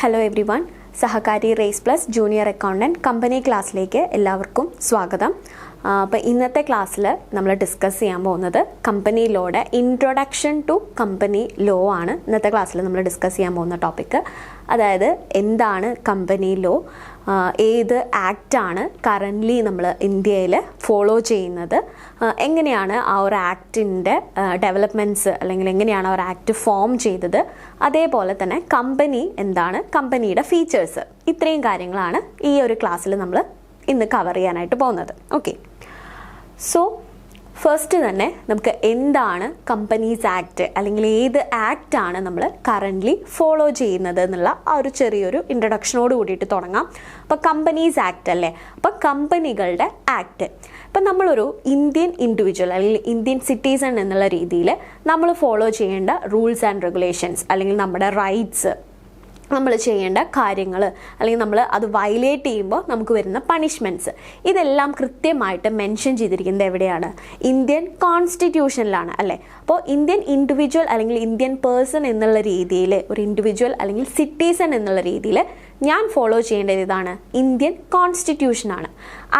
Hello everyone, Sahakari race plus junior accountant company ക്ലാസ്സിലേക്ക് എല്ലാവർക്കും സ്വാഗതം. അപ്പോൾ ഇന്നത്തെ ക്ലാസ്സിൽ നമ്മൾ ഡിസ്കസ് ചെയ്യാൻ പോകുന്നത് കമ്പനി ലോയുടെ ഇൻട്രൊഡക്ഷൻ ടു കമ്പനി ലോ ആണ്. ഇന്നത്തെ ക്ലാസ്സിൽ നമ്മൾ ഡിസ്കസ് ചെയ്യാൻ പോകുന്ന ടോപ്പിക്ക്. അതായത് എന്താണ് കമ്പനി ലോ, ഏത് ആക്റ്റാണ് കറൻ്റ്ലി നമ്മൾ ഇന്ത്യയിൽ ഫോളോ ചെയ്യുന്നത്, എങ്ങനെയാണ് ആ ഒരു ആക്ടിൻ്റെ ഡെവലപ്മെൻറ്റ്സ് അല്ലെങ്കിൽ എങ്ങനെയാണ് ആ ഒരു ആക്ട് ഫോം ചെയ്തത്, അതേപോലെ തന്നെ കമ്പനി എന്താണ്, കമ്പനിയുടെ ഫീച്ചേഴ്സ്, ഇത്രയും കാര്യങ്ങളാണ് ഈ ഒരു ക്ലാസ്സിൽ നമ്മൾ ഇന്ന് കവർ ചെയ്യാനായിട്ട് പോകുന്നത്. ഓക്കെ, സോ ഫസ്റ്റ് തന്നെ നമുക്ക് എന്താണ് കമ്പനീസ് ആക്ട് അല്ലെങ്കിൽ ഏത് ആക്റ്റാണ് നമ്മൾ കറൻ്റ്ലി ഫോളോ ചെയ്യുന്നത് എന്നുള്ള ആ ഒരു ചെറിയൊരു ഇൻട്രൊഡക്ഷനോട് കൂടിയിട്ട് തുടങ്ങാം. അപ്പോൾ കമ്പനീസ് ആക്ട് അല്ലേ, അപ്പോൾ കമ്പനികളുടെ ആക്ട്. ഇപ്പം നമ്മളൊരു ഇന്ത്യൻ ഇൻഡിവിജ്വൽ അല്ലെങ്കിൽ ഇന്ത്യൻ സിറ്റിസൺ എന്നുള്ള രീതിയിൽ നമ്മൾ ഫോളോ ചെയ്യേണ്ട റൂൾസ് ആൻഡ് റെഗുലേഷൻസ് അല്ലെങ്കിൽ നമ്മുടെ റൈറ്റ്സ്, നമ്മൾ ചെയ്യേണ്ട കാര്യങ്ങൾ അല്ലെങ്കിൽ നമ്മൾ അത് വയലേറ്റ് ചെയ്യുമ്പോൾ നമുക്ക് വരുന്ന പണിഷ്മെൻറ്റ്സ്, ഇതെല്ലാം കൃത്യമായിട്ട് മെൻഷൻ ചെയ്തിരിക്കുന്നത് എവിടെയാണ്? ഇന്ത്യൻ കോൺസ്റ്റിറ്റ്യൂഷനിലാണ് അല്ലേ. അപ്പോൾ ഇന്ത്യൻ ഇൻഡിവിജ്വൽ അല്ലെങ്കിൽ ഇന്ത്യൻ പേഴ്സൺ എന്നുള്ള രീതിയിൽ, ഒരു ഇൻഡിവിജ്വൽ അല്ലെങ്കിൽ സിറ്റിസൺ എന്നുള്ള രീതിയിൽ ഞാൻ ഫോളോ ചെയ്യേണ്ടത് ഇതാണ്, ഇന്ത്യൻ കോൺസ്റ്റിറ്റ്യൂഷനാണ്.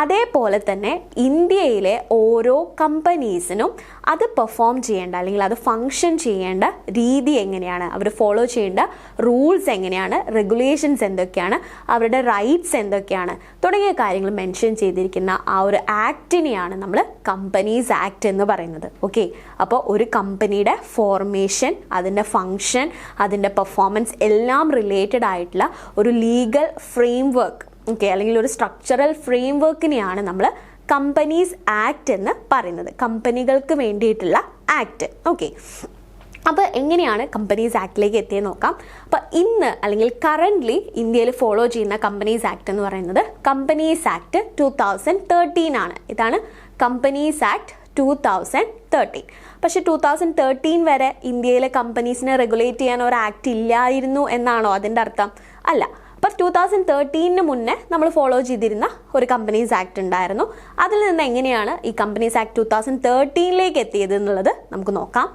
അതേപോലെ തന്നെ ഇന്ത്യയിലെ ഓരോ കമ്പനീസിനും അത് പെർഫോം ചെയ്യേണ്ട അല്ലെങ്കിൽ അത് ഫങ്ഷൻ ചെയ്യേണ്ട രീതി എങ്ങനെയാണ്, അവർ ഫോളോ ചെയ്യേണ്ട റൂൾസ് എങ്ങനെയാണ്, റെഗുലേഷൻസ് എന്തൊക്കെയാണ്, അവരുടെ റൈറ്റ്സ് എന്തൊക്കെയാണ് തുടങ്ങിയ കാര്യങ്ങൾ മെൻഷൻ ചെയ്തിരിക്കുന്ന ആ ഒരു ആക്ടിനെയാണ് നമ്മൾ കമ്പനീസ് ആക്ട് എന്ന് പറയുന്നത്. ഓക്കെ, അപ്പോൾ ഒരു കമ്പനിയുടെ ഫോർമേഷൻ, അതിൻ്റെ ഫങ്ഷൻ, അതിൻ്റെ പെർഫോമൻസ് എല്ലാം റിലേറ്റഡ് ആയിട്ടുള്ള ഒരു ലീഗൽ ഫ്രെയിം വർക്ക്, ഓക്കെ, അല്ലെങ്കിൽ ഒരു സ്ട്രക്ചറൽ ഫ്രെയിം വർക്കിനെയാണ് നമ്മൾ കമ്പനീസ് ആക്ട് എന്ന് പറയുന്നത്, കമ്പനികൾക്ക് വേണ്ടിയിട്ടുള്ള ആക്ട്. ഓക്കെ, അപ്പോൾ എങ്ങനെയാണ് കമ്പനീസ് ആക്ടിലേക്ക് എത്തിയെന്ന് നോക്കാം. അപ്പോൾ ഇന്ന് അല്ലെങ്കിൽ കറൻ്റ്ലി ഇന്ത്യയിൽ ഫോളോ ചെയ്യുന്ന കമ്പനീസ് ആക്ട് എന്ന് പറയുന്നത് കമ്പനീസ് ആക്ട് 2013 ആണ്. ഇതാണ് കമ്പനീസ് ആക്ട് 2013. പക്ഷേ 2013 വരെ ഇന്ത്യയിലെ കമ്പനീസിനെ റെഗുലേറ്റ് ചെയ്യാൻ ഒരു ആക്ട് ഇല്ലായിരുന്നു എന്നാണോ അതിൻ്റെ അർത്ഥം? അല്ല. അപ്പോൾ 2013 മുന്നേ നമ്മൾ ഫോളോ ചെയ്തിരുന്ന ഒരു കമ്പനീസ് ആക്ട് ഉണ്ടായിരുന്നു. അതിൽ നിന്ന് എങ്ങനെയാണ് ഈ കമ്പനീസ് ആക്ട് 2013 എത്തിയത് എന്നുള്ളത് നമുക്ക് നോക്കാം.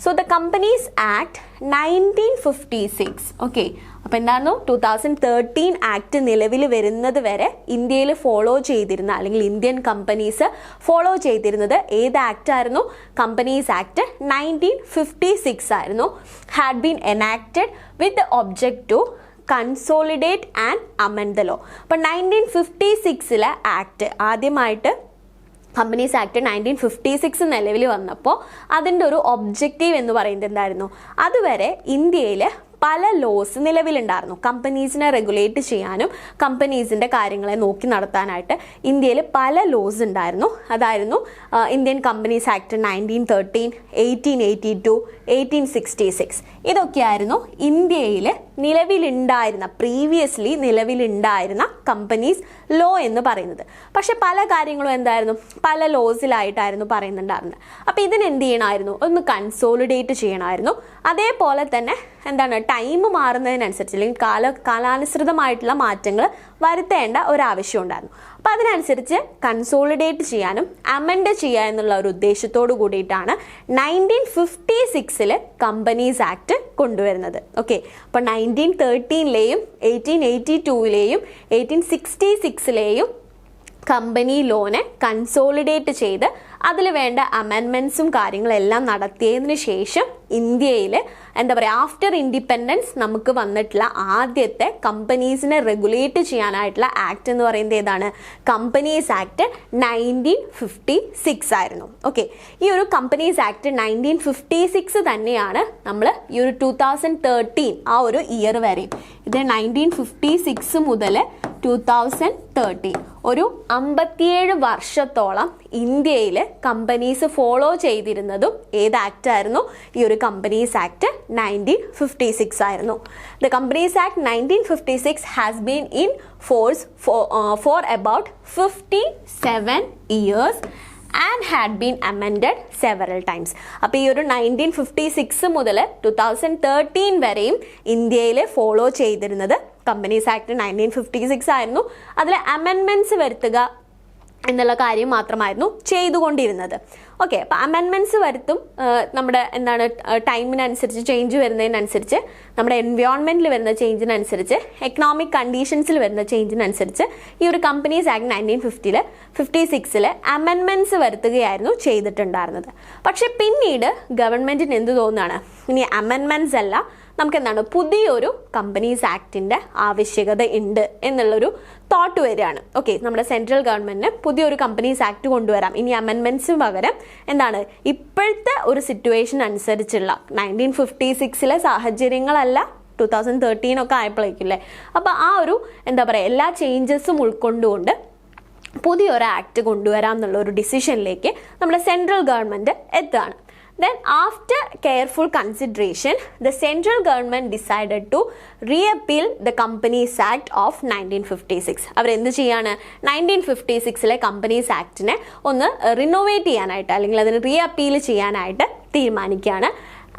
So the companies act 1956, okay, അപ്പോൾ എന്തായിരുന്നു 2013 ആക്ട് നിലവിൽ വരുന്നത് വരെ ഇന്ത്യയിൽ ഫോളോ ചെയ്തിരുന്ന അല്ലെങ്കിൽ ഇന്ത്യൻ കമ്പനീസ് ഫോളോ ചെയ്തിരുന്നത് ഏത് ആക്ട് ആയിരുന്നു? കമ്പനീസ് ആക്ട് 1956 ആയിരുന്നു. Had been enacted with the object to consolidate and amend the law. അപ്പോൾ 1956 ആക്ട് ആദ്യമായിട്ട് കമ്പനീസ് ആക്ട് 1956 നിലവിൽ വന്നപ്പോൾ അതിൻ്റെ ഒരു ഒബ്ജക്റ്റീവ് എന്ന് പറയുന്നത് എന്തായിരുന്നു? അതുവരെ ഇന്ത്യയിൽ പല ലോസ് നിലവിലുണ്ടായിരുന്നു. കമ്പനീസിനെ റെഗുലേറ്റ് ചെയ്യാനും കമ്പനീസിൻ്റെ കാര്യങ്ങളെ നോക്കി നടത്താനായിട്ട് ഇന്ത്യയിൽ പല ലോസ് ഉണ്ടായിരുന്നു. അതായിരുന്നു ഇന്ത്യൻ കമ്പനീസ് ആക്ട് 1913, 1882, 1866. ഇതൊക്കെയായിരുന്നു ഇന്ത്യയിൽ പ്രീവിയസ്ലി നിലവിലുണ്ടായിരുന്ന കമ്പനീസ് ലോ എന്ന് പറയുന്നത്. പക്ഷെ പല കാര്യങ്ങളും എന്തായിരുന്നു? പല ലോസിലായിട്ടായിരുന്നു പറയുന്നുണ്ടായിരുന്നത്. അപ്പോൾ ഇതിനെന്ത് ചെയ്യണമായിരുന്നു? ഒന്ന് കൺസോളിഡേറ്റ് ചെയ്യണമായിരുന്നു. അതേപോലെ തന്നെ എന്താണ്, ടൈം മാറുന്നതിനനുസരിച്ച് അല്ലെങ്കിൽ കാലാനുസൃതമായിട്ടുള്ള മാറ്റങ്ങൾ വരുത്തേണ്ട ഒരാവശ്യം ഉണ്ടായിരുന്നു. അപ്പോൾ അതിനനുസരിച്ച് കൺസോളിഡേറ്റ് ചെയ്യാനും അമെൻഡ് ചെയ്യുക എന്നുള്ള ഒരു ഉദ്ദേശത്തോടു കൂടിയിട്ടാണ് 1956 കമ്പനീസ് ആക്ട് കൊണ്ടുവരുന്നത്. ഓക്കെ, അപ്പോൾ 1913 1882 1866 കമ്പനി ലോനെ കൺസോളിഡേറ്റ് ചെയ്ത് അതിൽ വേണ്ട അമെൻമെൻറ്റ്സും കാര്യങ്ങളെല്ലാം നടത്തിയതിന് ശേഷം ഇന്ത്യയിൽ എന്താ പറയുക, ആഫ്റ്റർ ഇൻഡിപെൻഡൻസ് നമുക്ക് വന്നിട്ടുള്ള ആദ്യത്തെ കമ്പനീസിനെ റെഗുലേറ്റ് ചെയ്യാനായിട്ടുള്ള ആക്ട് എന്ന് പറയുന്നത് ഏതാണ്? കമ്പനീസ് ആക്ട് 1956 ആയിരുന്നു. ഓക്കെ, ഈ ഒരു കമ്പനീസ് ആക്ട് 1956 തന്നെയാണ് നമ്മൾ ഈ ഒരു 2013 ആ ഒരു ഇയർ വരെയും, ഇത് 1956 മുതൽ 2013 ഒരു 57 വർഷത്തോളം ഇന്ത്യയിൽ കമ്പനീസ് ഫോളോ ചെയ്തിരുന്നതും ഏത് ആക്ട് ആയിരുന്നു? ഈ ഒരു കമ്പനീസ് ആക്ട് 1956 ആയിരുന്നു. The companies act 1956 has been in force for about 57 years and had been amended several times. അപ്പോൾ ഈ ഒരു 1956 മുതൽ 2013 വരെയും ഇന്ത്യയിൽ ഫോളോ ചെയ്തിരുന്നത് കമ്പനീസ് ആക്ട് 1956 ആയിരുന്നു. അതിൽ അമെൻമെൻറ്റ്സ് വരുത്തുക എന്നുള്ള കാര്യം മാത്രമായിരുന്നു ചെയ്തുകൊണ്ടിരുന്നത്. ഓക്കെ, അപ്പോൾ അമെൻമെൻറ്റ്സ് വരുത്തും നമ്മുടെ എന്താണ് ടൈമിനനുസരിച്ച് ചേഞ്ച് വരുന്നതിനനുസരിച്ച്, നമ്മുടെ എൻവയോൺമെൻറ്റിൽ വരുന്ന ചേഞ്ചിനനുസരിച്ച്, എക്കണോമിക് കണ്ടീഷൻസിൽ വരുന്ന ചേഞ്ചിനനുസരിച്ച് ഈ ഒരു കമ്പനീസ് ആക്ട് 1956 അമെൻമെൻറ്റ്സ് വരുത്തുകയായിരുന്നു ചെയ്തിട്ടുണ്ടായിരുന്നത്. പക്ഷെ പിന്നീട് ഗവൺമെൻറ്റിന് എന്ത് തോന്നുകയാണ്, ഇനി അമെൻമെൻറ്റ്സ് അല്ല, നമുക്ക് എന്താണ് പുതിയൊരു കമ്പനീസ് ആക്ടിൻ്റെ ആവശ്യകത ഉണ്ട് എന്നുള്ളൊരു തോട്ട് വരികയാണ്. ഓക്കെ, നമ്മുടെ സെൻട്രൽ ഗവൺമെൻറ്റിന് പുതിയൊരു കമ്പനീസ് ആക്ട് കൊണ്ടുവരാം, ഇനി അമെൻമെൻറ്റ്സിന് പകരം എന്താണ് ഇപ്പോഴത്തെ ഒരു സിറ്റുവേഷൻ അനുസരിച്ചുള്ള 1956 സാഹചര്യങ്ങളല്ല 2013 ഒക്കെ ആയപ്പോഴേക്കില്ലേ. അപ്പോൾ ആ ഒരു എന്താ പറയുക എല്ലാ ചേഞ്ചസും ഉൾക്കൊണ്ടുകൊണ്ട് പുതിയൊരു ആക്ട് കൊണ്ടുവരാം എന്നുള്ള ഒരു ഡിസിഷനിലേക്ക് നമ്മുടെ സെൻട്രൽ ഗവൺമെൻറ് എത്തുകയാണ്. Then after careful consideration, the central government decided to reappeal the Companies Act of 1956. അവർ എന്ത് ചെയ്യാണ്, 1956 കമ്പനീസ് ആക്ടിനെ ഒന്ന് റിനോവേറ്റ് ചെയ്യാനായിട്ട് അല്ലെങ്കിൽ അതിന് റീഅപ്പീൽ ചെയ്യാനായിട്ട് തീരുമാനിക്കുകയാണ്.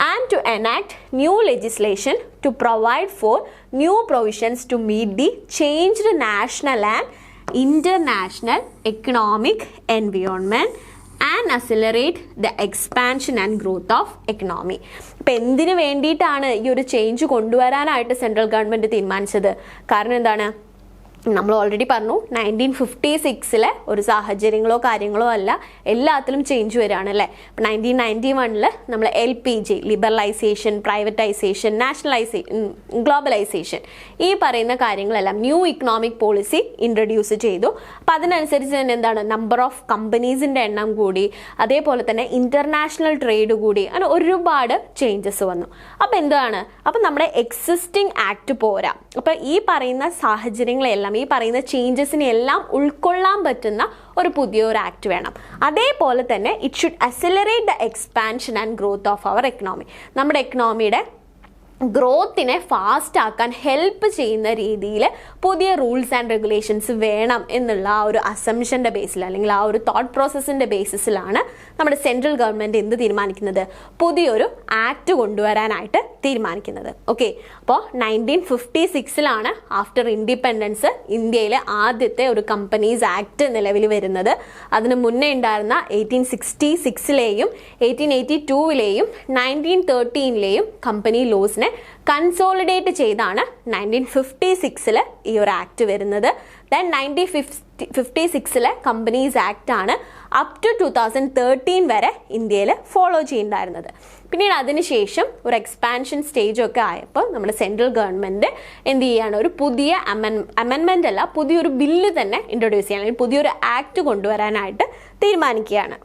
And to enact new legislation to provide for new provisions to meet the changed national and international economic environment and accelerate the expansion and growth of economy. ഇപ്പം എന്തിനു വേണ്ടിയിട്ടാണ് ഈ ഒരു ചേഞ്ച് കൊണ്ടുവരാനായിട്ട് സെൻട്രൽ ഗവൺമെൻറ് തീരുമാനിച്ചത്? കാരണം എന്താണ്, നമ്മൾ ഓൾറെഡി പറഞ്ഞു 1956 ഒരു സാഹചര്യങ്ങളോ കാര്യങ്ങളോ അല്ല, എല്ലാത്തിലും ചേഞ്ച് വരികയാണ് അല്ലേ. ഇപ്പം 1991 നമ്മൾ LPG, liberalisation, privatisation, nationalisation, globalisation, ഈ പറയുന്ന കാര്യങ്ങളെല്ലാം ന്യൂ ഇക്കണോമിക് പോളിസി ഇൻട്രൊഡ്യൂസ് ചെയ്തു. അപ്പം അതിനനുസരിച്ച് തന്നെ എന്താണ് നമ്പർ ഓഫ് കമ്പനീസിൻ്റെ എണ്ണം കൂടി, അതേപോലെ തന്നെ ഇൻ്റർനാഷണൽ ട്രേഡ് കൂടി, അങ്ങനെ ഒരുപാട് ചേഞ്ചസ് വന്നു. അപ്പം എന്താണ്, അപ്പം നമ്മുടെ എക്സിസ്റ്റിംഗ് ആക്ട് പോരാ. അപ്പം ഈ പറയുന്ന സാഹചര്യങ്ങളെല്ലാം, ഈ പറയുന്ന ചേഞ്ചസിനെ എല്ലാം ഉൾക്കൊള്ളാൻ പറ്റുന്ന ഒരു പുതിയൊരു ആക്ട് വേണം. അതേപോലെ തന്നെ it should accelerate the expansion and growth of our economy. നമ്മുടെ എക്കണോമിയുടെ ഗ്രോത്തിനെ ഫാസ്റ്റ് ആക്കാൻ ഹെൽപ്പ് ചെയ്യുന്ന രീതിയിൽ പുതിയ റൂൾസ് ആൻഡ് റെഗുലേഷൻസ് വേണം എന്നുള്ള ആ ഒരു അസംഷൻ്റെ ബേസിൽ അല്ലെങ്കിൽ ആ ഒരു തോട്ട് പ്രോസസ്സിൻ്റെ ബേസിസിലാണ് നമ്മുടെ സെൻട്രൽ ഗവൺമെൻറ് എന്ത് തീരുമാനിക്കുന്നത്, പുതിയൊരു ആക്ട് കൊണ്ടുവരാനായിട്ട് തീരുമാനിക്കുന്നത്. ഓക്കെ, അപ്പോൾ 1956 ആഫ്റ്റർ ഇൻഡിപെൻഡൻസ് ഇന്ത്യയിലെ ആദ്യത്തെ ഒരു കമ്പനീസ് ആക്ട് നിലവിൽ വരുന്നത്. അതിന് മുന്നേ ഉണ്ടായിരുന്ന 1866 1882 1913 കമ്പനി ലോസിനെ കൺസോളിഡേറ്റ് ചെയ്താണ് 1956 ഈ ഒരു ആക്ട് വരുന്നത്. ദെൻ 1956 കമ്പനീസ് ആക്ട് ആണ് അപ് ടു 2013 വരെ ഇന്ത്യയിൽ ഫോളോ ചെയ്യുന്നുണ്ടായിരുന്നത്. പിന്നീട് അതിനുശേഷം ഒരു എക്സ്പാൻഷൻ സ്റ്റേജ് ഒക്കെ ആയപ്പോൾ നമ്മുടെ സെൻട്രൽ ഗവൺമെൻറ് എന്ത് ചെയ്യുകയാണ്, ഒരു പുതിയ അമെൻമെൻ്റ് അല്ല, പുതിയൊരു ബില്ല് തന്നെ ഇൻട്രൊഡ്യൂസ് ചെയ്യാൻ അല്ലെങ്കിൽ പുതിയൊരു ആക്ട് കൊണ്ടുവരാനായിട്ട് തീരുമാനിക്കുകയാണ്.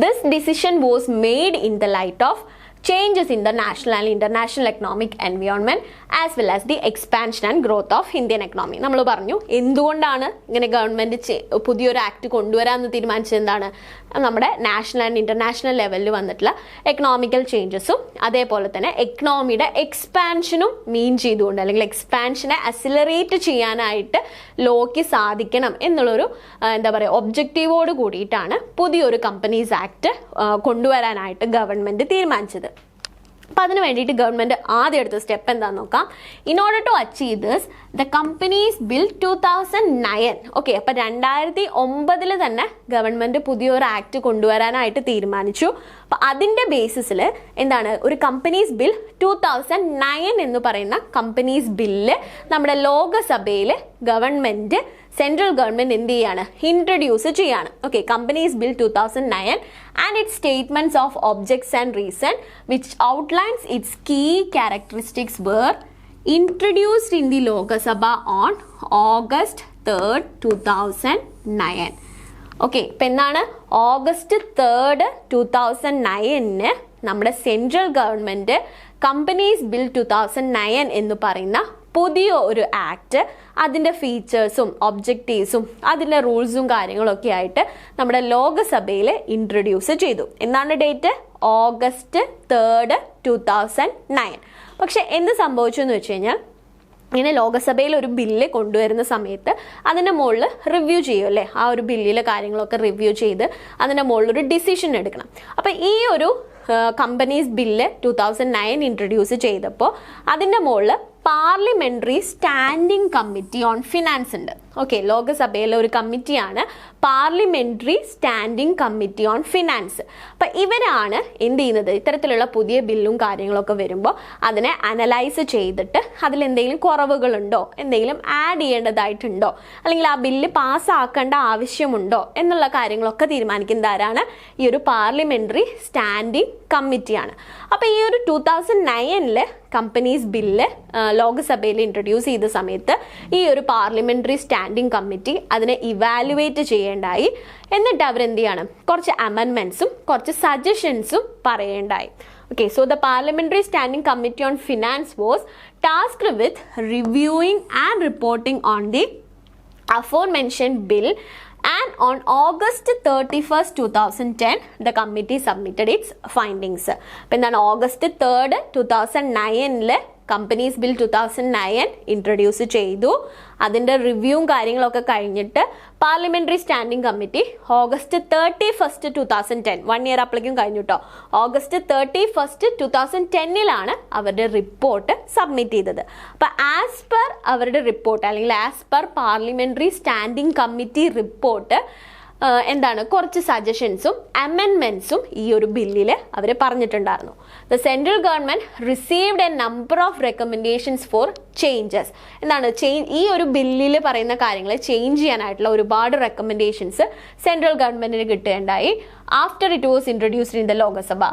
This decision was made in the light of changes in the national and international economic environment as well as the expansion and growth of Indian economy. നമ്മൾ പറഞ്ഞു എന്തുകൊണ്ടാണ് ഇങ്ങനെ ഗവൺമെൻറ് പുതിയൊരു ആക്ട് കൊണ്ടുവരാമെന്ന് തീരുമാനിച്ചത്. എന്താണ്, നമ്മുടെ നാഷണൽ ആൻഡ് ഇൻ്റർനാഷണൽ ലെവലിൽ വന്നിട്ടുള്ള എക്കണോമിക്കൽ ചേഞ്ചസും അതേപോലെ തന്നെ എക്കണോമിയുടെ എക്സ്പാൻഷനും മീൻ ചെയ്തുകൊണ്ട് അല്ലെങ്കിൽ എക്സ്പാൻഷനെ അക്സിലറേറ്റ് ചെയ്യാനായിട്ട് ലോയ്ക്ക് സാധിക്കണം എന്നുള്ളൊരു എന്താ പറയുക ഒബ്ജക്റ്റീവോട് കൂടിയിട്ടാണ് പുതിയൊരു കമ്പനീസ് ആക്ട് കൊണ്ടുവരാനായിട്ട് ഗവൺമെൻറ് തീരുമാനിച്ചത്. അപ്പം അതിന് വേണ്ടിയിട്ട് ഗവൺമെൻറ് ആദ്യം എടുത്ത സ്റ്റെപ്പ് എന്താണെന്ന് നോക്കാം. In order to achieve this the companies bill 2009. Okay, അപ്പം 2009 തന്നെ ഗവൺമെൻറ് പുതിയൊരു ആക്ട് കൊണ്ടുവരാനായിട്ട് തീരുമാനിച്ചു. അപ്പം അതിൻ്റെ ബേസിസിൽ എന്താണ്, ഒരു കമ്പനീസ് ബിൽ 2009 എന്ന് പറയുന്ന കമ്പനീസ് ബില്ല് നമ്മുടെ ലോകസഭയിൽ ഗവൺമെൻറ് സെൻട്രൽ ഗവൺമെൻറ് എന്ത് ചെയ്യാണ്, ഇൻട്രൊഡ്യൂസ് ചെയ്യാണ്. Okay, companies bill 2009 and its statements of objects and reason which outlines its key characteristics were introduced in the Lok Sabha on August 3rd, 2009. Okay, ഇപ്പം എന്താണ്, August 3rd, 2009 നമ്മുടെ central government companies bill 2009 എന്ന് പറയുന്ന പുതിയ ഒരു act അതിൻ്റെ ഫീച്ചേഴ്സും ഒബ്ജക്റ്റീവ്സും അതിൻ്റെ റൂൾസും കാര്യങ്ങളൊക്കെ ആയിട്ട് നമ്മുടെ ലോകസഭയിൽ ഇൻട്രൊഡ്യൂസ് ചെയ്തു. എന്നാണ് ഡേറ്റ്, August 3rd, 2009. പക്ഷെ എന്ത് സംഭവിച്ചു എന്ന് വെച്ച് കഴിഞ്ഞാൽ, ഇങ്ങനെ ലോകസഭയിൽ ഒരു ബില്ല് കൊണ്ടുവരുന്ന സമയത്ത് അതിൻ്റെ മുകളിൽ റിവ്യൂ ചെയ്യും അല്ലേ, ആ ഒരു ബില്ലിലെ കാര്യങ്ങളൊക്കെ റിവ്യൂ ചെയ്ത് അതിൻ്റെ മുകളിലൊരു ഡിസിഷൻ എടുക്കണം. അപ്പോൾ ഈ ഒരു കമ്പനീസ് ബില്ല് 2009 ഇൻട്രൊഡ്യൂസ് ചെയ്തപ്പോൾ അതിൻ്റെ മുകളിൽ parliamentary standing committee on finance ഉണ്ട്. ഓക്കെ, ലോകസഭയിലെ ഒരു കമ്മിറ്റിയാണ് parliamentary standing committee on finance. അപ്പം ഇവരാണ് എന്ത് ചെയ്യുന്നത്, ഇത്തരത്തിലുള്ള പുതിയ ബില്ലും കാര്യങ്ങളൊക്കെ വരുമ്പോൾ അതിനെ അനലൈസ് ചെയ്തിട്ട് അതിലെന്തെങ്കിലും കുറവുകളുണ്ടോ, എന്തെങ്കിലും ആഡ് ചെയ്യേണ്ടതായിട്ടുണ്ടോ, അല്ലെങ്കിൽ ആ ബില്ല് പാസ്സാക്കേണ്ട ആവശ്യമുണ്ടോ എന്നുള്ള കാര്യങ്ങളൊക്കെ തീരുമാനിക്കുന്നത് ആരാണ്? ഈ ഒരു പാർലമെന്ററി സ്റ്റാൻഡിംഗ് കമ്മിറ്റിയാണ്. അപ്പോൾ ഈ ഒരു 2009 കമ്പനീസ് ബില്ല് ലോകസഭയിൽ ഇൻട്രൊഡ്യൂസ് ചെയ്ത സമയത്ത് ഈ ഒരു പാർലമെന്ററി സ്റ്റാൻഡിംഗ് കമ്മിറ്റി അതിനെ ഇവാലുവേറ്റ് ചെയ്യേണ്ടായി. എന്നിട്ട് അവരെന്ത് ചെയ്യണം, കുറച്ച് അമെൻമെന്റ്സും കുറച്ച് സജഷൻസും പറയേണ്ടായി. Okay, so the Parliamentary Standing Committee on Finance was tasked with reviewing and reporting on the aforementioned bill, and on August 31st, 2010, the committee submitted its findings. അപ്പോൾ എന്താണ്, August 3rd 2009 companies bill 2009 introduce ചെയ്തു. അതിൻ്റെ റിവ്യൂവും കാര്യങ്ങളൊക്കെ കഴിഞ്ഞിട്ട് parliamentary standing committee August 31st, 2010, 1 year അപ്പോഴേക്കും കഴിഞ്ഞു കേട്ടോ, August 31st, 2010 അവരുടെ റിപ്പോർട്ട് സബ്മിറ്റ് ചെയ്തത്. അപ്പോൾ ആസ് പെർ അവരുടെ റിപ്പോർട്ട് അല്ലെങ്കിൽ as per parliamentary standing committee report എന്താണ്, കുറച്ച് സജഷൻസും അമെൻമെന്റ്സും ഈ ഒരു ബില്ലിൽ അവർ പറഞ്ഞിട്ടുണ്ടായിരുന്നു. The central government received a number of recommendations for changes. എന്താണ്, ഈ ഒരു ബില്ലിൽ പറയുന്ന കാര്യങ്ങൾ ചേഞ്ച് ചെയ്യാനായിട്ടുള്ള ഒരുപാട് റെക്കമെൻഡേഷൻസ് സെൻട്രൽ ഗവൺമെന്റിന് കിട്ടുകയുണ്ടായി. After it was introduced in the Lok Sabha.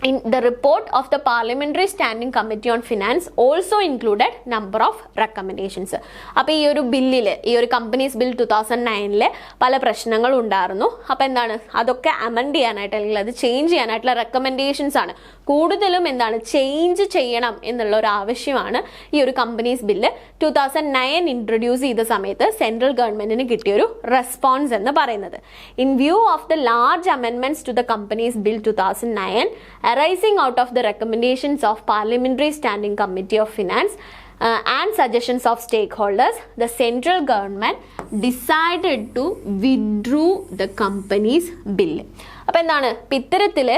In the report of the Parliamentary Standing Committee on Finance also included number of recommendations. അപ്പോൾ ഈ ഒരു ബില്ലിൽ, ഈ ഒരു കമ്പനീസ് ബിൽ 2009 പല പ്രശ്നങ്ങളും ഉണ്ടായിരുന്നു. അപ്പോൾ എന്താണ്, അതൊക്കെ അമെൻഡ് ചെയ്യാനായിട്ട് അല്ലെങ്കിൽ അത് ചേഞ്ച് ചെയ്യാനായിട്ടുള്ള റെക്കമെൻഡേഷൻസ് ആണ്. കൂടുതലും എന്താണ്, ചേഞ്ച് ചെയ്യണം എന്നുള്ള ഒരു ആവശ്യമാണ് ഈ ഒരു കമ്പനീസ് ബില്ല് 2009 ഇൻട്രൊഡ്യൂസ് ചെയ്ത സമയത്ത് സെൻട്രൽ ഗവൺമെന്റിന് കിട്ടിയൊരു റെസ്പോൺസ് എന്ന് പറയുന്നത്. In view of the large അമെൻമെന്റ്സ് to the companies bill 2009 arising out of the recommendations of Parliamentary Standing Committee of Finance and suggestions of stakeholders, the central government decided to withdraw the company's bill. അപ്പോൾ എന്താണ്, ഇത്തരത്തിൽ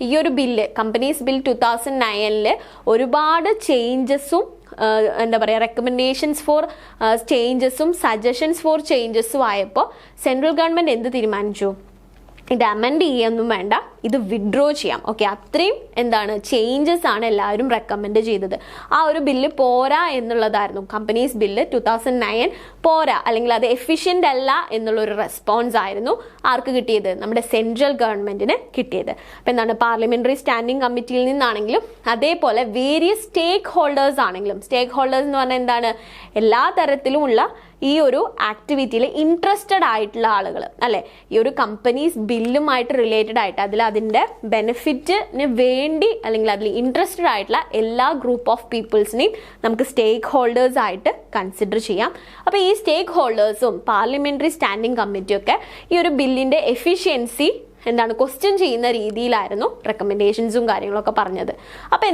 ഈ ഒരു bill companies bill 2009 ഒരുപാട് ചേഞ്ചസും എന്താ പറയുക, recommendations four ചേഞ്ചസും suggestions four ചേഞ്ചസും ആയപ്പോൾ central government എന്ത് തീരുമാനിച്ചു, ഇത് അമെൻഡ് ചെയ്യൊന്നും വേണ്ട, ഇത് വിഡ്രോ ചെയ്യാം. ഓക്കെ, അത്രയും എന്താണ് ചേഞ്ചസ് ആണ് എല്ലാവരും റെക്കമെൻഡ് ചെയ്തത്. ആ ഒരു ബില്ല് പോരാ എന്നുള്ളതായിരുന്നു, കമ്പനീസ് ബില്ല് 2009 പോരാ അല്ലെങ്കിൽ അത് എഫിഷ്യൻ്റ് അല്ല എന്നുള്ളൊരു റെസ്പോൺസ് ആയിരുന്നു ആർക്ക് കിട്ടിയത്, നമ്മുടെ സെൻട്രൽ ഗവൺമെൻറ്റിന് കിട്ടിയത്. അപ്പം എന്താണ്, പാർലമെന്ററി സ്റ്റാൻഡിംഗ് കമ്മിറ്റിയിൽ നിന്നാണെങ്കിലും അതേപോലെ വേരിയസ് സ്റ്റേക്ക് ഹോൾഡേഴ്സ് ആണെങ്കിലും, സ്റ്റേക്ക് ഹോൾഡേഴ്സ് എന്ന് പറഞ്ഞാൽ എന്താണ്, എല്ലാ തരത്തിലുമുള്ള ഈ ഒരു ആക്ടിവിറ്റിയിൽ ഇൻട്രസ്റ്റഡ് ആയിട്ടുള്ള ആളുകൾ അല്ലേ, ഈ ഒരു കമ്പനീസ് ബില്ലുമായിട്ട് റിലേറ്റഡ് ആയിട്ട് അതിൻ്റെ ബെനിഫിറ്റിന് വേണ്ടി അല്ലെങ്കിൽ അതിൽ ഇൻട്രസ്റ്റഡ് ആയിട്ടുള്ള എല്ലാ ഗ്രൂപ്പ് ഓഫ് പീപ്പിൾസിനെയും നമുക്ക് സ്റ്റേക്ക് ഹോൾഡേഴ്സ് ആയിട്ട് കൺസിഡർ ചെയ്യാം. അപ്പോൾ ഈ സ്റ്റേക്ക് ഹോൾഡേഴ്സും പാർലമെന്ററി സ്റ്റാൻഡിംഗ് കമ്മിറ്റിയൊക്കെ ഈ ഒരു ബില്ലിൻ്റെ എഫിഷ്യൻസി എന്താണ് ക്വസ്റ്റ്യൻ ചെയ്യുന്ന രീതിയിലായിരുന്നു റെക്കമെൻഡേഷൻസും കാര്യങ്ങളൊക്കെ പറഞ്ഞത്. അപ്പോൾ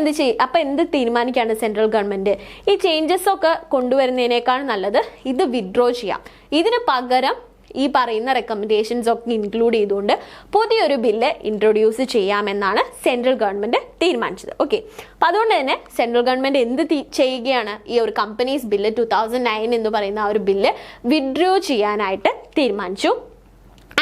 എന്ത് തീരുമാനിക്കുകയാണ് സെൻട്രൽ ഗവൺമെൻറ്, ഈ ചേഞ്ചസ് ഒക്കെ കൊണ്ടുവരുന്നതിനേക്കാൾ നല്ലത് ഇത് വിഡ്രോ ചെയ്യാം, ഇതിന് പകരം ഈ പറയുന്ന റെക്കമെൻഡേഷൻസ് ഒക്കെ ഇൻക്ലൂഡ് ചെയ്തുകൊണ്ട് പുതിയൊരു ബില്ല് ഇൻട്രൊഡ്യൂസ് ചെയ്യാമെന്നാണ് സെൻട്രൽ ഗവൺമെൻറ് തീരുമാനിച്ചത്. ഓക്കെ, അപ്പം അതുകൊണ്ട് തന്നെ സെൻട്രൽ ഗവൺമെൻറ് എന്ത് ചെയ്യുകയാണ്, ഈ ഒരു കമ്പനീസ് ബില്ല് 2009 എന്ന് പറയുന്ന ആ ഒരു ബില്ല് വിഡ്രോ ചെയ്യാനായിട്ട് തീരുമാനിച്ചു.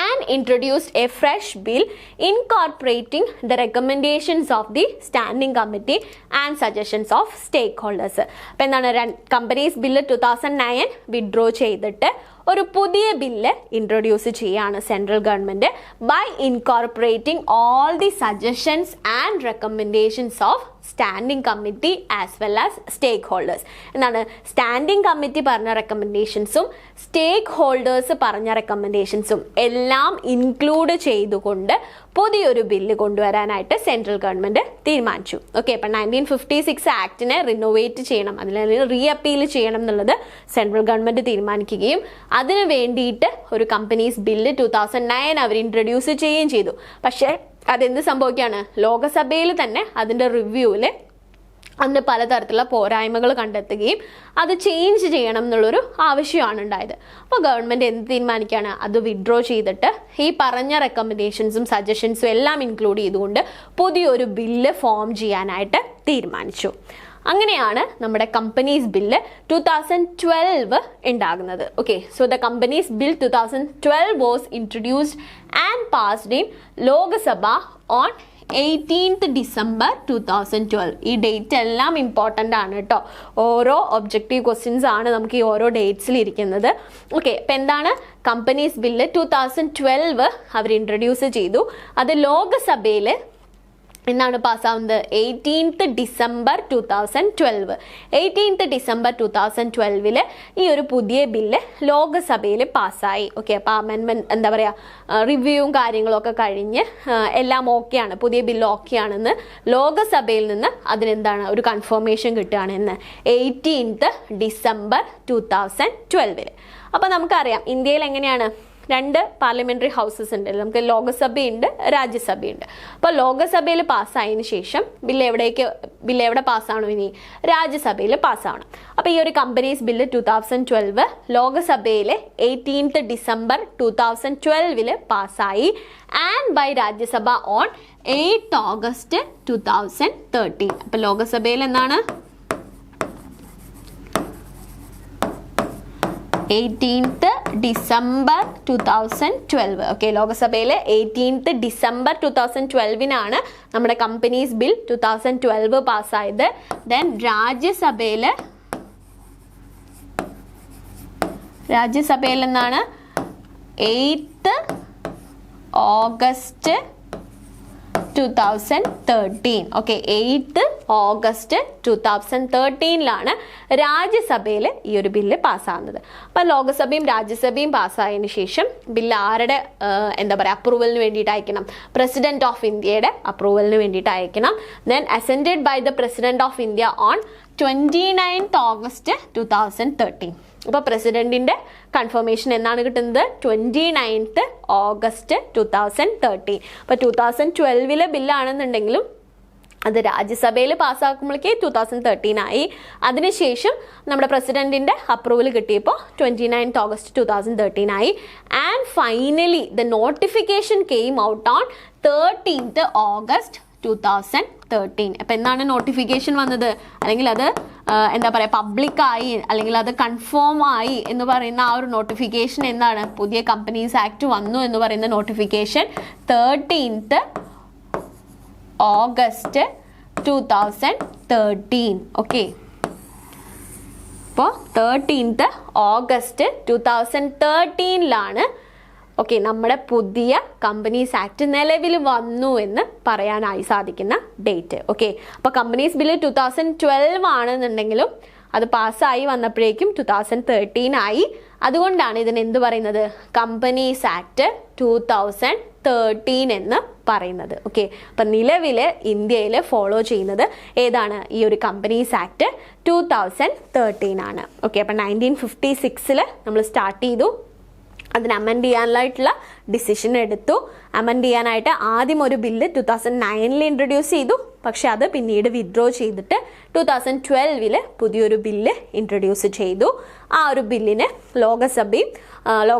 And introduced a fresh bill incorporating the recommendations of the standing committee and suggestions of stakeholders. അപ്പോൾ എന്താണ്, കമ്പനീസ് ബില്ല് 2009 വിഡ്രോ ചെയ്തിട്ട് ഒരു പുതിയ ബില്ല് ഇൻട്രൊഡ്യൂസ് ചെയ്യാണ് central government by incorporating all the suggestions and recommendations of standing committee as well as stakeholders. എന്താണ്, standing committee പറഞ്ഞ റെക്കമെൻഡേഷൻസും സ്റ്റേക്ക് holders പറഞ്ഞ റെക്കമെൻഡേഷൻസും എല്ലാം ഇൻക്ലൂഡ് ചെയ്തുകൊണ്ട് പുതിയൊരു ബില്ല് കൊണ്ടുവരാനായിട്ട് സെൻട്രൽ ഗവൺമെൻറ് തീരുമാനിച്ചു. ഓക്കെ, അപ്പം 1956 ആക്ടിനെ റിനോവേറ്റ് ചെയ്യണം, അതിൽ റീ അപ്പീൽ ചെയ്യണം എന്നുള്ളത് സെൻട്രൽ ഗവൺമെൻറ് തീരുമാനിക്കുകയും അതിന് വേണ്ടിയിട്ട് ഒരു കമ്പനീസ് ബില്ല് 2009 അവർ ഇൻട്രൊഡ്യൂസ് ചെയ്യുകയും ചെയ്തു. പക്ഷേ അതെന്ത് സംഭവിക്കുകയാണ്, ലോകസഭയിൽ തന്നെ അതിൻ്റെ റിവ്യൂവിൽ അതിന് പലതരത്തിലുള്ള പോരായ്മകൾ കണ്ടെത്തുകയും അത് ചേഞ്ച് ചെയ്യണം എന്നുള്ളൊരു ആവശ്യമാണ് ഉണ്ടായത്. അപ്പോൾ ഗവൺമെൻറ് എന്ത് തീരുമാനിക്കുകയാണ്, അത് വിഡ്രോ ചെയ്തിട്ട് ഈ പറഞ്ഞ റെക്കമെൻഡേഷൻസും സജഷൻസും എല്ലാം ഇൻക്ലൂഡ് ചെയ്തുകൊണ്ട് പുതിയൊരു ബില്ല് ഫോം ചെയ്യാനായിട്ട് തീരുമാനിച്ചു. അങ്ങനെയാണ് നമ്മുടെ കമ്പനീസ് ബില്ല് 2012 ഉണ്ടാകുന്നത്. Okay, so the companies bill 2012 was introduced and passed in Lok Sabha on 18th December 2012. ഈ ഡേറ്റ് എല്ലാം ഇമ്പോർട്ടൻ്റ് ആണ് കേട്ടോ. ഓരോ ഒബ്ജക്റ്റീവ് ക്വസ്റ്റ്യൻസ് ആണ് നമുക്ക് ഈ ഓരോ ഡേറ്റ്സിൽ ഇരിക്കുന്നത്. ഓക്കെ, അപ്പം എന്താണ് കമ്പനീസ് ബില്ല് 2012 അവർ ഇൻട്രൊഡ്യൂസ് ചെയ്തു. അത് ലോക്സഭയിൽ എന്നാണ് പാസ്സാവുന്നത് 18th December 2012. 18th December 2012 ഈ ഒരു പുതിയ ബില്ല് ലോക്സഭയിൽ പാസ്സായി. ഓക്കെ, അപ്പോൾ അമെൻമെൻറ്റ് എന്താ പറയുക റിവ്യൂവും കാര്യങ്ങളൊക്കെ കഴിഞ്ഞ് എല്ലാം ഓക്കെയാണ്, പുതിയ ബില്ല് ഓക്കെയാണെന്ന് ലോക്സഭയിൽ നിന്ന് അതിനെന്താണ് ഒരു കൺഫർമേഷൻ കിട്ടുകയാണെന്ന് 18th December 2012. അപ്പോൾ നമുക്കറിയാം ഇന്ത്യയിൽ എങ്ങനെയാണ് രണ്ട് പാർലമെൻ്ററി ഹൗസസ് ഉണ്ട്. നമുക്ക് ലോക്സഭയുണ്ട്, രാജ്യസഭയുണ്ട്. അപ്പോൾ ലോക്സഭയിൽ പാസ്സായതിനു ശേഷം ബില്ല് എവിടെ പാസ്സാണോ ഇനി രാജ്യസഭയിൽ പാസ്സാവണം. അപ്പോൾ ഈ ഒരു കമ്പനീസ് ബില്ല് 2012 ലോക്സഭയിൽ 18th December 2012 പാസ്സായി and by Rajya Sabha on 8th August 2013. അപ്പോൾ ലോക്സഭയിൽ എന്നാണ് 18th December 2012. ഓക്കെ, ലോക്സഭയിൽ 18th December 2012 നമ്മുടെ കമ്പനീസ് ബിൽ 2012 പാസ്സായത്. ദെൻ രാജ്യസഭയിൽ എന്നാണ് 8th August 2013. Okay, 8th August 2013 രാജ്യസഭയിൽ ഈ ഒരു ബില്ല് പാസ്സാകുന്നത്. അപ്പോൾ ലോക്സഭയും രാജ്യസഭയും പാസ്സായതിനു ശേഷം ബില്ല് ആരുടെ എന്താ പറയുക അപ്രൂവലിന് വേണ്ടിയിട്ട് അയക്കണം? പ്രസിഡന്റ് ഓഫ് ഇന്ത്യയുടെ അപ്രൂവലിന് വേണ്ടിയിട്ട് അയക്കണം. Then assented by the president of India on 29th August 2013. അപ്പോൾ പ്രസിഡന്റിന്റെ കൺഫർമേഷൻ എന്നാണ് കിട്ടുന്നത് 29th August 2013. അപ്പോൾ 2012 ബില്ലാണെന്നുണ്ടെങ്കിലും അത് രാജ്യസഭയിൽ പാസ്സാക്കുമ്പോഴേക്ക് 2013 ആയി. അതിനുശേഷം നമ്മുടെ പ്രസിഡന്റിന്റെ അപ്രൂവൽ കിട്ടിയപ്പോൾ 29th August 2013 ആയി. And finally the notification came out on 13th August 2013. അപ്പം എന്നാണ് നോട്ടിഫിക്കേഷൻ വന്നത്, അല്ലെങ്കിൽ അത് എന്താ പറയുക പബ്ലിക്കായി, അല്ലെങ്കിൽ അത് കൺഫേം ആയി എന്ന് പറയുന്ന ആ ഒരു നോട്ടിഫിക്കേഷൻ എന്താണ്? പുതിയ കമ്പനീസ് ആക്ട് വന്നു എന്ന് പറയുന്ന നോട്ടിഫിക്കേഷൻ 13th August 2013. ഓക്കെ, അപ്പോൾ 13th August 2013 ഓക്കെ നമ്മുടെ പുതിയ കമ്പനീസ് ആക്ട് നിലവിൽ വന്നു എന്ന് പറയാനായി സാധിക്കുന്ന ഡേറ്റ്. ഓക്കെ, അപ്പോൾ കമ്പനീസ് ബില്ല് 2012 ആണെന്നുണ്ടെങ്കിലും അത് പാസ്സായി വന്നപ്പോഴേക്കും 2013 ആയി. അതുകൊണ്ടാണ് ഇതിന് എന്ത് പറയുന്നത്? കമ്പനീസ് ആക്ട് 2013 എന്ന് പറയുന്നത്. ഓക്കെ, അപ്പം നിലവിൽ ഇന്ത്യയിൽ ഫോളോ ചെയ്യുന്നത് ഏതാണ്? ഈ ഒരു കമ്പനീസ് ആക്ട് 2013 ആണ്. ഓക്കെ, അപ്പം 1956 നമ്മൾ സ്റ്റാർട്ട് ചെയ്തു. അതിന് അമെൻഡ് ചെയ്യാനായിട്ടുള്ള ഡിസിഷൻ എടുത്തു. അമെൻഡ് ചെയ്യാനായിട്ട് ആദ്യം ഒരു ബില്ല് 2009 ഇൻട്രൊഡ്യൂസ് ചെയ്തു. പക്ഷെ അത് പിന്നീട് വിഡ്രോ ചെയ്തിട്ട് 2012 പുതിയൊരു ബില്ല് ഇൻട്രൊഡ്യൂസ് ചെയ്തു. ആ ഒരു ബില്ലിന് ലോകസഭയിൽ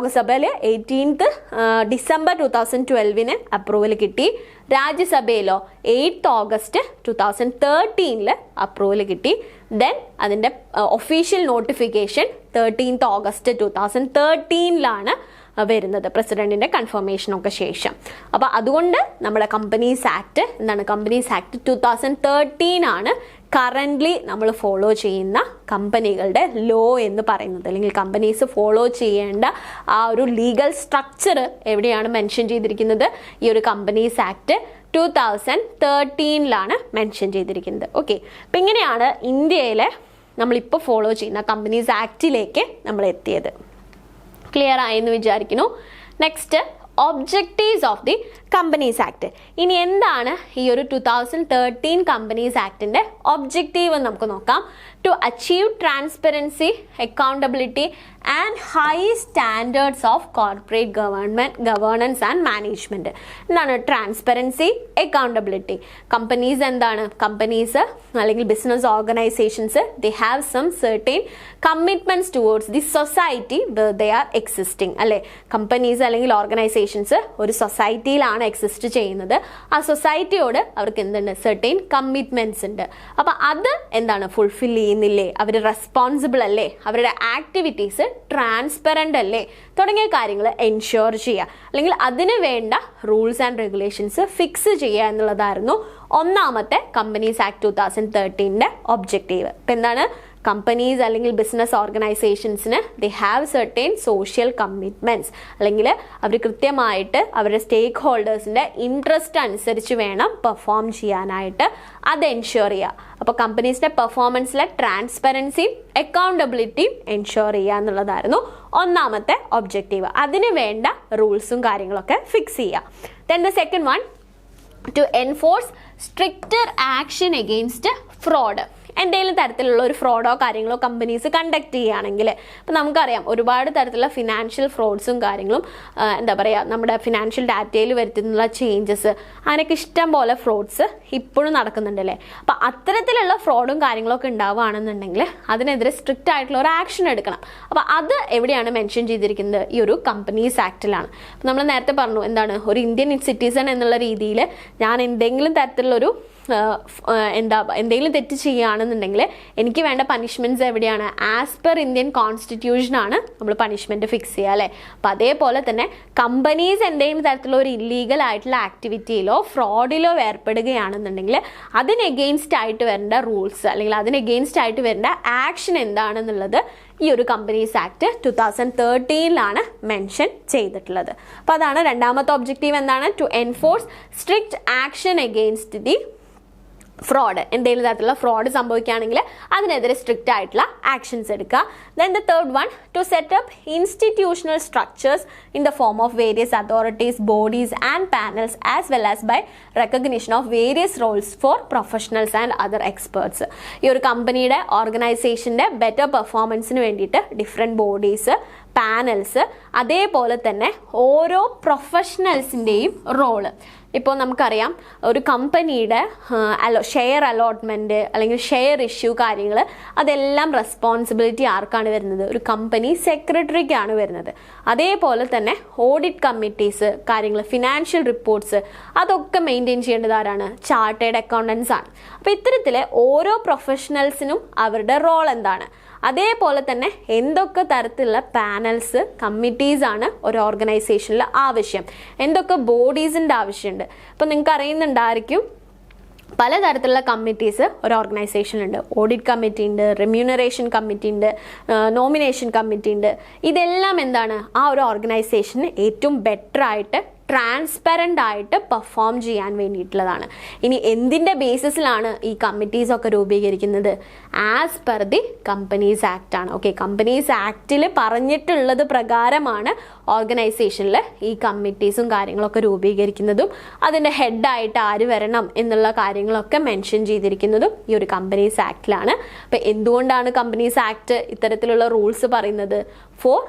18th December 2012 അപ്രൂവൽ കിട്ടി. രാജ്യസഭയിലോ 8th August 2013 അപ്രൂവൽ കിട്ടി. ദെൻ അതിൻ്റെ ഒഫീഷ്യൽ നോട്ടിഫിക്കേഷൻ 13th August 2013 വരുന്നത്, പ്രസിഡന്റിന്റെ കൺഫർമേഷനൊക്കെ ശേഷം. അപ്പോൾ അതുകൊണ്ട് നമ്മുടെ കമ്പനീസ് ആക്ട് എന്താണ്? കമ്പനീസ് ആക്ട് 2013 ആണ് കറൻ്റ്ലി നമ്മൾ ഫോളോ ചെയ്യുന്ന കമ്പനികളുടെ ലോ എന്ന് പറയുന്നത്, അല്ലെങ്കിൽ കമ്പനീസ് ഫോളോ ചെയ്യേണ്ട ആ ഒരു ലീഗൽ സ്ട്രക്ചർ എവിടെയാണ് മെൻഷൻ ചെയ്തിരിക്കുന്നത്? ഈ ഒരു കമ്പനീസ് ആക്ട് 2013 മെൻഷൻ ചെയ്തിരിക്കുന്നത്. ഓക്കെ, അപ്പം ഇങ്ങനെയാണ് ഇന്ത്യയിലെ നമ്മളിപ്പോൾ ഫോളോ ചെയ്യുന്ന കമ്പനീസ് ആക്ടിലേക്ക് നമ്മൾ എത്തിയത്. ക്ലിയർ ആയെന്ന് വിചാരിക്കുന്നു. Next, objectives of the companies act. ഇനി എന്താണ് ഈ ഒരു 2013 കമ്പനീസ് ആക്ടിൻ്റെ ഒബ്ജക്റ്റീവ് എന്ന് നമുക്ക് നോക്കാം. to achieve transparency, accountability and high standards of corporate governance and management. എന്താണ് ട്രാൻസ്പെറൻസി, അക്കൗണ്ടബിലിറ്റി? കമ്പനീസ് എന്താണ്? കമ്പനീസ് അല്ലെങ്കിൽ business organisations they have some certain commitments towards the society where they are existing. അല്ലേ, companies അല്ലെങ്കിൽ organisations ഒരു സൊസൈറ്റിയിലാണ് exist ചെയ്യുന്നത്. ആ സൊസൈറ്റിയോട് അവർക്ക് എന്തുണ്ട്? certain commitments ഉണ്ട്. അപ്പോൾ അത് എന്താണ്? ഫുൾഫിൽ ചെയ്യുന്നില്ലേ? അവർ റെസ്പോൺസിബിൾ അല്ലേ? അവരുടെ ആക്ടിവിറ്റീസ് ട്രാൻസ്പെറൻ്റ് അല്ലേ? തുടങ്ങിയ കാര്യങ്ങൾ എൻഷുർ ചെയ്യുക, അല്ലെങ്കിൽ അതിന് വേണ്ട റൂൾസ് ആൻഡ് റെഗുലേഷൻസ് ഫിക്സ് ചെയ്യുക എന്നുള്ളതായിരുന്നു ഒന്നാമത്തെ കമ്പനീസ് ആക്ട് 2013 ഒബ്ജക്റ്റീവ്. ഇപ്പം എന്താണ്? കമ്പനീസ് അല്ലെങ്കിൽ ബിസിനസ് ഓർഗനൈസേഷൻസിന് they have certain social commitments, അല്ലെങ്കിൽ അവർ കൃത്യമായിട്ട് അവരുടെ സ്റ്റേക്ക് ഹോൾഡേഴ്സിൻ്റെ ഇൻട്രസ്റ്റ് അനുസരിച്ച് വേണം പെർഫോം ചെയ്യാനായിട്ട്. അത് എൻഷുർ ചെയ്യുക. അപ്പോൾ കമ്പനീസിൻ്റെ പെർഫോമൻസിലെ ട്രാൻസ്പെറൻസിയും അക്കൗണ്ടബിലിറ്റിയും എൻഷുർ ചെയ്യുക എന്നുള്ളതായിരുന്നു ഒന്നാമത്തെ ഒബ്ജക്റ്റീവ്. അതിന് വേണ്ട റൂൾസും കാര്യങ്ങളൊക്കെ ഫിക്സ് ചെയ്യുക. Then the second one, to enforce stricter action against fraud. എന്തെങ്കിലും തരത്തിലുള്ള ഒരു ഫ്രോഡോ കാര്യങ്ങളോ കമ്പനീസ് കണ്ടക്ട് ചെയ്യുകയാണെങ്കിൽ, ഇപ്പം നമുക്കറിയാം ഒരുപാട് തരത്തിലുള്ള ഫിനാൻഷ്യൽ ഫ്രോഡ്സും കാര്യങ്ങളും എന്താ പറയുക, നമ്മുടെ ഫിനാൻഷ്യൽ ഡാറ്റയിൽ വരുത്തുന്നുള്ള ചേഞ്ചസ്, അങ്ങനെയൊക്കെ ഇഷ്ടം പോലെ ഫ്രോഡ്സ് ഇപ്പോഴും നടക്കുന്നുണ്ടല്ലേ. അപ്പം അത്തരത്തിലുള്ള ഫ്രോഡും കാര്യങ്ങളൊക്കെ ഉണ്ടാവുകയാണെന്നുണ്ടെങ്കിൽ അതിനെതിരെ സ്ട്രിക്റ്റ് ആയിട്ടുള്ള ഒരു ആക്ഷൻ എടുക്കണം. അപ്പോൾ അത് എവിടെയാണ് മെൻഷൻ ചെയ്തിരിക്കുന്നത്? ഈ ഒരു കമ്പനീസ് ആക്റ്റിലാണ്. അപ്പം നമ്മൾ നേരത്തെ പറഞ്ഞു എന്താണ്, ഒരു ഇന്ത്യൻ സിറ്റിസൺ എന്നുള്ള രീതിയിൽ ഞാൻ എന്തെങ്കിലും തരത്തിലുള്ളൊരു എന്തെങ്കിലും തെറ്റ് ചെയ്യുകയാണെന്നുണ്ടെങ്കിൽ എനിക്ക് വേണ്ട പണിഷ്മെൻറ്റ്സ് എവിടെയാണ്? ആസ് പെർ ഇന്ത്യൻ കോൺസ്റ്റിറ്റ്യൂഷനാണ് നമ്മൾ പണിഷ്മെൻറ്റ് ഫിക്സ് ചെയ്യുക അല്ലേ. അപ്പോൾ അതേപോലെ തന്നെ കമ്പനീസ് എന്തെങ്കിലും തരത്തിലുള്ള ഒരു ഇല്ലീഗൽ ആയിട്ടുള്ള ആക്ടിവിറ്റിയിലോ ഫ്രോഡിലോ ഏർപ്പെടുകയാണെന്നുണ്ടെങ്കിൽ അതിന് എഗെയിൻസ്റ്റ് ആയിട്ട് വരേണ്ട റൂൾസ് അല്ലെങ്കിൽ അതിന് എഗെയിൻസ്റ്റ് ആയിട്ട് വരേണ്ട ആക്ഷൻ എന്താണെന്നുള്ളത് ഈ ഒരു കമ്പനീസ് ആക്ട് 2013 മെൻഷൻ ചെയ്തിട്ടുള്ളത്. അപ്പോൾ അതാണ് രണ്ടാമത്തെ ഒബ്ജക്റ്റീവ്. എന്താണ്? To enforce strict action against the fraud. എന്തെങ്കിലും തരത്തിലുള്ള ഫ്രോഡ് സംഭവിക്കുകയാണെങ്കിൽ അതിനെതിരെ സ്ട്രിക്റ്റ് ആയിട്ടുള്ള ആക്ഷൻസ് എടുക്കുക. Then the third one, to set up institutional structures in the form of various authorities, bodies and panels as well as by recognition of various roles for professionals and other experts. ഈ ഒരു കമ്പനിയുടെ ഓർഗനൈസേഷൻ്റെ better പെർഫോമൻസിന് വേണ്ടിയിട്ട് different bodies, panels, അതേപോലെ തന്നെ ഓരോ പ്രൊഫഷണൽസിൻ്റെയും role. ഇപ്പോൾ നമുക്കറിയാം ഒരു കമ്പനിയുടെ ഷെയർ അലോട്ട്മെൻറ്റ് അല്ലെങ്കിൽ ഷെയർ ഇഷ്യൂ കാര്യങ്ങൾ അതെല്ലാം റെസ്പോൺസിബിലിറ്റി ആർക്കാണ് വരുന്നത്? ഒരു കമ്പനി സെക്രട്ടറിക്കാണ് വരുന്നത്. അതേപോലെ തന്നെ ഓഡിറ്റ് കമ്മിറ്റീസ് കാര്യങ്ങൾ, ഫിനാൻഷ്യൽ റിപ്പോർട്ട്സ് അതൊക്കെ മെയിൻറ്റെയിൻ ചെയ്യേണ്ടത് ആരാണ്? ചാർട്ടേഡ് അക്കൗണ്ടൻസ് ആണ്. അപ്പോൾ ഇത്തരത്തിൽ ഓരോ പ്രൊഫഷണൽസിനും അവരുടെ റോൾ എന്താണ്? അതേപോലെ തന്നെ എന്തൊക്കെ തരത്തിലുള്ള പാനൽസ്, കമ്മിറ്റീസാണ് ഒരു ഓർഗനൈസേഷനിൽ ആവശ്യം, എന്തൊക്കെ ബോഡീസിൻ്റെ ആവശ്യമുണ്ട്. അപ്പോൾ നിങ്ങൾക്ക് അറിയുന്നുണ്ടായിരിക്കും പലതരത്തിലുള്ള കമ്മിറ്റീസ് ഒരു ഓർഗനൈസേഷനുണ്ട്. ഓഡിറ്റ് കമ്മിറ്റി ഉണ്ട്, റെമ്യൂണറേഷൻ കമ്മിറ്റി ഉണ്ട്, നോമിനേഷൻ കമ്മിറ്റി ഉണ്ട്. ഇതെല്ലാം എന്താണ്? ആ ഒരു ഓർഗനൈസേഷന് ഏറ്റവും ബെറ്റർ ആയിട്ട് ട്രാൻസ്പെറൻ്റ് ആയിട്ട് പെർഫോം ചെയ്യാൻ വേണ്ടിയിട്ടുള്ളതാണ്. ഇനി എന്തിൻ്റെ ബേസിസിലാണ് ഈ കമ്മിറ്റീസ് ഒക്കെ രൂപീകരിക്കുന്നത്? As per the companies act ആണ്. ഓക്കെ, കമ്പനീസ് ആക്റ്റിൽ പറഞ്ഞിട്ടുള്ളത് പ്രകാരമാണ് ഓർഗനൈസേഷനിൽ ഈ കമ്മിറ്റീസും കാര്യങ്ങളൊക്കെ രൂപീകരിക്കുന്നതും അതിൻ്റെ ഹെഡായിട്ട് ആര് വരണം എന്നുള്ള കാര്യങ്ങളൊക്കെ മെൻഷൻ ചെയ്തിരിക്കുന്നതും ഈ ഒരു കമ്പനീസ് ആക്റ്റിലാണ്. അപ്പോൾ എന്തുകൊണ്ടാണ് കമ്പനീസ് ആക്ട് ഇത്തരത്തിലുള്ള റൂൾസ് പറയുന്നത്? For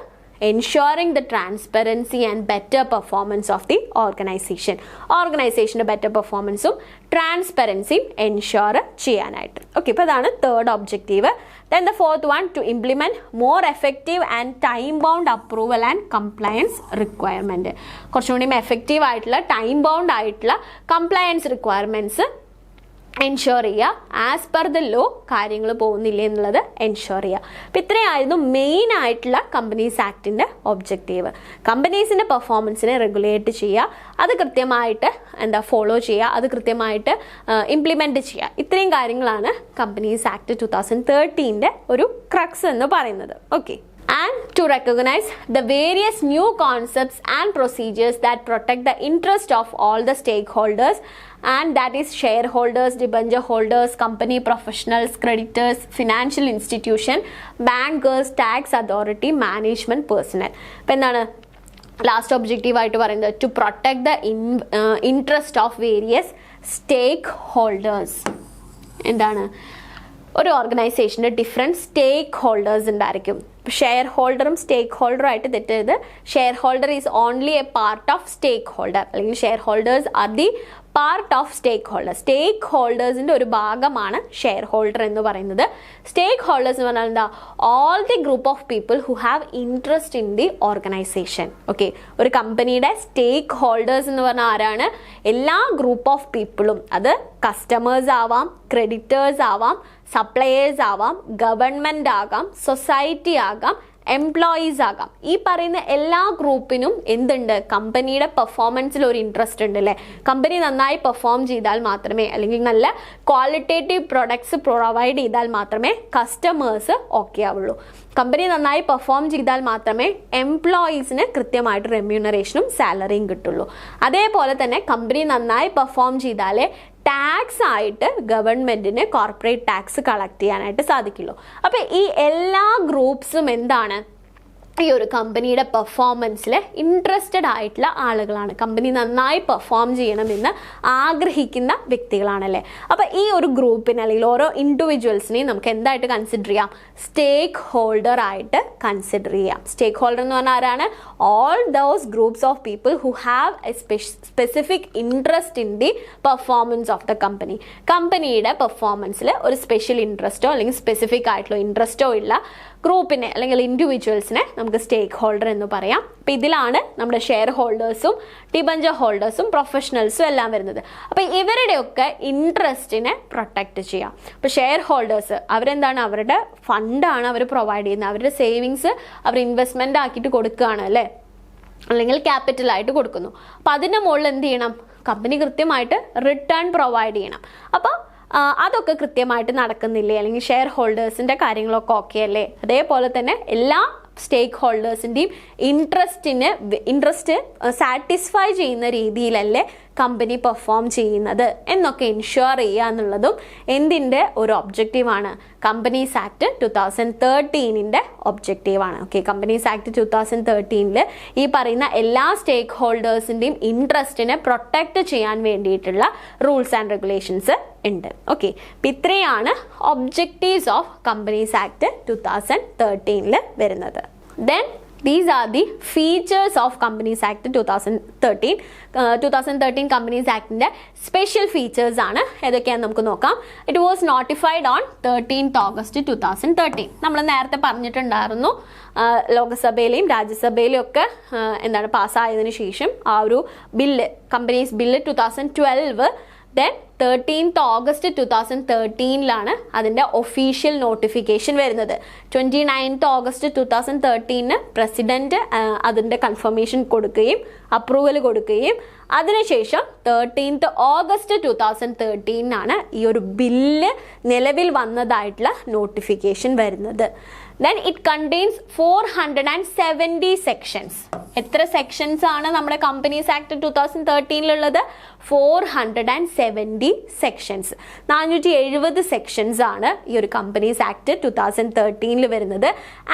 ensuring the transparency and better performance of the organization. ഓർഗനൈസേഷൻ്റെ ബെറ്റർ പെർഫോമൻസും ട്രാൻസ്പെറൻസിയും എൻഷുർ ചെയ്യാനായിട്ട്. ഓക്കെ, ഇപ്പോൾ അതാണ് third objective. Then the fourth one, to implement more effective and time bound approval and compliance requirement. കുറച്ചും കൂടി effective ആയിട്ടുള്ള time bound ആയിട്ടുള്ള കംപ്ലയൻസ് റിക്വയർമെൻറ്റ്സ് എൻഷുർ ചെയ്യുക. ആസ് പെർ ദ ലോ കാര്യങ്ങൾ പോകുന്നില്ലേ എന്നുള്ളത് എൻഷുർ ചെയ്യുക. അപ്പം ഇത്രയായിരുന്നു മെയിൻ ആയിട്ടുള്ള കമ്പനീസ് ആക്ടിൻ്റെ ഒബ്ജക്റ്റീവ്. കമ്പനീസിൻ്റെ പെർഫോമൻസിനെ റെഗുലേറ്റ് ചെയ്യുക, അത് കൃത്യമായിട്ട് ഫോളോ ചെയ്യുക, അത് കൃത്യമായിട്ട് ഇംപ്ലിമെൻറ്റ് ചെയ്യുക. ഇത്രയും കാര്യങ്ങളാണ് കമ്പനീസ് ആക്ട് 2013 ഒരു ക്രക്സ് എന്ന് പറയുന്നത്. Okay, and to recognize the various new concepts and procedures that protect the interest of all the stakeholders, and that is shareholders, debenture holders, company professionals, creditors, financial institution, bankers, tax authority, management personnel. അപ്പോൾ എന്താണ് last objective ആയിട്ട് പറയുന്നത്? To protect the interest of various stakeholders. എന്താണ്? ഒരു ഓർഗനൈസേഷന് different stakeholders ഉണ്ടായിരിക്കും. ഷെയർ ഹോൾഡറും സ്റ്റേക്ക് ഹോൾഡറും ആയിട്ട് തെറ്റരുത്. Shareholder is only a part of stakeholder, അല്ലെങ്കിൽ shareholders are the part of stakeholder. സ്റ്റേക്ക് ഹോൾഡേഴ്സിൻ്റെ ഒരു ഭാഗമാണ് ഷെയർ ഹോൾഡർ എന്ന് പറയുന്നത്. സ്റ്റേക്ക് ഹോൾഡേഴ്സ് എന്ന് പറഞ്ഞാൽ എന്താ? All the group of people who have interest in the organisation. Okay, ഒരു കമ്പനിയുടെ സ്റ്റേക്ക് ഹോൾഡേഴ്സ് എന്ന് പറഞ്ഞാൽ ആരാണ്? എല്ലാ ഗ്രൂപ്പ് ഓഫ് പീപ്പിളും. അത് കസ്റ്റമേഴ്സ് ആവാം, ക്രെഡിറ്റേഴ്സ് ആവാം, സപ്ലയേഴ്സ് ആവാം, ഗവൺമെൻറ് ആകാം, സൊസൈറ്റി ആകാം, എംപ്ലോയീസ് ആകാം. ഈ പറയുന്ന എല്ലാ ഗ്രൂപ്പിനും എന്തുണ്ട്? കമ്പനിയുടെ പെർഫോമൻസിൽ ഒരു ഇൻട്രസ്റ്റ് ഉണ്ട് അല്ലേ? കമ്പനി നന്നായി പെർഫോം ചെയ്താൽ മാത്രമേ, അല്ലെങ്കിൽ നല്ല ക്വാളിറ്റേറ്റീവ് പ്രൊഡക്ട്സ് പ്രൊവൈഡ് ചെയ്താൽ മാത്രമേ കസ്റ്റമേഴ്സ് ഓക്കെ ആവുള്ളൂ. കമ്പനി നന്നായി പെർഫോം ചെയ്താൽ മാത്രമേ എംപ്ലോയീസിന് കൃത്യമായിട്ട് റെമ്യൂണറേഷനും സാലറിയും കിട്ടുള്ളൂ. അതേപോലെ തന്നെ കമ്പനി നന്നായി പെർഫോം ചെയ്താലേ ടാക്സ് ആയിട്ട് ഗവൺമെൻറ്റിന് കോർപ്പറേറ്റ് ടാക്സ് കളക്ട് ചെയ്യാനായിട്ട് സാധിക്കുള്ളൂ. അപ്പോൾ ഈ എല്ലാ ഗ്രൂപ്പ്സും എന്താണ്? ഈ ഒരു കമ്പനിയുടെ പെർഫോമൻസിൽ ഇൻട്രസ്റ്റഡ് ആയിട്ടുള്ള ആളുകളാണ്. കമ്പനി നന്നായി പെർഫോം ചെയ്യണമെന്ന് ആഗ്രഹിക്കുന്ന വ്യക്തികളാണല്ലേ. അപ്പോൾ ഈ ഒരു ഗ്രൂപ്പിന് അല്ലെങ്കിൽ ഓരോ ഇൻഡിവിജ്വൽസിനെയും നമുക്ക് എന്തായിട്ട് കൺസിഡർ ചെയ്യാം? സ്റ്റേക്ക് ഹോൾഡർ ആയിട്ട് കൺസിഡർ ചെയ്യാം. സ്റ്റേക്ക് ഹോൾഡർ എന്ന് പറഞ്ഞാൽ ആരാണ്? All those groups of people who have A specific interest in the performance of the company. കമ്പനിയുടെ പെർഫോമൻസിൽ ഒരു സ്പെഷ്യൽ ഇൻട്രസ്റ്റോ അല്ലെങ്കിൽ സ്പെസിഫിക് ആയിട്ടുള്ള ഇൻട്രസ്റ്റോ ഉള്ള ഗ്രൂപ്പിനെ അല്ലെങ്കിൽ ഇൻഡിവിജ്വൽസിനെ നമുക്ക് സ്റ്റേക്ക് ഹോൾഡർ എന്ന് പറയാം. അപ്പോൾ ഇതിലാണ് നമ്മുടെ ഷെയർ ഹോൾഡേഴ്സും ഡിബഞ്ചർ ഹോൾഡേഴ്സും പ്രൊഫഷണൽസും എല്ലാം വരുന്നത്. അപ്പോൾ ഇവരുടെയൊക്കെ ഇൻട്രസ്റ്റിനെ പ്രൊട്ടക്റ്റ് ചെയ്യാം. അപ്പോൾ ഷെയർ ഹോൾഡേഴ്സ് അവരെന്താണ്? അവരുടെ ഫണ്ടാണ് അവർ പ്രൊവൈഡ് ചെയ്യുന്നത്. അവരുടെ സേവിങ്സ് അവർ ഇൻവെസ്റ്റ്മെൻ്റ് ആക്കിയിട്ട് കൊടുക്കുകയാണ് അല്ലേ, അല്ലെങ്കിൽ ക്യാപിറ്റലായിട്ട് കൊടുക്കുന്നു. അപ്പോൾ അതിൻ്റെ മുകളിൽ എന്ത് ചെയ്യണം? കമ്പനി കൃത്യമായിട്ട് റിട്ടേൺ പ്രൊവൈഡ് ചെയ്യണം. അപ്പോൾ അതൊക്കെ കൃത്യമായിട്ട് നടക്കുന്നില്ലേ, അല്ലെങ്കിൽ ഷെയർ ഹോൾഡേഴ്സിൻ്റെ കാര്യങ്ങളൊക്കെ ഓക്കെ അല്ലേ? അതേപോലെ തന്നെ എല്ലാ സ്റ്റേക്ക് ഹോൾഡേഴ്സിൻ്റെയും ഇൻട്രസ്റ്റ് സാറ്റിസ്ഫൈ ചെയ്യുന്ന രീതിയിലല്ലേ കമ്പനി പെർഫോം ചെയ്യുന്നത് എന്നൊക്കെ ഇൻഷുർ ചെയ്യുക എന്നുള്ളതും എന്തിൻ്റെ ഒരു ഒബ്ജക്റ്റീവാണ്? കമ്പനീസ് ആക്ട് 2013 ഒബ്ജക്റ്റീവാണ്. ഓക്കെ, കമ്പനീസ് ആക്ട് 2013 ഈ പറയുന്ന എല്ലാ സ്റ്റേക്ക് ഹോൾഡേഴ്സിൻ്റെയും ഇൻട്രസ്റ്റിനെ പ്രൊട്ടക്റ്റ് ചെയ്യാൻ വേണ്ടിയിട്ടുള്ള റൂൾസ് ആൻഡ് റെഗുലേഷൻസ് ഉണ്ട്. ഓക്കെ, അപ്പം ഇത്രയാണ് ഒബ്ജക്റ്റീവ്സ് ഓഫ് കമ്പനീസ് ആക്ട് 2013 വരുന്നത്. Then these are the features of Companies Act 2013. 2013 Companies Actന്റെ special features ആണ്. ഏതൊക്കെയാണെന്ന് നമുക്ക് നോക്കാം. It was notified on 13th August 2013. നമ്മൾ നേരത്തെ പറഞ്ഞിട്ടുണ്ടായിരുന്നു, ലോകസഭയിലെയും രാജ്യസഭയിലെയും ഒക്കെ എന്താണ് പാസ്സായതിനു ശേഷം ആ ഒരു bill, companies bill 2012, then 13th August 2013 അതിൻ്റെ ഒഫീഷ്യൽ നോട്ടിഫിക്കേഷൻ വരുന്നത്. 29th August 2013 പ്രസിഡന്റ് അതിൻ്റെ കൺഫർമേഷൻ കൊടുക്കുകയും അപ്രൂവൽ കൊടുക്കുകയും അതിനുശേഷം 13th August 2013 ഈ ഒരു ബില്ല് നിലവിൽ വന്നതായിട്ടുള്ള നോട്ടിഫിക്കേഷൻ വരുന്നത്. Then it contains 470 sections. എത്ര സെക്ഷൻസ് ആണ് നമ്മുടെ കമ്പനീസ് ആക്ട് 2013 470 സെക്ഷൻസ്. 470 സെക്ഷൻസ് ആണ് ഈ ഒരു കമ്പനീസ് ആക്ട് 2013 വരുന്നത്.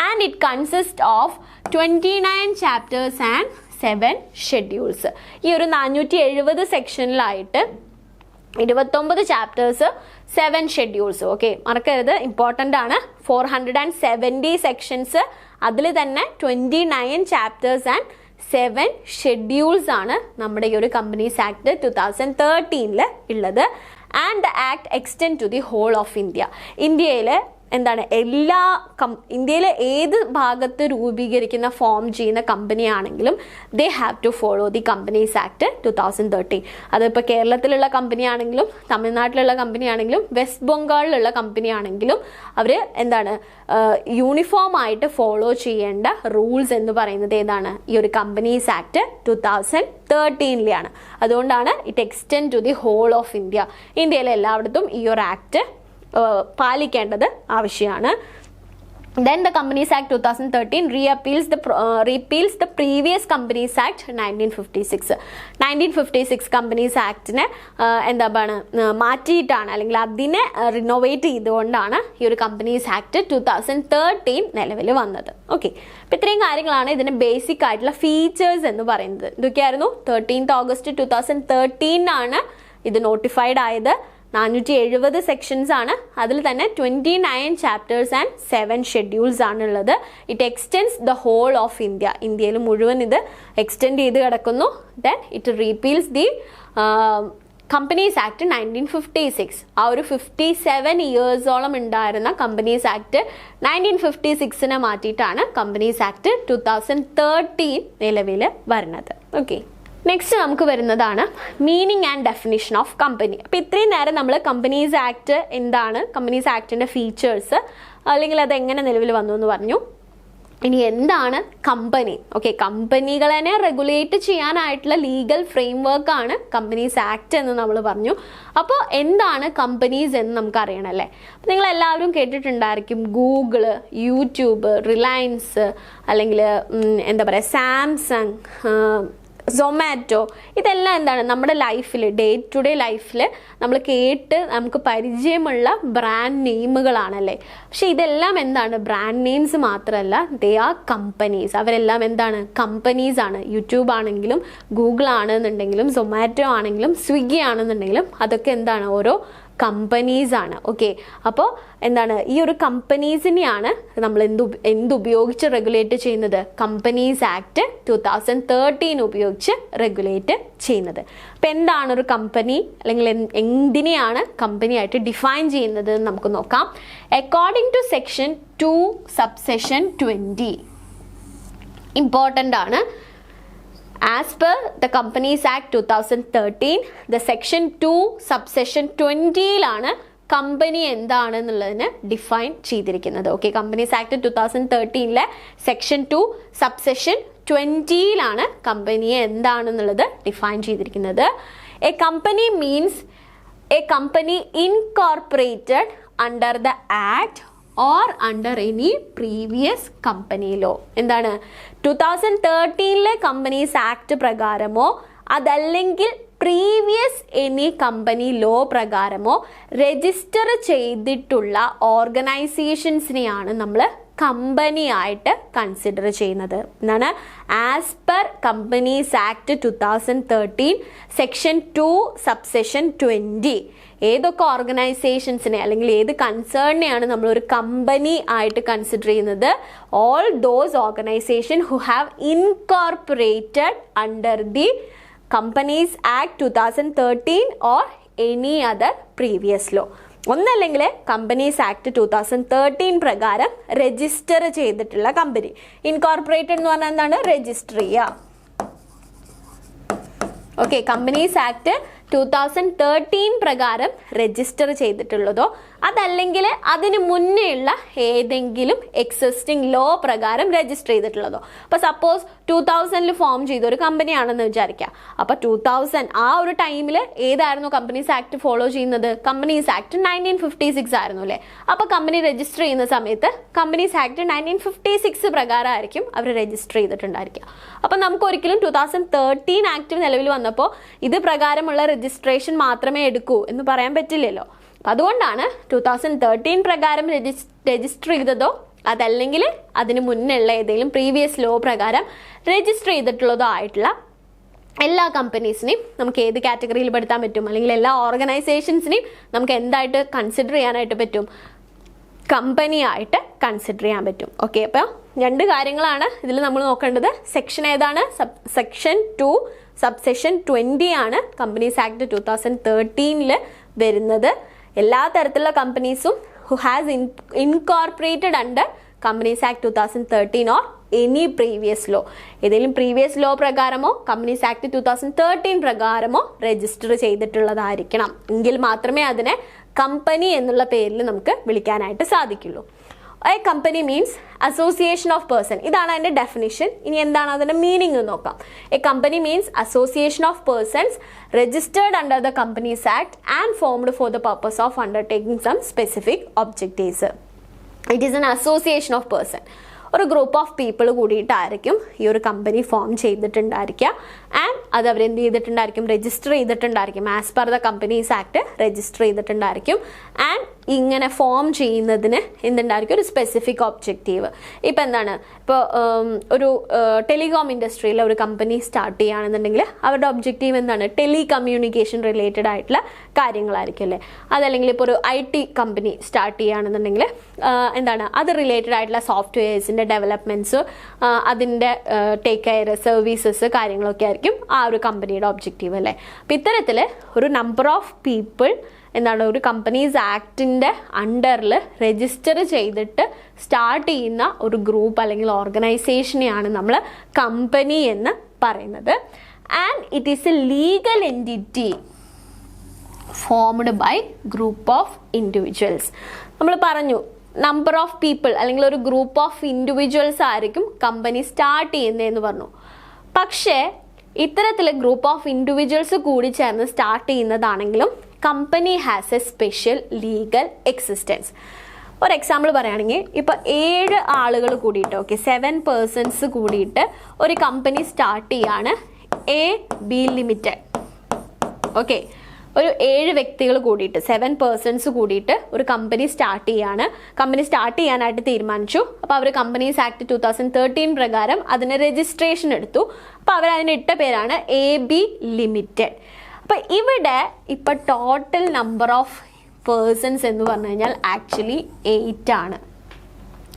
And it consist of 29 chapters and 7 schedules. ഈ ഒരു 470 സെക്ഷനിലായിട്ട് 29 ചാപ്റ്റേഴ്സ്, 7 ഷെഡ്യൂൾസ്. ഓക്കെ, മറക്കരുത്, ഇമ്പോർട്ടൻ്റ് ആണ്. 470 സെക്ഷൻസ്, അതിൽ തന്നെ 29 ചാപ്റ്റേഴ്സ് ആൻഡ് 7 ഷെഡ്യൂൾസ് ആണ് നമ്മുടെ ഈ ഒരു കമ്പനീസ് ആക്ട് 2013 ഉള്ളത്. And the act extend to the whole of India. ഇന്ത്യയിലെ എന്താണ് ഇന്ത്യയിലെ ഏത് ഭാഗത്ത് രൂപീകരിക്കുന്ന ഫോം ചെയ്യുന്ന കമ്പനിയാണെങ്കിലും they have to follow the companies act 2013. അതിപ്പോൾ കേരളത്തിലുള്ള കമ്പനി ആണെങ്കിലും തമിഴ്നാട്ടിലുള്ള കമ്പനി ആണെങ്കിലും വെസ്റ്റ് ബംഗാളിലുള്ള കമ്പനി ആണെങ്കിലും അവർ എന്താണ് യൂണിഫോം ആയിട്ട് ഫോളോ ചെയ്യേണ്ട റൂൾസ് എന്ന് പറയുന്നത് ഏതാണ്? ഈ ഒരു കമ്പനീസ് ആക്ട് 2013 അതുകൊണ്ടാണ് it extend to the whole of India. ഇന്ത്യയിലെ എല്ലായിടത്തും ഈ ഒരു ആക്ട് പാലിക്കേണ്ടത് ആവശ്യമാണ്. Then the Companies Act 2013 repeals the previous Companies Act 1956. 1956 Companies Actനെ എന്താണ് മാറ്റിയിട്ടാണ്, അല്ലെങ്കിൽ അതിനെ റിനോവേറ്റ് ചെയ്തുകൊണ്ടാണ് ഈ ഒരു Companies Act 2013 നിലവിൽ വന്നത്. ഓക്കെ, അപ്പോൾ ഇത്രയും കാര്യങ്ങളാണ് ഇതിൻ്റെ ബേസിക് ആയിട്ടുള്ള ഫീച്ചേഴ്സ് എന്ന് പറയുന്നത്. ഇതൊക്കെയായിരുന്നു 13th August 2013 ഇത് നോട്ടിഫൈഡ് ആയത്. 470 സെക്ഷൻസ് ആണ്. അതിൽ തന്നെ 29 ചാപ്റ്റേഴ്സ് ആൻഡ് 7 ഷെഡ്യൂൾസ് ആണുള്ളത്. It extends the whole of India. ഇന്ത്യയിൽ മുഴുവൻ ഇത് എക്സ്റ്റെൻഡ് ചെയ്ത് കിടക്കുന്നു. Then it repeals the companies act 1956. ആ ഒരു 57 ഇയേഴ്സോളം ഉണ്ടായിരുന്ന കമ്പനീസ് ആക്ട് 1956 മാറ്റിയിട്ടാണ് കമ്പനീസ് ആക്ട് 2013 നിലവിൽ വരുന്നത്. ഓക്കെ, നെക്സ്റ്റ് നമുക്ക് വരുന്നതാണ് meaning and definition of company. അപ്പോൾ ഇത്രയും നേരം നമ്മൾ കമ്പനീസ് ആക്ട് എന്താണ്, കമ്പനീസ് ആക്ടിൻ്റെ ഫീച്ചേഴ്സ് അല്ലെങ്കിൽ അത് എങ്ങനെ നിലവിൽ വന്നു എന്ന് പറഞ്ഞു. ഇനി എന്താണ് കമ്പനി? ഓക്കെ, കമ്പനികളെ റെഗുലേറ്റ് ചെയ്യാനായിട്ടുള്ള ലീഗൽ ഫ്രെയിം വർക്കാണ് കമ്പനീസ് ആക്ട് എന്ന് നമ്മൾ പറഞ്ഞു. അപ്പോൾ എന്താണ് കമ്പനീസ് എന്ന് നമുക്ക് അറിയണമല്ലേ. അപ്പോൾ നിങ്ങളെല്ലാവരും കേട്ടിട്ടുണ്ടായിരിക്കും ഗൂഗിള്, യൂട്യൂബ്, റിലയൻസ്, അല്ലെങ്കിൽ എന്താ പറയുക സാംസങ്, സൊമാറ്റോ, ഇതെല്ലാം എന്താണ് നമ്മുടെ ലൈഫിൽ, ഡേ ടു ഡേ ലൈഫിൽ നമ്മൾ കേട്ട് നമുക്ക് പരിചയമുള്ള ബ്രാൻഡ് നെയിമുകളാണല്ലേ. പക്ഷെ ഇതെല്ലാം എന്താണ് ബ്രാൻഡ് നെയിംസ് മാത്രമല്ല, ദേ ആർ കമ്പനീസ്. അവരെല്ലാം എന്താണ് കമ്പനീസ് ആണ്. യൂട്യൂബ് ആണെങ്കിലും ഗൂഗിൾ ആണെന്നുണ്ടെങ്കിലും സൊമാറ്റോ ആണെങ്കിലും സ്വിഗ്ഗി ആണെന്നുണ്ടെങ്കിലും അതൊക്കെ എന്താണ് ഓരോ കമ്പനീസ് ആണ്. ഓക്കെ, അപ്പോൾ എന്താണ് ഈ ഒരു കമ്പനീസിനെയാണ് നമ്മൾ എന്തുപയോഗിച്ച് റെഗുലേറ്റ് ചെയ്യുന്നത്? കമ്പനീസ് ആക്ട് 2013 ഉപയോഗിച്ച് റെഗുലേറ്റ് ചെയ്യുന്നത്. അപ്പം എന്താണ് ഒരു കമ്പനി, അല്ലെങ്കിൽ എന്തിനെയാണ് കമ്പനി ആയിട്ട് ഡിഫൈൻ ചെയ്യുന്നത് എന്ന് നമുക്ക് നോക്കാം. According to section 2 subsection 20 important ആണ്. As per the Companies Act 2013, the section 2 subsection 20 company എന്താണെന്നുള്ളതിന് define ചെയ്തിരിക്കുന്നത്. Okay, companies act 2013 section 2 subsection 20 കമ്പനിയെ എന്താണെന്നുള്ളത് ഡിഫൈൻ ചെയ്തിരിക്കുന്നത്. A company means A company incorporated under the act or under any previous company law. എന്താണ് 2013 companies act പ്രകാരമോ അതല്ലെങ്കിൽ previous any company law പ്രകാരമോ register ചെയ്തിട്ടുള്ള ഓർഗനൈസേഷൻസിനെയാണ് നമ്മൾ കമ്പനി ആയിട്ട് കൺസിഡർ ചെയ്യുന്നത്. എന്താണ് as per companies act 2013 section 2 subsection 20 ഏതൊക്കെ ഓർഗനൈസേഷൻസിനെ അല്ലെങ്കിൽ ഏത് കൺസേണിനെയാണ് നമ്മൾ ഒരു കമ്പനി ആയിട്ട് കൺസിഡർ ചെയ്യുന്നത്? All those organisation who have incorporated under the companies act 2013 or any other previous law. ഒന്നല്ലെങ്കിൽ കമ്പനീസ് ആക്ട് 2013 പ്രകാരം രജിസ്റ്റർ ചെയ്തിട്ടുള്ള കമ്പനി. ഇൻകോർപ്പറേറ്റഡ് എന്ന് പറഞ്ഞാൽ എന്താണ്? രജിസ്റ്റർ ചെയ്യുക. ഓക്കെ, കമ്പനീസ് ആക്ട് 2013 പ്രകാരം രജിസ്റ്റർ ചെയ്തിട്ടുള്ളതോ അതല്ലെങ്കിൽ അതിന് മുന്നേ ഉള്ള ഏതെങ്കിലും എക്സിസ്റ്റിംഗ് ലോ പ്രകാരം രജിസ്റ്റർ ചെയ്തിട്ടുള്ളതോ. അപ്പോൾ സപ്പോസ് 2000 ഫോം ചെയ്ത ഒരു കമ്പനിയാണെന്ന് വിചാരിക്കുക. അപ്പോൾ 2000 ആ ഒരു ടൈമിൽ ഏതായിരുന്നു കമ്പനീസ് ആക്ട് ഫോളോ ചെയ്യുന്നത്? കമ്പനീസ് ആക്ട് 1956 ആയിരുന്നു അല്ലേ. അപ്പോൾ കമ്പനി രജിസ്റ്റർ ചെയ്യുന്ന സമയത്ത് കമ്പനീസ് ആക്ട് 1956 പ്രകാരമായിരിക്കും അവർ രജിസ്റ്റർ ചെയ്തിട്ടുണ്ടായിരിക്കുക. അപ്പോൾ നമുക്ക് ഒരിക്കലും 2013 ആക്ട് നിലവിൽ വന്നപ്പോൾ ഇത് പ്രകാരമുള്ള രജിസ്ട്രേഷൻ മാത്രമേ എടുക്കൂ എന്ന് പറയാൻ പറ്റില്ലല്ലോ. അപ്പം അതുകൊണ്ടാണ് 2013 പ്രകാരം രജിസ്റ്റർ ചെയ്തതോ അതല്ലെങ്കിൽ അതിന് മുന്നുള്ള ഏതെങ്കിലും പ്രീവിയസ് ലോ പ്രകാരം രജിസ്റ്റർ ചെയ്തിട്ടുള്ളതോ ആയിട്ടുള്ള എല്ലാ കമ്പനീസിനെയും നമുക്ക് ഏത് കാറ്റഗറിയിൽ പെടുത്താൻ പറ്റും? അല്ലെങ്കിൽ എല്ലാ ഓർഗനൈസേഷൻസിനെയും നമുക്ക് എന്തായിട്ട് കൺസിഡർ ചെയ്യാനായിട്ട് പറ്റും? കമ്പനി ആയിട്ട് കൺസിഡർ ചെയ്യാൻ പറ്റും. ഓക്കെ, അപ്പോൾ രണ്ട് കാര്യങ്ങളാണ് ഇതിൽ നമ്മൾ നോക്കേണ്ടത്. സെക്ഷൻ ഏതാണ്? സെക്ഷൻ 2 സബ്സെഷൻ 20 ആണ് കമ്പനീസ് ആക്ട് 2013 വരുന്നത്. എല്ലാ തരത്തിലുള്ള കമ്പനീസും who has incorporated under companies act 2013 or any previous law, ഏതെങ്കിലും പ്രീവിയസ് ലോ പ്രകാരമോ കമ്പനീസ് ആക്ട് 2013 പ്രകാരമോ രജിസ്റ്റർ ചെയ്തിട്ടുള്ളതായിരിക്കണം. എങ്കിൽ മാത്രമേ അതിനെ കമ്പനി എന്നുള്ള പേരിൽ നമുക്ക് വിളിക്കാനായിട്ട് സാധിക്കുള്ളൂ. A company means association of person. ഇതാണ് അതിൻ്റെ ഡെഫിനിഷൻ. ഇനി എന്താണ് അതിൻ്റെ മീനിങ് നോക്കാം. A company means association of persons registered under the companies act and formed for the purpose of undertaking some specific objectives. It is an association of person. ഒരു group of people കൂടിയിട്ടായിരിക്കും ഈ ഒരു company form ചെയ്തിട്ടുണ്ടായിരിക്കുക. And അത് അവരെന്ത് ചെയ്തിട്ടുണ്ടായിരിക്കും? Register ചെയ്തിട്ടുണ്ടായിരിക്കും. As per the companies act register ചെയ്തിട്ടുണ്ടായിരിക്കും. ആൻഡ് ഇങ്ങനെ ഫോം ചെയ്യുന്നതിന് എന്തുണ്ടായിരിക്കും, ഒരു സ്പെസിഫിക് ഒബ്ജക്റ്റീവ്. ഇപ്പം എന്താണ്, ഇപ്പോൾ ഒരു ടെലികോം ഇൻഡസ്ട്രിയിലെ ഒരു കമ്പനി സ്റ്റാർട്ട് ചെയ്യുകയാണെന്നുണ്ടെങ്കിൽ അവരുടെ ഒബ്ജക്റ്റീവ് എന്താണ്, ടെലികമ്മ്യൂണിക്കേഷൻ റിലേറ്റഡ് ആയിട്ടുള്ള കാര്യങ്ങളായിരിക്കും അല്ലേ. അതല്ലെങ്കിൽ ഇപ്പോൾ ഒരു IT കമ്പനി സ്റ്റാർട്ട് ചെയ്യുകയാണെന്നുണ്ടെങ്കിൽ എന്താണ്, അത് റിലേറ്റഡ് ആയിട്ടുള്ള സോഫ്റ്റ്വെയർസിൻ്റെ ഡെവലപ്മെൻറ്റ്സ്, അതിൻ്റെ ടേക്ക് കെയർ സർവീസസ് കാര്യങ്ങളൊക്കെ ആയിരിക്കും ആ ഒരു കമ്പനിയുടെ ഒബ്ജക്റ്റീവ് അല്ലേ. അപ്പം ഇത്തരത്തിൽ ഒരു നമ്പർ ഓഫ് പീപ്പിൾ എന്താണ്, ഒരു കമ്പനീസ് ആക്ടിൻ്റെ അണ്ടറിൽ രജിസ്റ്റർ ചെയ്തിട്ട് സ്റ്റാർട്ട് ചെയ്യുന്ന ഒരു ഗ്രൂപ്പ് അല്ലെങ്കിൽ ഓർഗനൈസേഷനെയാണ് നമ്മൾ കമ്പനി എന്ന് പറയുന്നത്. And it is a legal entity formed by group of individuals. നമ്മൾ പറഞ്ഞു നമ്പർ ഓഫ് പീപ്പിൾ അല്ലെങ്കിൽ ഒരു ഗ്രൂപ്പ് ഓഫ് ഇൻഡിവിജ്വൽസ് ആയിരിക്കും കമ്പനി സ്റ്റാർട്ട് ചെയ്യുന്നതെന്ന് പറഞ്ഞു. പക്ഷേ ഇത്തരത്തിൽ ഗ്രൂപ്പ് ഓഫ് ഇൻഡിവിജ്വൽസ് കൂടി ചേർന്ന് സ്റ്റാർട്ട് ചെയ്യുന്നതാണെങ്കിലും company has a special legal existence. ഒരു എക്സാമ്പിൾ പറയുകയാണെങ്കിൽ ഇപ്പോൾ 7 ആളുകൾ കൂടിയിട്ട്, ഓക്കെ, 7 പേഴ്സൺസ് കൂടിയിട്ട് ഒരു കമ്പനി സ്റ്റാർട്ട് ചെയ്യാണ്, AB ലിമിറ്റഡ്. ഓക്കെ, ഒരു 7 വ്യക്തികൾ കൂടിയിട്ട് 7 പേഴ്സൺസ് കൂടിയിട്ട് ഒരു കമ്പനി സ്റ്റാർട്ട് ചെയ്യാണ്. കമ്പനി സ്റ്റാർട്ട് ചെയ്യാനായിട്ട് തീരുമാനിച്ചു. അപ്പോൾ അവർ കമ്പനീസ് ആക്ട് 2013 പ്രകാരം അതിന് രജിസ്ട്രേഷൻ എടുത്തു. അപ്പോൾ അവരതിന് ഇട്ട പേരാണ് AB ലിമിറ്റഡ്. അപ്പോൾ ഇവിടെ ഇപ്പോൾ ടോട്ടൽ നമ്പർ ഓഫ് പേഴ്സൺസ് എന്ന് പറഞ്ഞു കഴിഞ്ഞാൽ ആക്ച്വലി 8 ആണ്.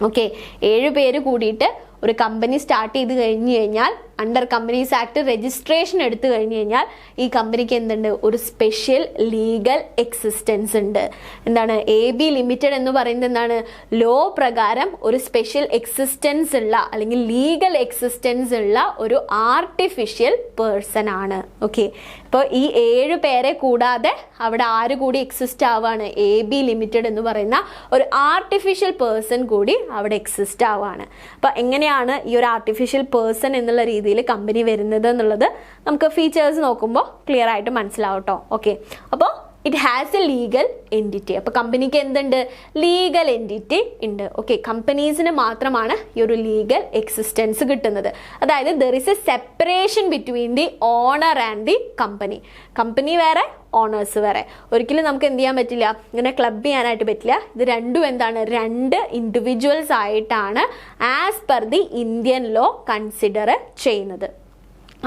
ഓക്കെ, 7 പേര് കൂടിയിട്ട് ഒരു കമ്പനി സ്റ്റാർട്ട് ചെയ്ത് കഴിഞ്ഞ് കഴിഞ്ഞാൽ അണ്ടർ കമ്പനീസ് ആക്ട് രജിസ്ട്രേഷൻ എടുത്തു കഴിഞ്ഞ് കഴിഞ്ഞാൽ ഈ കമ്പനിക്ക് എന്തുണ്ട്, ഒരു സ്പെഷ്യൽ ലീഗൽ എക്സിസ്റ്റൻസ് ഉണ്ട്. എന്താണ്, AB ലിമിറ്റഡ് എന്ന് പറയുന്നത് എന്താണ്, ലോ പ്രകാരം ഒരു സ്പെഷ്യൽ എക്സിസ്റ്റൻസ് ഉള്ള അല്ലെങ്കിൽ ലീഗൽ എക്സിസ്റ്റൻസ് ഉള്ള ഒരു ആർട്ടിഫിഷ്യൽ പേഴ്സൺ ആണ്. ഓക്കെ, ഇപ്പോൾ ഈ 7 പേരെ കൂടാതെ അവിടെ ആര് കൂടി എക്സിസ്റ്റ് ആവുകയാണ്, AB ലിമിറ്റഡ് എന്ന് പറയുന്ന ഒരു ആർട്ടിഫിഷ്യൽ പേഴ്സൺ കൂടി അവിടെ എക്സിസ്റ്റ് ആവുകയാണ്. അപ്പോൾ എങ്ങനെയാണ് ഈ ഒരു ആർട്ടിഫിഷ്യൽ പേഴ്സൺ എന്നുള്ള രീതിയിൽ കമ്പനി വരുന്നത് എന്നുള്ളത് നമുക്ക് ഫീച്ചേഴ്സ് നോക്കുമ്പോൾ ക്ലിയർ ആയിട്ട് മനസ്സിലാവും കേട്ടോ. ഓക്കെ, അപ്പോൾ it has a legal entity. അപ്പോൾ കമ്പനിക്ക് എന്തുണ്ട്, ലീഗൽ എൻറ്റിറ്റി ഉണ്ട്. ഓക്കെ, കമ്പനീസിന് മാത്രമാണ് ഈ ഒരു ലീഗൽ എക്സിസ്റ്റൻസ് കിട്ടുന്നത്. അതായത് there is a separation between the owner and the company. Company വേറെ, ഓണേഴ്സ് വേറെ. ഒരിക്കലും നമുക്ക് എന്ത് ചെയ്യാൻ പറ്റില്ല, ഇങ്ങനെ ക്ലബ് ചെയ്യാനായിട്ട് പറ്റില്ല. ഇത് രണ്ടും എന്താണ്, 2 ഇൻഡിവിജ്വൽസ് ആയിട്ടാണ് as per the Indian law consider ചെയ്യുന്നത്.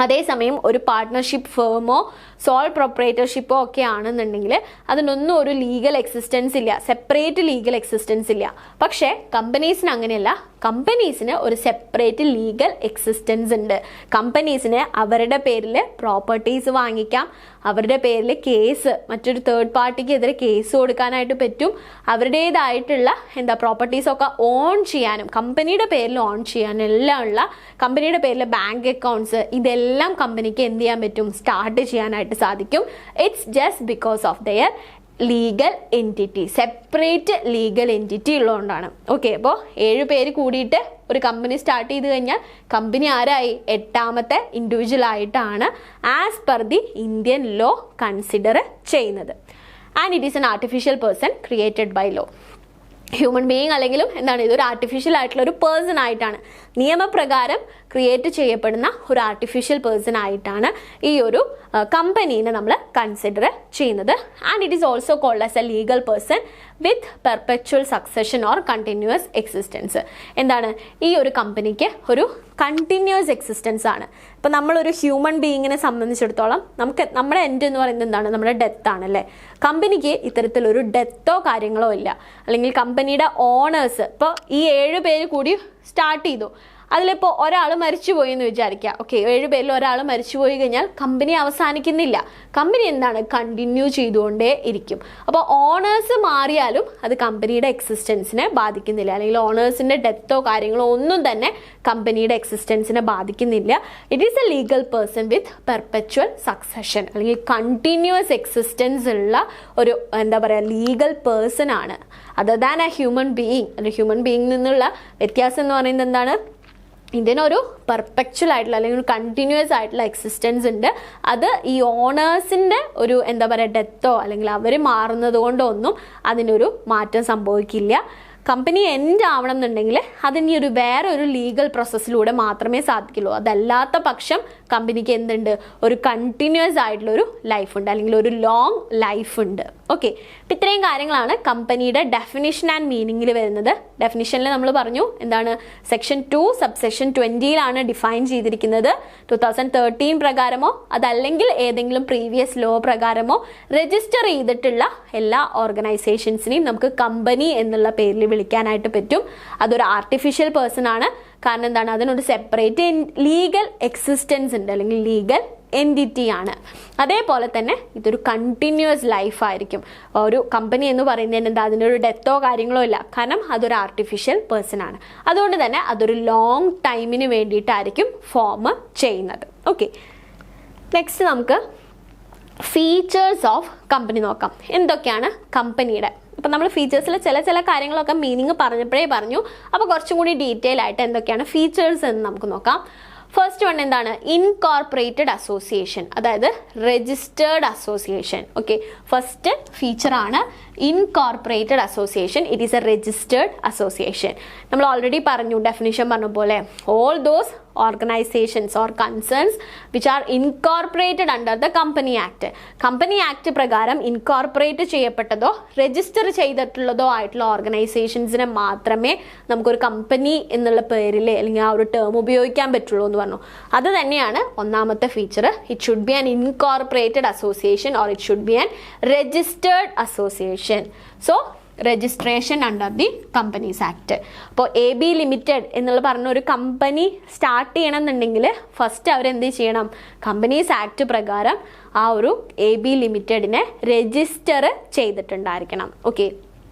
അതേസമയം ഒരു പാർട്ട്ണർഷിപ്പ് ഫേമോ സോൾ പ്രൊപ്പറേറ്റർഷിപ്പോ ഒക്കെ ആണെന്നുണ്ടെങ്കിൽ അതിനൊന്നും ഒരു ലീഗൽ എക്സിസ്റ്റൻസ് ഇല്ല, സെപ്പറേറ്റ് ലീഗൽ എക്സിസ്റ്റൻസ് ഇല്ല. പക്ഷേ കമ്പനീസിന് അങ്ങനെയല്ല. കമ്പനീസിന് ഒരു സെപ്പറേറ്റ് ലീഗൽ എക്സിസ്റ്റൻസ് ഉണ്ട്. കമ്പനീസിന് അവരുടെ പേരിൽ പ്രോപ്പർട്ടീസ് വാങ്ങിക്കാം, അവരുടെ പേരിൽ കേസ് മറ്റൊരു തേർഡ് പാർട്ടിക്കെതിരെ കേസ് കൊടുക്കാനായിട്ട് പറ്റും. അവരുടേതായിട്ടുള്ള പ്രോപ്പർട്ടീസൊക്കെ ഓൺ ചെയ്യാനും കമ്പനിയുടെ പേരിൽ ഓൺ ചെയ്യാനും എല്ലാം ഉള്ള കമ്പനിയുടെ പേരിൽ ബാങ്ക് അക്കൗണ്ട്സ് ഇതെല്ലാം കമ്പനിക്ക് എന്ത് ചെയ്യാൻ പറ്റും, സ്റ്റാർട്ട് ചെയ്യാനായിട്ട് സാധിക്കും. It's just because of their legal entity, separate legal entity ഉള്ളതുകൊണ്ടാണ്. ഓക്കെ, അപ്പോൾ 7 പേര് കൂടിയിട്ട് ഒരു കമ്പനി സ്റ്റാർട്ട് ചെയ്ത് കഴിഞ്ഞാൽ കമ്പനി ആരായി, 8ാമത്തെ ഇൻഡിവിജ്വൽ ആയിട്ടാണ് as per the Indian law consider ചെയ്യുന്നത്. And it is an artificial person created by law. Human being അല്ലെങ്കിലും എന്താണ്, ഇതൊരു ആർട്ടിഫിഷ്യൽ ആയിട്ടുള്ള ഒരു പേഴ്സൺ ആയിട്ടാണ്, നിയമപ്രകാരം ക്രിയേറ്റ് ചെയ്യപ്പെടുന്ന ഒരു ആർട്ടിഫിഷ്യൽ പേഴ്സൺ ആയിട്ടാണ് ഈ ഒരു കമ്പനീനെ നമ്മൾ കൺസിഡർ ചെയ്യുന്നത്. And it is also called as a legal person with perpetual succession or continuous existence. എന്താണ്, ഈ ഒരു കമ്പനിക്ക് ഒരു കണ്ടിന്യൂസ് എക്സിസ്റ്റൻസ് ആണ്. ഇപ്പോൾ നമ്മളൊരു ഹ്യൂമൻ ബീയിങ്ങിനെ സംബന്ധിച്ചിടത്തോളം നമ്മുടെ എൻഡ് എന്ന് പറയുന്നത് എന്താണ്, നമ്മുടെ ഡെത്ത് ആണല്ലേ. കമ്പനിക്ക് ഇത്തരത്തിലൊരു ഡെത്തോ കാര്യങ്ങളോ ഇല്ല. അല്ലെങ്കിൽ കമ്പനിയുടെ ഓണേഴ്സ് ഇപ്പോൾ ഈ 7 പേര് കൂടി സ്റ്റാർട്ട് ചെയ്തു, അതിലിപ്പോൾ ഒരാൾ മരിച്ചുപോയി എന്ന് വിചാരിക്കുക. ഓക്കെ, 7 പേരിൽ ഒരാൾ മരിച്ചുപോയി കഴിഞ്ഞാൽ കമ്പനി അവസാനിക്കുന്നില്ല. കമ്പനി എന്താണ്, കണ്ടിന്യൂ ചെയ്തുകൊണ്ടേ ഇരിക്കും. അപ്പോൾ ഓണേഴ്സ് മാറിയാലും അത് കമ്പനിയുടെ എക്സിസ്റ്റൻസിനെ ബാധിക്കുന്നില്ല. അല്ലെങ്കിൽ ഓണേഴ്സിൻ്റെ ഡെത്തോ കാര്യങ്ങളോ ഒന്നും തന്നെ കമ്പനിയുടെ എക്സിസ്റ്റൻസിനെ ബാധിക്കുന്നില്ല. It is a legal person with perpetual succession അല്ലെങ്കിൽ കണ്ടിന്യൂസ് എക്സിസ്റ്റൻസ് ഉള്ള ഒരു ലീഗൽ പേഴ്സൺ ആണ്. Other than A human being. ഒരു ഹ്യൂമൻ ബീയിങ്ങിൽ നിന്നുള്ള വ്യത്യാസം എന്ന് പറയുന്നത് എന്താണ്, ഇതിനൊരു പെർപെക്ച്വൽ ആയിട്ടുള്ള അല്ലെങ്കിൽ ഒരു കണ്ടിന്യൂസ് ആയിട്ടുള്ള എക്സിസ്റ്റൻസ് ഉണ്ട്. അത് ഈ ഓണേഴ്സിൻ്റെ ഒരു ഡെത്തോ അല്ലെങ്കിൽ അവർ മാറുന്നത് കൊണ്ടോ ഒന്നും അതിനൊരു മാറ്റം സംഭവിക്കില്ല. കമ്പനി എൻഡ് ആവണം എന്നുണ്ടെങ്കിൽ അതിന് വേറെ ഒരു ലീഗൽ പ്രോസസ്സിലൂടെ മാത്രമേ സാധിക്കുള്ളൂ. അതല്ലാത്ത പക്ഷം കമ്പനിക്ക് എന്തുണ്ട്, ഒരു കണ്ടിന്യൂസ് ആയിട്ടുള്ള ഒരു ലൈഫ് ഉണ്ട്, അല്ലെങ്കിൽ ഒരു ലോങ് ലൈഫ് ഉണ്ട്. ഓക്കെ, അപ്പം ഇത്രയും കാര്യങ്ങളാണ് കമ്പനിയുടെ ഡെഫിനിഷൻ ആൻഡ് മീനിങ്ങിൽ വരുന്നത്. ഡെഫിനിഷനിൽ നമ്മൾ പറഞ്ഞു എന്താണ്, സെക്ഷൻ 2 സബ്സെക്ഷൻ 20 ഡിഫൈൻ ചെയ്തിരിക്കുന്നത്. 2013 പ്രകാരമോ അതല്ലെങ്കിൽ ഏതെങ്കിലും പ്രീവിയസ് ലോ പ്രകാരമോ രജിസ്റ്റർ ചെയ്തിട്ടുള്ള എല്ലാ ഓർഗനൈസേഷൻസിനെയും നമുക്ക് കമ്പനി എന്നുള്ള പേരിൽ വിളിക്കാനായിട്ട് പറ്റും. അതൊരു ആർട്ടിഫിഷ്യൽ പേഴ്സൺ ആണ്. കാരണം എന്താണ്, അതിനൊരു സെപ്പറേറ്റ് ലീഗൽ എക്സിസ്റ്റൻസ് ഉണ്ട്, അല്ലെങ്കിൽ ലീഗൽ എൻറ്റിറ്റി ആണ്. അതേപോലെ തന്നെ ഇതൊരു കണ്ടിന്യൂസ് ലൈഫ് ആയിരിക്കും. ഒരു കമ്പനി എന്ന് പറയുന്നതിന് എന്താ, അതിനൊരു ഡെത്തോ കാര്യങ്ങളോ ഇല്ല, കാരണം അതൊരു ആർട്ടിഫിഷ്യൽ പേഴ്സൺ ആണ്. അതുകൊണ്ട് തന്നെ അതൊരു ലോങ് ടൈമിന് വേണ്ടിയിട്ടായിരിക്കും ഫോം ചെയ്യുന്നത്. ഓക്കെ, നെക്സ്റ്റ് നമുക്ക് ഫീച്ചേഴ്സ് ഓഫ് കമ്പനി നോക്കാം. എന്തൊക്കെയാണ് കമ്പനിയുടെ? അപ്പം നമ്മൾ ഫീച്ചേഴ്സിൽ ചില കാര്യങ്ങളൊക്കെ മീനിങ് പറഞ്ഞപ്പോഴേ പറഞ്ഞു. അപ്പോൾ കുറച്ചും കൂടി ഡീറ്റെയിൽ ആയിട്ട് എന്തൊക്കെയാണ് ഫീച്ചേഴ്സ് എന്ന് നമുക്ക് നോക്കാം. ഫസ്റ്റ് വൺ എന്താണ്, ഇൻകോർപ്പറേറ്റഡ് അസോസിയേഷൻ, അതായത് registered association. Okay, first feature ആണ് incorporated association. It is a registered association. നമ്മൾ ഓൾറെഡി പറഞ്ഞു, ഡെഫിനിഷൻ പറഞ്ഞ പോലെ all those organisations or concerns which are incorporated under the company act. Company act പ്രകാരം incorporate ചെയ്യപ്പെട്ടതോ register ചെയ്തിട്ടുള്ളതോ ആയിട്ടുള്ള ഓർഗനൈസേഷൻസിനെ മാത്രമേ നമുക്കൊരു കമ്പനി എന്നുള്ള പേരിൽ അല്ലെങ്കിൽ ആ ഒരു ടേം ഉപയോഗിക്കാൻ പറ്റുള്ളൂ എന്ന് പറഞ്ഞു. അത് തന്നെയാണ് ഒന്നാമത്തെ feature. It should be an incorporated association or it should be an registered association. So registration under the companies act. അപ്പോൾ AB ലിമിറ്റഡ് എന്നുള്ള പറഞ്ഞ ഒരു കമ്പനി സ്റ്റാർട്ട് ചെയ്യണമെന്നുണ്ടെങ്കിൽ ഫസ്റ്റ് അവരെന്ത് ചെയ്യണം, കമ്പനീസ് ആക്ട് പ്രകാരം ആ ഒരു AB ലിമിറ്റഡിനെ രജിസ്റ്റർ ചെയ്തിട്ടുണ്ടായിരിക്കണം. Okay,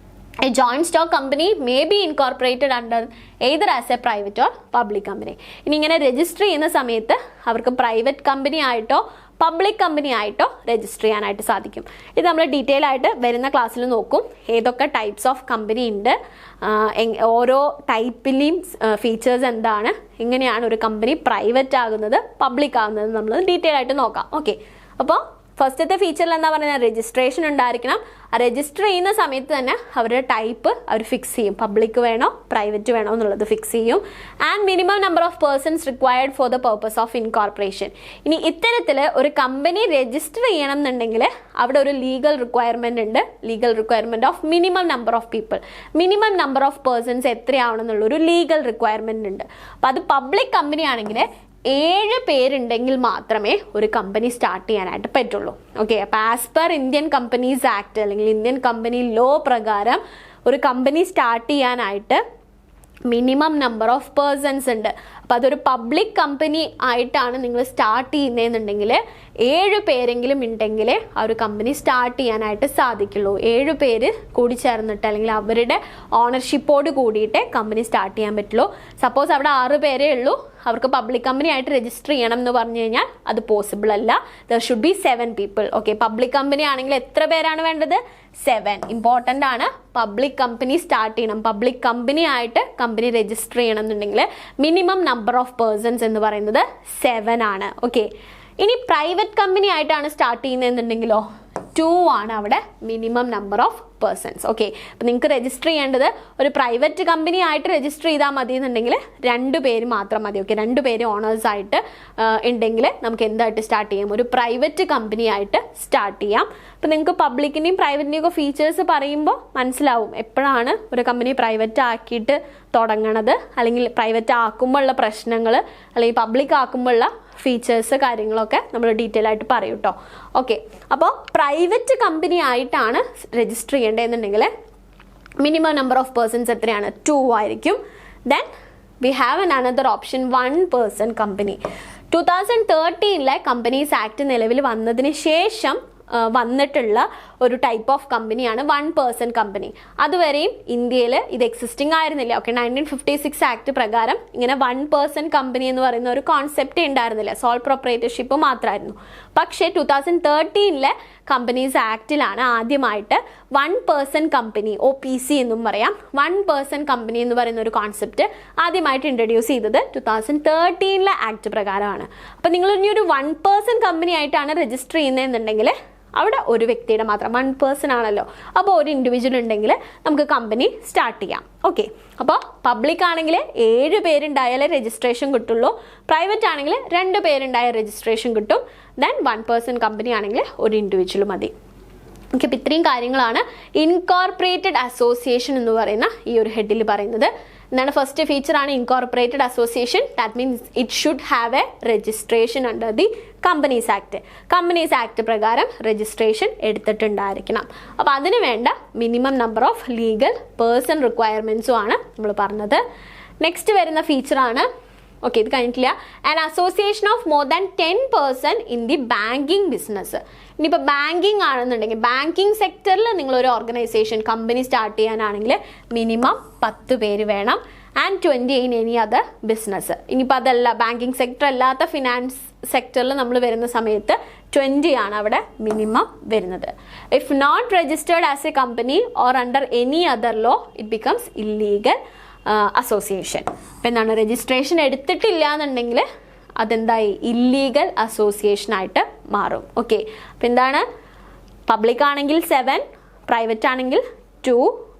A joint stock company may be incorporated under either as a private or public company. ഇനി ഇങ്ങനെ രജിസ്റ്റർ ചെയ്യുന്ന സമയത്ത് അവർക്ക് പ്രൈവറ്റ് കമ്പനി ആയിട്ടോ പബ്ലിക് കമ്പനി ആയിട്ടോ രജിസ്റ്റർ ചെയ്യാനായിട്ട് സാധിക്കും. ഇത് നമ്മൾ ഡീറ്റെയിൽ ആയിട്ട് വരുന്ന ക്ലാസ്സിൽ നോക്കും, ഏതൊക്കെ ടൈപ്സ് ഓഫ് കമ്പനി ഉണ്ട്, ഓരോ ടൈപ്പിലെയും ഫീച്ചേഴ്സ് എന്താണ്, എങ്ങനെയാണ് ഒരു കമ്പനി പ്രൈവറ്റ് ആകുന്നത് പബ്ലിക് ആകുന്നത് നമ്മൾ ഡീറ്റെയിൽ ആയിട്ട് നോക്കാം. ഓക്കെ, അപ്പോൾ ഫസ്റ്റത്തെ ഫീച്ചറിൽ എന്താ പറയുന്നത്, രജിസ്ട്രേഷൻ ഉണ്ടായിരിക്കണം. ആ രജിസ്റ്റർ ചെയ്യുന്ന സമയത്ത് തന്നെ അവരുടെ ടൈപ്പ് അവർ ഫിക്സ് ചെയ്യും, പബ്ലിക് വേണോ പ്രൈവറ്റ് വേണോ എന്നുള്ളത് ഫിക്സ് ചെയ്യും. And minimum number of persons required for the purpose of incorporation. ഇനി ഇത്തരത്തിൽ ഒരു കമ്പനി രജിസ്റ്റർ ചെയ്യണം എന്നുണ്ടെങ്കിൽ അവിടെ ഒരു ലീഗൽ റിക്വയർമെന്റ് ഉണ്ട്. Legal requirement of minimum number of people, minimum number of persons എത്രയാവണം എന്നുള്ളൊരു ലീഗൽ റിക്വയർമെന്റ് ഉണ്ട്. അപ്പം അത് പബ്ലിക് കമ്പനി ആണെങ്കിൽ 7 പേരുണ്ടെങ്കിൽ മാത്രമേ ഒരു കമ്പനി സ്റ്റാർട്ട് ചെയ്യാനായിട്ട് പറ്റുള്ളൂ. ഓക്കെ, അപ്പോൾ as per Indian companies act അല്ലെങ്കിൽ ഇന്ത്യൻ കമ്പനി ലോ പ്രകാരം ഒരു കമ്പനി സ്റ്റാർട്ട് ചെയ്യാനായിട്ട് മിനിമം നമ്പർ ഓഫ് പേഴ്സൺസ് ഉണ്ട്. അപ്പോൾ അതൊരു പബ്ലിക് കമ്പനി ആയിട്ടാണ് നിങ്ങൾ സ്റ്റാർട്ട് ചെയ്യുന്നതെന്നുണ്ടെങ്കിൽ 7 പേരെങ്കിലും ഉണ്ടെങ്കിൽ ആ ഒരു കമ്പനി സ്റ്റാർട്ട് ചെയ്യാനായിട്ട് സാധിക്കുള്ളൂ. 7 പേര് കൂടി ചേർന്നിട്ട് അല്ലെങ്കിൽ അവരുടെ ഓണർഷിപ്പോട് കൂടിയിട്ട് കമ്പനി സ്റ്റാർട്ട് ചെയ്യാൻ പറ്റുള്ളൂ. സപ്പോസ് അവിടെ 6 പേരേ ഉള്ളൂ, അവർക്ക് പബ്ലിക് കമ്പനി ആയിട്ട് രജിസ്റ്റർ ചെയ്യണം എന്ന് പറഞ്ഞു കഴിഞ്ഞാൽ അത് പോസിബിൾ അല്ല. There should be 7 people. Okay, public company ആണെങ്കിൽ എത്ര പേരാണ് വേണ്ടത്? 7. ഇമ്പോർട്ടൻ്റ് ആണ്. പബ്ലിക് കമ്പനി സ്റ്റാർട്ട് ചെയ്യണം, പബ്ലിക് കമ്പനി ആയിട്ട് കമ്പനി രജിസ്റ്റർ ചെയ്യണം എന്നുണ്ടെങ്കിൽ മിനിമം നമ്പർ ഓഫ് പേഴ്സൺസ് എന്ന് പറയുന്നത് 7 ആണ്. ഓക്കെ, ഇനി പ്രൈവറ്റ് കമ്പനി ആയിട്ടാണ് സ്റ്റാർട്ട് ചെയ്യുന്നതെന്നുണ്ടെങ്കിലോ 2 ആണ് അവിടെ minimum number of persons. Okay, അപ്പം നിങ്ങൾക്ക് രജിസ്റ്റർ ചെയ്യേണ്ടത് ഒരു പ്രൈവറ്റ് കമ്പനി ആയിട്ട് രജിസ്റ്റർ ചെയ്താൽ മതി എന്നുണ്ടെങ്കിൽ 2 പേര് മാത്രം മതി. ഓക്കെ, 2 പേര് ഓണേഴ്സ് ആയിട്ട് ഉണ്ടെങ്കിൽ നമുക്ക് എന്തായിട്ട് സ്റ്റാർട്ട് ചെയ്യാം, ഒരു പ്രൈവറ്റ് കമ്പനി ആയിട്ട് സ്റ്റാർട്ട് ചെയ്യാം. അപ്പം നിങ്ങൾക്ക് പബ്ലിക്കിൻ്റെയും പ്രൈവറ്റിൻ്റെയും ഒക്കെ ഫീച്ചേഴ്സ് പറയുമ്പോൾ മനസ്സിലാവും എപ്പോഴാണ് ഒരു കമ്പനി പ്രൈവറ്റ് ആക്കിയിട്ട് തുടങ്ങണത്, അല്ലെങ്കിൽ പ്രൈവറ്റ് ആക്കുമ്പോൾ ഉള്ള പ്രശ്നങ്ങൾ, അല്ലെങ്കിൽ പബ്ലിക് ആക്കുമ്പോൾ ഉള്ള ഫീച്ചേഴ്സ് കാര്യങ്ങളൊക്കെ നമ്മൾ ഡീറ്റെയിൽ ആയിട്ട് പറയും കേട്ടോ. ഓക്കെ, അപ്പോൾ പ്രൈവറ്റ് കമ്പനി ആയിട്ടാണ് രജിസ്റ്റർ ചെയ്യേണ്ടതെന്നുണ്ടെങ്കിൽ മിനിമം നമ്പർ ഓഫ് പേഴ്സൺസ് എത്രയാണ്? 2 ആയിരിക്കും. Then we have another option 1 person company. 2013 companies act നിലവിൽ വന്നതിന് ശേഷം വന്നിട്ടുള്ള ഒരു ടൈപ്പ് ഓഫ് കമ്പനിയാണ് 1 പേഴ്സൺ കമ്പനി. അതുവരെയും ഇന്ത്യയിൽ ഇത് എക്സിസ്റ്റിംഗ് ആയിരുന്നില്ല. ഓക്കെ, 1956 ആക്ട് പ്രകാരം ഇങ്ങനെ 1 പേഴ്സൺ കമ്പനി എന്ന് പറയുന്ന ഒരു കോൺസെപ്റ്റ് ഉണ്ടായിരുന്നില്ല, സോൾ പ്രൊപ്പറേറ്റർഷിപ്പ് മാത്രമായിരുന്നു. പക്ഷേ 2013 കമ്പനീസ് ആക്ടിലാണ് ആദ്യമായിട്ട് 1 പേഴ്സൺ കമ്പനി, OPC എന്നും പറയാം, 1 പേഴ്സൺ കമ്പനി എന്ന് പറയുന്ന ഒരു കോൺസെപ്റ്റ് ആദ്യമായിട്ട് ഇൻട്രൊഡ്യൂസ് ചെയ്തത് 2013 ആക്ട് പ്രകാരമാണ്. അപ്പോൾ നിങ്ങൾ ഇനി ഒരു 1 പേഴ്സൺ കമ്പനി ആയിട്ടാണ് രജിസ്റ്റർ ചെയ്യുന്നതെന്നുണ്ടെങ്കിൽ അവിടെ ഒരു വ്യക്തിയുടെ മാത്രം 1 person ആണല്ലോ. അപ്പോൾ ഒരു ഇൻഡിവിജ്വൽ ഉണ്ടെങ്കിൽ നമുക്ക് കമ്പനി സ്റ്റാർട്ട് ചെയ്യാം. ഓക്കെ, അപ്പോൾ പബ്ലിക് ആണെങ്കിൽ 7 പേരുണ്ടായാലേ രജിസ്ട്രേഷൻ കിട്ടുള്ളൂ. പ്രൈവറ്റ് ആണെങ്കിൽ 2 പേരുണ്ടായ രജിസ്ട്രേഷൻ കിട്ടും. ദെൻ 1 person കമ്പനി ആണെങ്കിൽ ഒരു ഇൻഡിവിജ്വൽ മതി. ഓക്കെ, അപ്പോൾ ഇത്രയും കാര്യങ്ങളാണ് ഇൻകോർപ്പറേറ്റഡ് അസോസിയേഷൻ എന്ന് പറയുന്ന ഈ ഒരു ഹെഡിൽ പറയുന്നത്. എന്താണ് ഫസ്റ്റ് ഫീച്ചർ ആണ് incorporated association. That means it should have a registration under the companies act. Companies act പ്രകാരം രജിസ്ട്രേഷൻ എടുത്തിട്ടുണ്ടായിരിക്കണം. അപ്പോൾ അതിന് വേണ്ട minimum number of legal person റിക്വയർമെൻറ്റ്സും ആണ് നമ്മൾ പറഞ്ഞത്. നെക്സ്റ്റ് വരുന്ന ഫീച്ചറാണ്, ഓക്കെ ഇത് കഴിഞ്ഞിട്ടില്ല, an association of more than 10 person in the banking business. ഇനിയിപ്പോൾ ബാങ്കിങ് ആണെന്നുണ്ടെങ്കിൽ ബാങ്കിങ് സെക്ടറിൽ നിങ്ങളൊരു ഓർഗനൈസേഷൻ കമ്പനി സ്റ്റാർട്ട് ചെയ്യാനാണെങ്കിൽ മിനിമം 10 പേര് വേണം. And 20 in any other business. ഇനിയിപ്പോൾ അതല്ല ബാങ്കിങ് സെക്ടർ അല്ലാത്ത ഫിനാൻസ് സെക്ടറിൽ നമ്മൾ വരുന്ന സമയത്ത് 20 ആണ് അവിടെ മിനിമം വരുന്നത്. If not registered as a company or under any other law it becomes illegal association. അപ്പം എന്താണ് രജിസ്ട്രേഷൻ എടുത്തിട്ടില്ല എന്നുണ്ടെങ്കിൽ അതെന്തായി ഇല്ലീഗൽ അസോസിയേഷൻ ആയിട്ട് മാറും. ഓക്കെ, അപ്പം എന്താണ് പബ്ലിക് ആണെങ്കിൽ 7, പ്രൈവറ്റ് ആണെങ്കിൽ 2,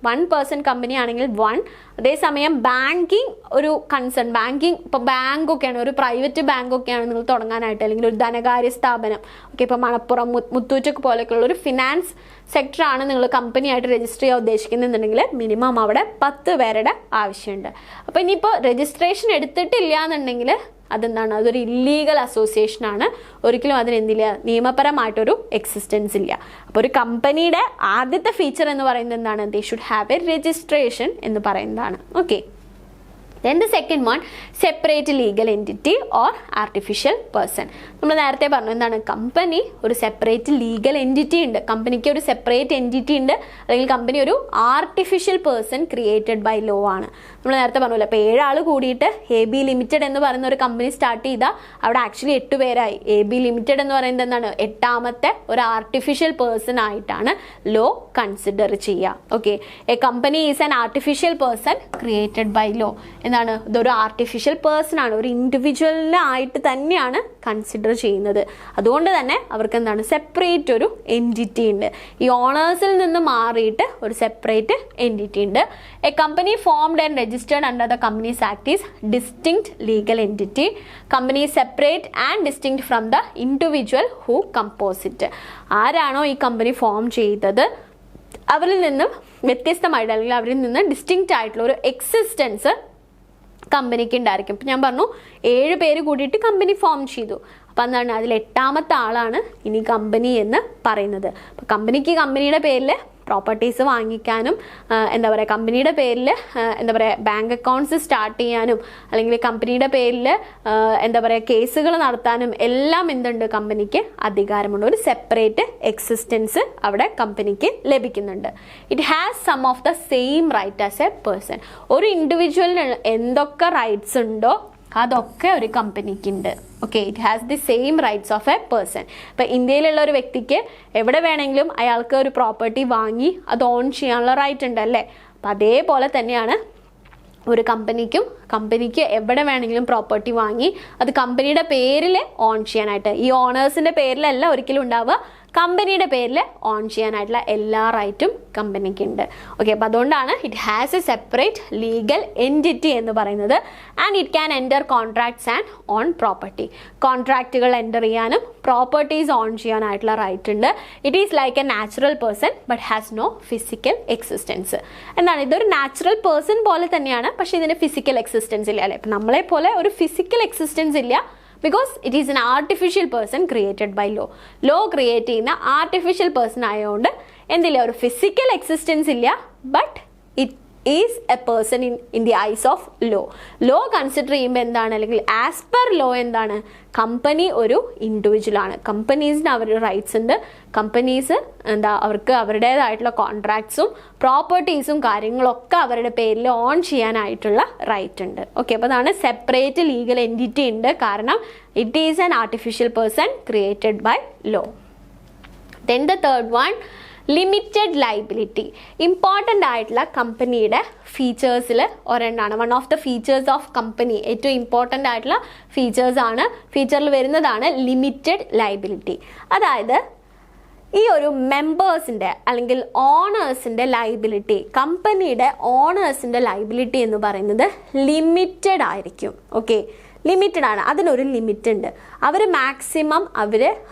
1 person കമ്പനി ആണെങ്കിൽ 1. അതേസമയം ബാങ്കിങ് ഒരു കൺസേൺ, ബാങ്കിങ് ഇപ്പോൾ ബാങ്കൊക്കെയാണ്, ഒരു പ്രൈവറ്റ് ബാങ്കൊക്കെയാണ് നിങ്ങൾ തുടങ്ങാനായിട്ട്, അല്ലെങ്കിൽ ഒരു ധനകാര്യ സ്ഥാപനം, ഓക്കെ ഇപ്പോൾ മണപ്പുറം, മുത്തൂറ്റൊക്കെ പോലെയൊക്കെയുള്ള ഒരു ഫിനാൻസ് സെക്ടറാണ് നിങ്ങൾ കമ്പനി ആയിട്ട് രജിസ്റ്റർ ചെയ്യാൻ ഉദ്ദേശിക്കുന്നുണ്ടെങ്കിൽ മിനിമം അവിടെ 10 പേരുടെ ആവശ്യമുണ്ട്. അപ്പോൾ ഇനിയിപ്പോൾ രജിസ്ട്രേഷൻ എടുത്തിട്ടില്ല എന്നുണ്ടെങ്കിൽ അതെന്താണ്, അതൊരു ഇല്ലീഗൽ അസോസിയേഷൻ ആണ്. ഒരിക്കലും അതിനെന്തില്ല, നിയമപരമായിട്ടൊരു എക്സിസ്റ്റൻസ് ഇല്ല. അപ്പോൾ ഒരു കമ്പനിയുടെ ആദ്യത്തെ ഫീച്ചർ എന്ന് പറയുന്നത് എന്താണ്, they should have a registration എന്ന് പറയുന്നതാണ്. Okay, then the second one, separate legal entity or artificial person. നമ്മൾ നേരത്തെ പറഞ്ഞു എന്താണ്, കമ്പനി ഒരു സെപ്പറേറ്റ് ലീഗൽ എൻറ്റിറ്റി ഉണ്ട്, കമ്പനിക്ക് ഒരു സെപ്പറേറ്റ് എൻറ്റിറ്റി ഉണ്ട്, അല്ലെങ്കിൽ കമ്പനി ഒരു artificial person created by law ആണ്. നമ്മൾ നേരത്തെ പറഞ്ഞല്ലോ, അപ്പോൾ 7 ആൾ കൂടിയിട്ട് AB ലിമിറ്റഡ് എന്ന് പറയുന്ന ഒരു കമ്പനി സ്റ്റാർട്ട് ചെയ്താൽ അവിടെ ആക്ച്വലി 8 പേരായി. AB ലിമിറ്റഡ് എന്ന് പറയുന്നത് എന്താണ്, 8ാമത്തെ ഒരു ആർട്ടിഫിഷ്യൽ പേഴ്സൺ ആയിട്ടാണ് ലോ കൺസിഡർ ചെയ്യുക. Okay, a company is an artificial person created by law. എന്താണ്, ഇതൊരു ആർട്ടിഫിഷ്യൽ പേഴ്സൺ ആണ്, ഒരു ഇൻഡിവിജ്വലിനായിട്ട് തന്നെയാണ് കൺസിഡർ ചെയ്യുന്നത്. അതുകൊണ്ട് തന്നെ അവർക്ക് എന്താണ് സെപ്പറേറ്റ് ഒരു എൻറ്റിറ്റി ഉണ്ട്. ഈ ഓണേഴ്സിൽ നിന്ന് മാറിയിട്ട് ഒരു സെപ്പറേറ്റ് എൻറ്റിറ്റി ഉണ്ട്. A company formed and registered under the companies act is distinct legal entity. Company separate and distinct from the individual who compose it. ആരാണോ ഈ കമ്പനി ഫോം ചെയ്തത് അവരിൽ നിന്നും വ്യത്യസ്തമായിട്ട്, അല്ലെങ്കിൽ അവരിൽ നിന്ന് ഡിസ്റ്റിങ്ക്റ്റ് ആയിട്ടുള്ള ഒരു എക്സിസ്റ്റൻസ് കമ്പനിക്ക് ഉണ്ടായിരിക്കും. ഇപ്പം ഞാൻ പറഞ്ഞു 7 പേര് കൂടിയിട്ട് കമ്പനി ഫോം ചെയ്തു. അപ്പം എന്താണ്, അതിൽ 8ാമത്തെ ആളാണ് ഇനി കമ്പനി എന്ന് പറയുന്നത്. അപ്പം കമ്പനിക്ക് കമ്പനിയുടെ പേരിൽ പ്രോപ്പർട്ടീസ് വാങ്ങിക്കാനും എന്താ പറയുക, കമ്പനിയുടെ പേരിൽ എന്താ പറയുക ബാങ്ക് അക്കൗണ്ട്സ് സ്റ്റാർട്ട് ചെയ്യാനും, അല്ലെങ്കിൽ കമ്പനിയുടെ പേരിൽ എന്താ പറയുക കേസുകൾ നടത്താനും എല്ലാം എന്തുണ്ട്, കമ്പനിക്ക് അധികാരമുണ്ട്. ഒരു സെപ്പറേറ്റ് എക്സിസ്റ്റൻസ് അവിടെ കമ്പനിക്ക് ലഭിക്കുന്നുണ്ട്. It has some of the same right as a person. ഒരു ഇൻഡിവിജ്വലിന് എന്തൊക്കെ റൈറ്റ്സ് ഉണ്ടോ അതൊക്കെ ഒരു കമ്പനിക്ക് ഉണ്ട്. Okay, it has the same rights of a person. ഇപ്പം ഇന്ത്യയിലുള്ള ഒരു വ്യക്തിക്ക് എവിടെ വേണമെങ്കിലും അയാൾക്ക് ഒരു പ്രോപ്പർട്ടി വാങ്ങി അത് ഓൺ ചെയ്യാനുള്ള റൈറ്റ് ഉണ്ട് അല്ലേ. അപ്പം അതേപോലെ തന്നെയാണ് ഒരു കമ്പനിക്ക് എവിടെ വേണമെങ്കിലും പ്രോപ്പർട്ടി വാങ്ങി അത് കമ്പനിയുടെ പേരിൽ ഓൺ ചെയ്യാനായിട്ട്, ഈ ഓണേഴ്സിൻ്റെ പേരിലല്ല ഒരിക്കലും ഉണ്ടാവുക, കമ്പനിയുടെ പേരിൽ ഓൺ ചെയ്യാനായിട്ടുള്ള എല്ലാ റൈറ്റും കമ്പനിക്ക് ഉണ്ട്. ഓക്കെ, അപ്പോൾ അതുകൊണ്ടാണ് it has a separate legal entity എന്ന് പറയുന്നത്. And it can enter contracts and own property. കോൺട്രാക്റ്റുകൾ എൻ്റർ ചെയ്യാനും പ്രോപ്പർട്ടീസ് ഓൺ ചെയ്യാനായിട്ടുള്ള റൈറ്റ് ഉണ്ട്. It is like a natural person but has no physical existence. എന്താണ്, ഇതൊരു നാച്ചുറൽ പേഴ്സൺ പോലെ തന്നെയാണ്, പക്ഷേ ഇതിന് ഫിസിക്കൽ എക്സിസ്റ്റൻസ് ഇല്ല അല്ലേ. ഇപ്പം നമ്മളെ പോലെ ഒരു ഫിസിക്കൽ എക്സിസ്റ്റൻസ് ഇല്ല, because it is an artificial person created by law. Law create ചെയ്യുന്ന ആർട്ടിഫിഷ്യൽ പേഴ്സൺ ആയതുകൊണ്ട് എന്തില്ല, ഒരു ഫിസിക്കൽ എക്സിസ്റ്റൻസ് ഇല്ല, but it is a person in the eyes of law. Law consider ചെയ്യുമ്പോൾ എന്താണ്, അല്ലെങ്കിൽ ആസ് പെർ ലോ എന്താണ്, കമ്പനി ഒരു ഇൻഡിവിജ്വൽ ആണ്. കമ്പനീസിന് അവരുടെ റൈറ്റ്സ് ഉണ്ട്. കമ്പനീസ് എന്താ, അവർക്ക് അവരുടേതായിട്ടുള്ള കോൺട്രാക്ട്സും പ്രോപ്പർട്ടീസും കാര്യങ്ങളൊക്കെ അവരുടെ പേരിൽ ഓൺ ചെയ്യാനായിട്ടുള്ള റൈറ്റ് ഉണ്ട്. ഓക്കെ, അപ്പോൾ അതാണ് സെപ്പറേറ്റ് ലീഗൽ എൻറ്റിറ്റി ഉണ്ട്, കാരണം it is an artificial person created by law. Then the third one, limited liability. Important ആയിട്ടുള്ള കമ്പനിയുടെ ഫീച്ചേഴ്സിൽ ഒരെണ്ണമാണ്, one of the features of company, ഏറ്റവും ഇമ്പോർട്ടൻ്റ് ആയിട്ടുള്ള ഫീച്ചറിൽ വരുന്നതാണ് ലിമിറ്റഡ് ലൈബിലിറ്റി. അതായത് ഈ ഒരു മെമ്പേഴ്സിൻ്റെ അല്ലെങ്കിൽ ഓണേഴ്സിൻ്റെ ലൈബിലിറ്റി, കമ്പനിയുടെ ഓണേഴ്സിൻ്റെ ലൈബിലിറ്റി എന്ന് പറയുന്നത് ലിമിറ്റഡ് ആയിരിക്കും. ഓക്കെ, ലിമിറ്റഡ് ആണ്. അതിനൊരു ലിമിറ്റ് ഉണ്ട്. അവർ മാക്സിമം അവർ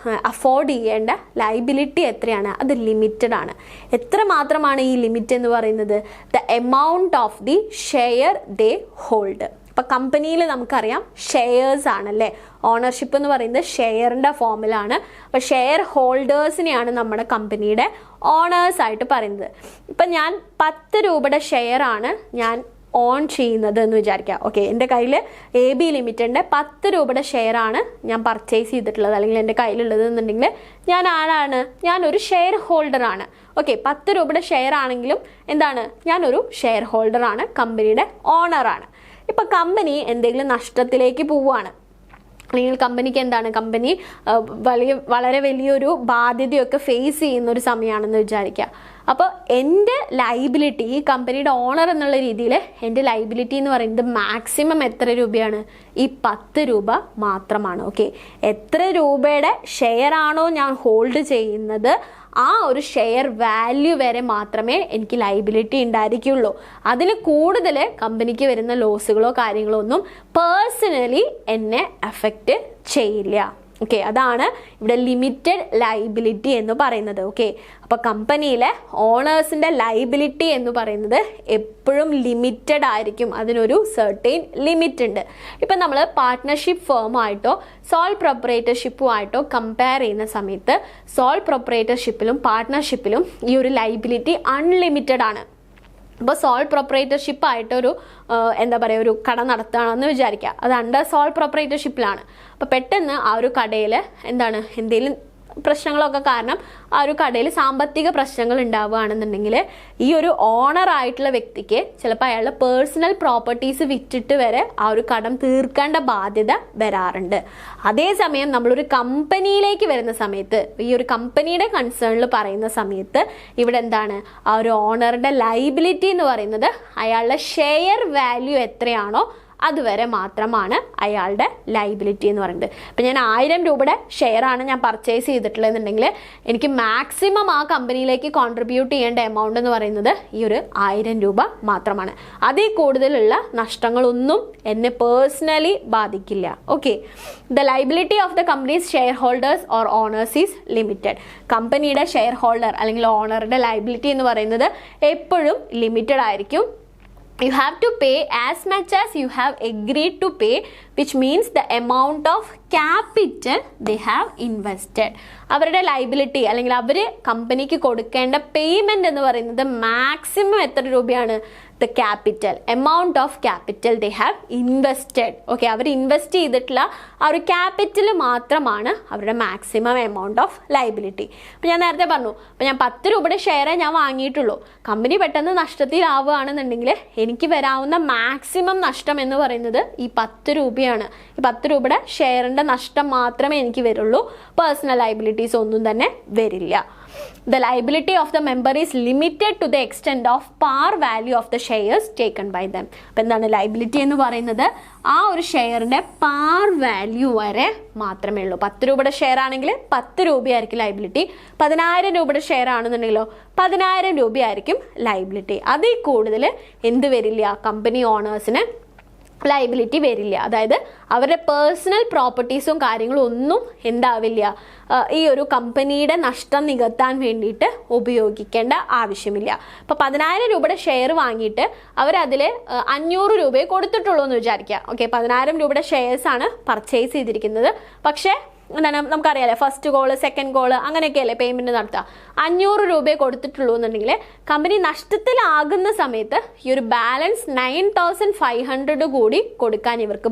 അഫോർഡ് ചെയ്യേണ്ട ലൈബിലിറ്റി എത്രയാണ്, അത് ലിമിറ്റഡ് ആണ്. എത്ര മാത്രമാണ് ഈ ലിമിറ്റ് എന്ന് പറയുന്നത്? The amount of the share they hold. ഇപ്പം കമ്പനിയിൽ നമുക്കറിയാം ഷെയർസ് ആണല്ലേ, ഓണർഷിപ്പ് എന്ന് പറയുന്നത് ഷെയറിൻ്റെ ഫോമിലാണ്. അപ്പോൾ ഷെയർ ഹോൾഡേഴ്സിനെയാണ് നമ്മുടെ കമ്പനിയുടെ ഓണേഴ്സായിട്ട് പറയുന്നത്. ഇപ്പം ഞാൻ 10 രൂപയുടെ ഷെയറാണ് ഞാൻ ഓൺ ചെയ്യുന്നത് എന്ന് വിചാരിക്കുക. ഓക്കെ, എൻ്റെ കയ്യിൽ AB ലിമിറ്റഡിൻ്റെ 10 രൂപയുടെ ഷെയറാണ് ഞാൻ പർച്ചേസ് ചെയ്തിട്ടുള്ളത്, അല്ലെങ്കിൽ എൻ്റെ കയ്യിലുള്ളത് എന്നുണ്ടെങ്കിൽ ഞാൻ ആരാണ്? ഞാനൊരു ഷെയർ ഹോൾഡറാണ്. ഓക്കെ, 10 രൂപയുടെ ഷെയർ ആണെങ്കിലും എന്താണ്? ഞാനൊരു ഷെയർ ഹോൾഡറാണ്, കമ്പനിയുടെ ഓണറാണ്. ഇപ്പം കമ്പനി എന്തെങ്കിലും നഷ്ടത്തിലേക്ക് പോവുകയാണ്, അല്ലെങ്കിൽ കമ്പനിക്ക് എന്താണ്, കമ്പനി വളരെ വലിയൊരു ബാധ്യതയൊക്കെ ഫേസ് ചെയ്യുന്ന ഒരു സമയമാണെന്ന് വിചാരിക്കുക. അപ്പോൾ എൻ്റെ ലൈബിലിറ്റി, ഈ കമ്പനിയുടെ ഓണർ എന്നുള്ള രീതിയിൽ എൻ്റെ ലൈബിലിറ്റി എന്ന് പറയുന്നത് മാക്സിമം എത്ര രൂപയാണ്? ഈ 10 രൂപ മാത്രമാണ്. ഓക്കെ, എത്ര രൂപയുടെ ഷെയർ ആണോ ഞാൻ ഹോൾഡ് ചെയ്യുന്നത്, ആ ഒരു ഷെയർ വാല്യൂ വരെ മാത്രമേ എനിക്ക് ലൈബിലിറ്റി ഉണ്ടായിരിക്കുള്ളൂ. അതിൽ കൂടുതൽ കമ്പനിക്ക് വരുന്ന ലോസുകളോ കാര്യങ്ങളോ ഒന്നും പേഴ്സണലി എന്നെ അഫക്റ്റ് ചെയ്യില്ല. ഓക്കെ, അതാണ് ഇവിടെ ലിമിറ്റഡ് ലൈബിലിറ്റി എന്ന് പറയുന്നത്. ഓക്കെ, അപ്പോൾ കമ്പനിയിലെ ഓണേഴ്സിൻ്റെ ലൈബിലിറ്റി എന്ന് പറയുന്നത് എപ്പോഴും ലിമിറ്റഡ് ആയിരിക്കും. അതിനൊരു സർട്ടൈൻ ലിമിറ്റ് ഉണ്ട്. ഇപ്പം നമ്മൾ പാർട്ട്ണർഷിപ്പ് ഫേമായിട്ടോ സോൾ പ്രൊപ്പറേറ്റർഷിപ്പുമായിട്ടോ കമ്പയർ ചെയ്യുന്ന സമയത്ത് സോൾ പ്രൊപ്പറേറ്റർഷിപ്പിലും പാർട്ട്ണർഷിപ്പിലും ഈ ഒരു ലൈബിലിറ്റി അൺലിമിറ്റഡ് ആണ്. അപ്പോൾ സോൾ പ്രൊപ്പറേറ്റർഷിപ്പ് ആയിട്ടൊരു എന്താ പറയുക, ഒരു കട നടത്തുകയാണെന്ന് വിചാരിക്കുക. അത് അണ്ടർ സോൾ പ്രൊപ്പറേറ്റർഷിപ്പിലാണ്. അപ്പോൾ പെട്ടെന്ന് ആ ഒരു കടയിൽ എന്താണ്, എന്തെങ്കിലും പ്രശ്നങ്ങളൊക്കെ കാരണം ആ ഒരു കടയിൽ സാമ്പത്തിക പ്രശ്നങ്ങൾ ഉണ്ടാവുകയാണെന്നുണ്ടെങ്കിൽ ഈ ഒരു ഓണർ ആയിട്ടുള്ള വ്യക്തിക്ക് ചിലപ്പോൾ അയാളുടെ പേഴ്സണൽ പ്രോപ്പർട്ടീസ് വിറ്റിട്ട് വരെ ആ ഒരു കടം തീർക്കേണ്ട ബാധ്യത വരാറുണ്ട്. അതേസമയം നമ്മളൊരു കമ്പനിയിലേക്ക് വരുന്ന സമയത്ത്, ഈ ഒരു കമ്പനിയുടെ കൺസേണിൽ പറയുന്ന സമയത്ത് ഇവിടെ എന്താണ്, ആ ഒരു ഓണറുടെ ലൈബിലിറ്റി എന്ന് പറയുന്നത് അയാളുടെ ഷെയർ വാല്യൂ എത്രയാണോ അതുവരെ മാത്രമാണ് അയാളുടെ ലൈബിലിറ്റി എന്ന് പറയുന്നത്. ഇപ്പം ഞാൻ 1000 രൂപയുടെ ഷെയറാണ് ഞാൻ പർച്ചേസ് ചെയ്തിട്ടുള്ളതെന്നുണ്ടെങ്കിൽ എനിക്ക് മാക്സിമം ആ കമ്പനിയിലേക്ക് കോൺട്രിബ്യൂട്ട് ചെയ്യേണ്ട എമൗണ്ട് എന്ന് പറയുന്നത് ഈ ഒരു 1000 രൂപ മാത്രമാണ്. അതിൽ കൂടുതലുള്ള നഷ്ടങ്ങളൊന്നും എന്നെ പേഴ്സണലി ബാധിക്കില്ല. Okay, the liability of the company's shareholders or owners is limited. കമ്പനിയുടെ ഷെയർ ഹോൾഡർ അല്ലെങ്കിൽ ഓണറുടെ ലൈബിലിറ്റി എന്ന് പറയുന്നത് എപ്പോഴും ലിമിറ്റഡ് ആയിരിക്കും. You have to pay as much as you have agreed to pay, which means the amount of capital they have invested. അവരുടെ liability അല്ലെങ്കിൽ അവർ കമ്പനിക്ക് കൊടുക്കേണ്ട പേയ്മെൻറ്റ് എന്ന് പറയുന്നത് മാക്സിമം എത്ര രൂപയാണ്? The capital, amount of capital they have invested. Okay, അവർ invest ചെയ്തിട്ടുള്ള ആ ഒരു ക്യാപിറ്റൽ മാത്രമാണ് അവരുടെ മാക്സിമം എമൗണ്ട് ഓഫ് ലൈബിലിറ്റി. അപ്പോൾ ഞാൻ നേരത്തെ പറഞ്ഞു, അപ്പോൾ ഞാൻ 10 രൂപയുടെ ഷെയറേ ഞാൻ വാങ്ങിയിട്ടുള്ളൂ. കമ്പനി പെട്ടെന്ന് നഷ്ടത്തിലാവുകയാണെന്നുണ്ടെങ്കിൽ എനിക്ക് വരാവുന്ന മാക്സിമം നഷ്ടം എന്ന് പറയുന്നത് ഈ 10 രൂപയാണ്. ഈ 10 രൂപയുടെ ഷെയറിൻ്റെ നഷ്ടം മാത്രമേ എനിക്ക് വരുള്ളൂ. പേഴ്സണൽ ലൈബിലിറ്റീസ് ഒന്നും തന്നെ വരില്ല. The liability of the member is limited to the extent of par value of the shares taken by them. അപ്പോൾ എന്താണ് ലൈബിലിറ്റി എന്ന് പറയുന്നത്? ആ ഒരു ഷെയറിൻ്റെ പാർ വാല്യൂ വരെ മാത്രമേ ഉള്ളൂ. 10 രൂപയുടെ ഷെയർ ആണെങ്കിൽ 10 രൂപയായിരിക്കും ലൈബിലിറ്റി. 10,000 രൂപയുടെ ഷെയർ ആണെന്നുണ്ടെങ്കിലോ 10,000 രൂപയായിരിക്കും ലൈബിലിറ്റി. അതിൽ കൂടുതൽ എന്ത് വരില്ല? കമ്പനി ഓണേഴ്സിന് ലൈബിലിറ്റി വരില്ല. അതായത് അവരുടെ പേഴ്സണൽ പ്രോപ്പർട്ടീസും കാര്യങ്ങളും ഒന്നും എന്താവില്ല, ഈ ഒരു കമ്പനിയുടെ നഷ്ടം നികത്താൻ വേണ്ടിയിട്ട് ഉപയോഗിക്കേണ്ട ആവശ്യമില്ല. ഇപ്പോൾ 10,000 രൂപയുടെ ഷെയർ വാങ്ങിയിട്ട് അവരതിൽ 500 രൂപയെ കൊടുത്തിട്ടുള്ളൂ എന്ന് വിചാരിക്കുക. ഓക്കെ, 10,000 രൂപയുടെ ഷെയർസാണ് പർച്ചേസ് ചെയ്തിരിക്കുന്നത്. പക്ഷേ എന്താണ്, നമുക്കറിയാലേ ഫസ്റ്റ് കോള് സെക്കൻഡ് കോള് അങ്ങനെയൊക്കെയല്ലേ പേയ്മെൻറ്റ് നടത്തുക. 500 രൂപയെ കൊടുത്തിട്ടുള്ളൂ എന്നുണ്ടെങ്കിൽ കമ്പനി നഷ്ടത്തിലാകുന്ന സമയത്ത് ഈ ഒരു ബാലൻസ് 9,500 കൂടി കൊടുക്കാൻ ഇവർക്ക്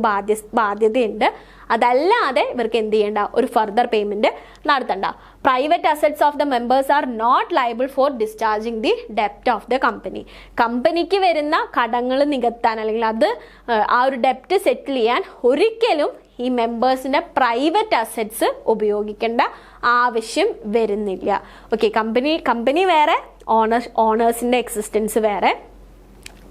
ബാധ്യതയുണ്ട്. അതല്ലാതെ ഇവർക്ക് എന്ത് ചെയ്യേണ്ട, ഒരു ഫർദർ പേയ്മെൻറ്റ് നടത്തണ്ട. Private assets of the members are not liable for discharging the ഡെപ്റ്റ് ഓഫ് ദ കമ്പനി. കമ്പനിക്ക് വരുന്ന കടങ്ങൾ നികത്താൻ അല്ലെങ്കിൽ അത് ആ ഒരു ഡെപ്റ്റ് സെറ്റിൽ ചെയ്യാൻ ഒരിക്കലും ഈ മെമ്പേഴ്സിൻ്റെ പ്രൈവറ്റ് അസറ്റ്സ് ഉപയോഗിക്കേണ്ട ആവശ്യം വരുന്നില്ല. ഓക്കെ, കമ്പനി വേറെ, ഓണേഴ്സിൻ്റെ എക്സിസ്റ്റൻസ് വേറെ.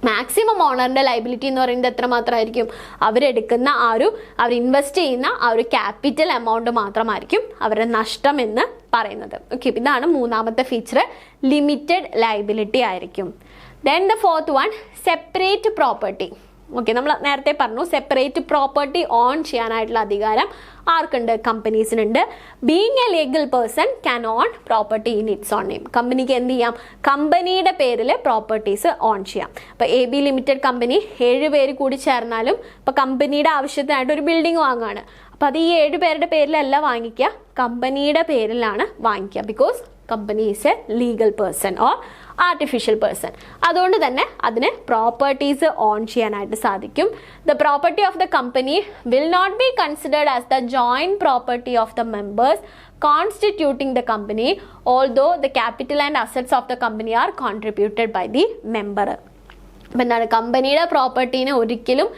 മാക്സിമം ഓണറിൻ്റെ ലൈബിലിറ്റി എന്ന് പറയുന്നത് എത്ര മാത്രമായിരിക്കും? അവരെടുക്കുന്ന അവർ ഇൻവെസ്റ്റ് ചെയ്യുന്ന ആ ഒരു ക്യാപിറ്റൽ എമൗണ്ട് മാത്രമായിരിക്കും അവരുടെ നഷ്ടം എന്ന് പറയുന്നത്. ഓക്കെ, ഇതാണ് മൂന്നാമത്തെ ഫീച്ചർ, ലിമിറ്റഡ് ലയബിലിറ്റി ആയിരിക്കും. Then the fourth one, separate property. Okay, നമ്മൾ നേരത്തെ പറഞ്ഞു സെപ്പറേറ്റ് പ്രോപ്പർട്ടി ഓൺ ചെയ്യാനായിട്ടുള്ള അധികാരം ആർക്കുണ്ട്? കമ്പനീസിനുണ്ട്. Being a legal person can own property in its own name. കമ്പനിക്ക് എന്ത് ചെയ്യാം? കമ്പനിയുടെ പേരിൽ പ്രോപ്പർട്ടീസ് ഓൺ ചെയ്യാം. ഇപ്പോൾ AB ലിമിറ്റഡ് കമ്പനി 7 പേര് കൂടി ചേർന്നാലും ഇപ്പോൾ കമ്പനിയുടെ ആവശ്യത്തിനായിട്ട് ഒരു ബിൽഡിംഗ് വാങ്ങുകയാണ്. അപ്പോൾ അത് ഈ 7 പേരുടെ പേരിലല്ല വാങ്ങിക്കുക, കമ്പനിയുടെ പേരിലാണ് വാങ്ങിക്കുക. Because company is a legal person or artificial person. അതുകൊണ്ട് തന്നെ അതിന് പ്രോപ്പർട്ടീസ് ഓൺ ചെയ്യാനായിട്ട് സാധിക്കും. The property of the company will not be considered as the joint property of the members constituting the company, although the capital and assets of the company are contributed by the member. അപ്പം എന്താണ്, കമ്പനിയുടെ പ്രോപ്പർട്ടീനെ ഒരിക്കലും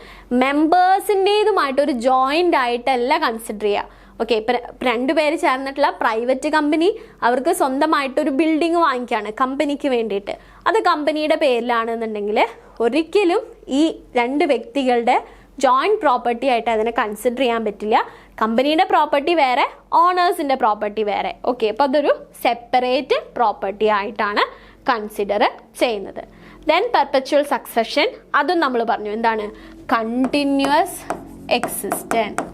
മെമ്പേഴ്സിൻ്റേതുമായിട്ടൊരു joint ആയിട്ടല്ല consider ചെയ്യുക. Okay, ഇപ്പം 2 പേര് ചേർന്നിട്ടുള്ള private company അവർക്ക് സ്വന്തമായിട്ടൊരു ബിൽഡിംഗ് വാങ്ങിക്കുകയാണ് കമ്പനിക്ക് വേണ്ടിയിട്ട്. അത് കമ്പനിയുടെ പേരിലാണെന്നുണ്ടെങ്കിൽ ഒരിക്കലും ഈ 2 വ്യക്തികളുടെ ജോയിൻറ്റ് പ്രോപ്പർട്ടി ആയിട്ട് അതിനെ കൺസിഡർ ചെയ്യാൻ പറ്റില്ല. കമ്പനിയുടെ പ്രോപ്പർട്ടി വേറെ, ഓണേഴ്സിൻ്റെ പ്രോപ്പർട്ടി വേറെ. ഓക്കെ, അപ്പോൾ അതൊരു സെപ്പറേറ്റ് പ്രോപ്പർട്ടി ആയിട്ടാണ് കൺസിഡർ ചെയ്യുന്നത്. ദെൻ പെർപെച്വൽ സക്സഷൻ, അതും നമ്മൾ പറഞ്ഞു എന്താണ്, കണ്ടിന്യൂസ് എക്സിസ്റ്റൻസ്.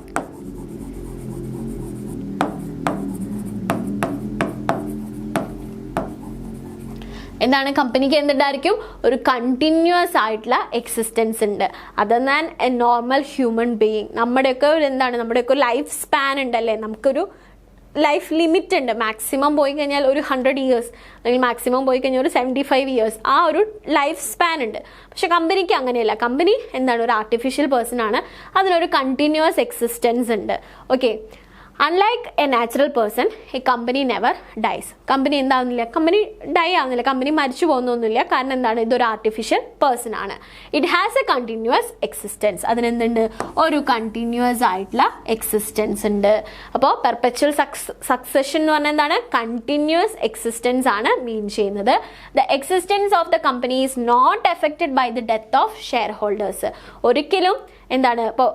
എന്താണ്, കമ്പനിക്ക് എന്തുണ്ടായിരിക്കും? ഒരു കണ്ടിന്യൂസ് ആയിട്ടുള്ള എക്സിസ്റ്റൻസ് ഉണ്ട്. Other than A normal human being. നമ്മുടെയൊക്കെ ഒരു നമ്മുടെയൊക്കെ ലൈഫ് സ്പാൻ ഉണ്ടല്ലേ, നമുക്കൊരു ലൈഫ് ലിമിറ്റ് ഉണ്ട്. മാക്സിമം പോയി കഴിഞ്ഞാൽ ഒരു 100 years, അല്ലെങ്കിൽ മാക്സിമം പോയി കഴിഞ്ഞാൽ ഒരു 75 years, ആ ഒരു ലൈഫ് സ്പാൻ ഉണ്ട്. പക്ഷെ കമ്പനിക്ക് അങ്ങനെയല്ല. കമ്പനി ഒരു ആർട്ടിഫിഷ്യൽ പേഴ്സൺ ആണ്, അതിനൊരു കണ്ടിന്യൂസ് എക്സിസ്റ്റൻസ് ഉണ്ട്. Okay, unlike a natural person, a company never dies. Company എന്താവുന്നില്ല, കമ്പനി ഡൈ ആവുന്നില്ല, കമ്പനി മരിച്ചു പോകുന്നൊന്നുമില്ല. കാരണം ഇതൊരു ആർട്ടിഫിഷ്യൽ പേഴ്സൺ ആണ്. It has a continuous existence. അതിനെന്തുണ്ട്? ഒരു കണ്ടിന്യൂസ് ആയിട്ടുള്ള എക്സിസ്റ്റൻസ് ഉണ്ട്. അപ്പോൾ പെർപെച്വൽ സക്സഷൻ എന്ന് പറഞ്ഞാൽ എന്താണ്? കണ്ടിന്യൂസ് എക്സിസ്റ്റൻസ് ആണ് മീൻ ചെയ്യുന്നത്. The existence of the company is not affected by the death of shareholders. ഒരിക്കലും ഇപ്പോൾ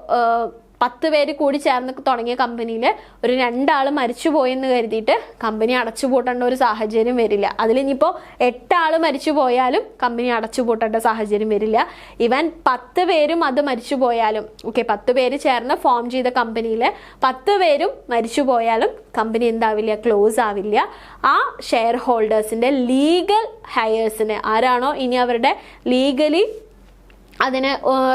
10 പേര് കൂടി ചേർന്ന് തുടങ്ങിയ കമ്പനിയിൽ ഒരു 2 ആൾ മരിച്ചു പോയെന്ന് കരുതിയിട്ട് കമ്പനി അടച്ചുപൂട്ടേണ്ട ഒരു സാഹചര്യം വരില്ല. അതിലിനിയിപ്പോൾ 8 ആൾ മരിച്ചു പോയാലും കമ്പനി അടച്ചുപൂട്ടേണ്ട സാഹചര്യം വരില്ല. ഈവൻ 10 പേരും അത് മരിച്ചു പോയാലും, ഓക്കെ, 10 പേര് ചേർന്ന് ഫോം ചെയ്ത കമ്പനിയിൽ 10 പേരും മരിച്ചു പോയാലും കമ്പനി എന്താവില്ല, ക്ലോസ് ആവില്ല. ആ ഷെയർ ഹോൾഡേഴ്സിൻ്റെ ലീഗൽ ഹയേഴ്സിന്, ആരാണോ ഇനി അവരുടെ ലീഗലി അതിന്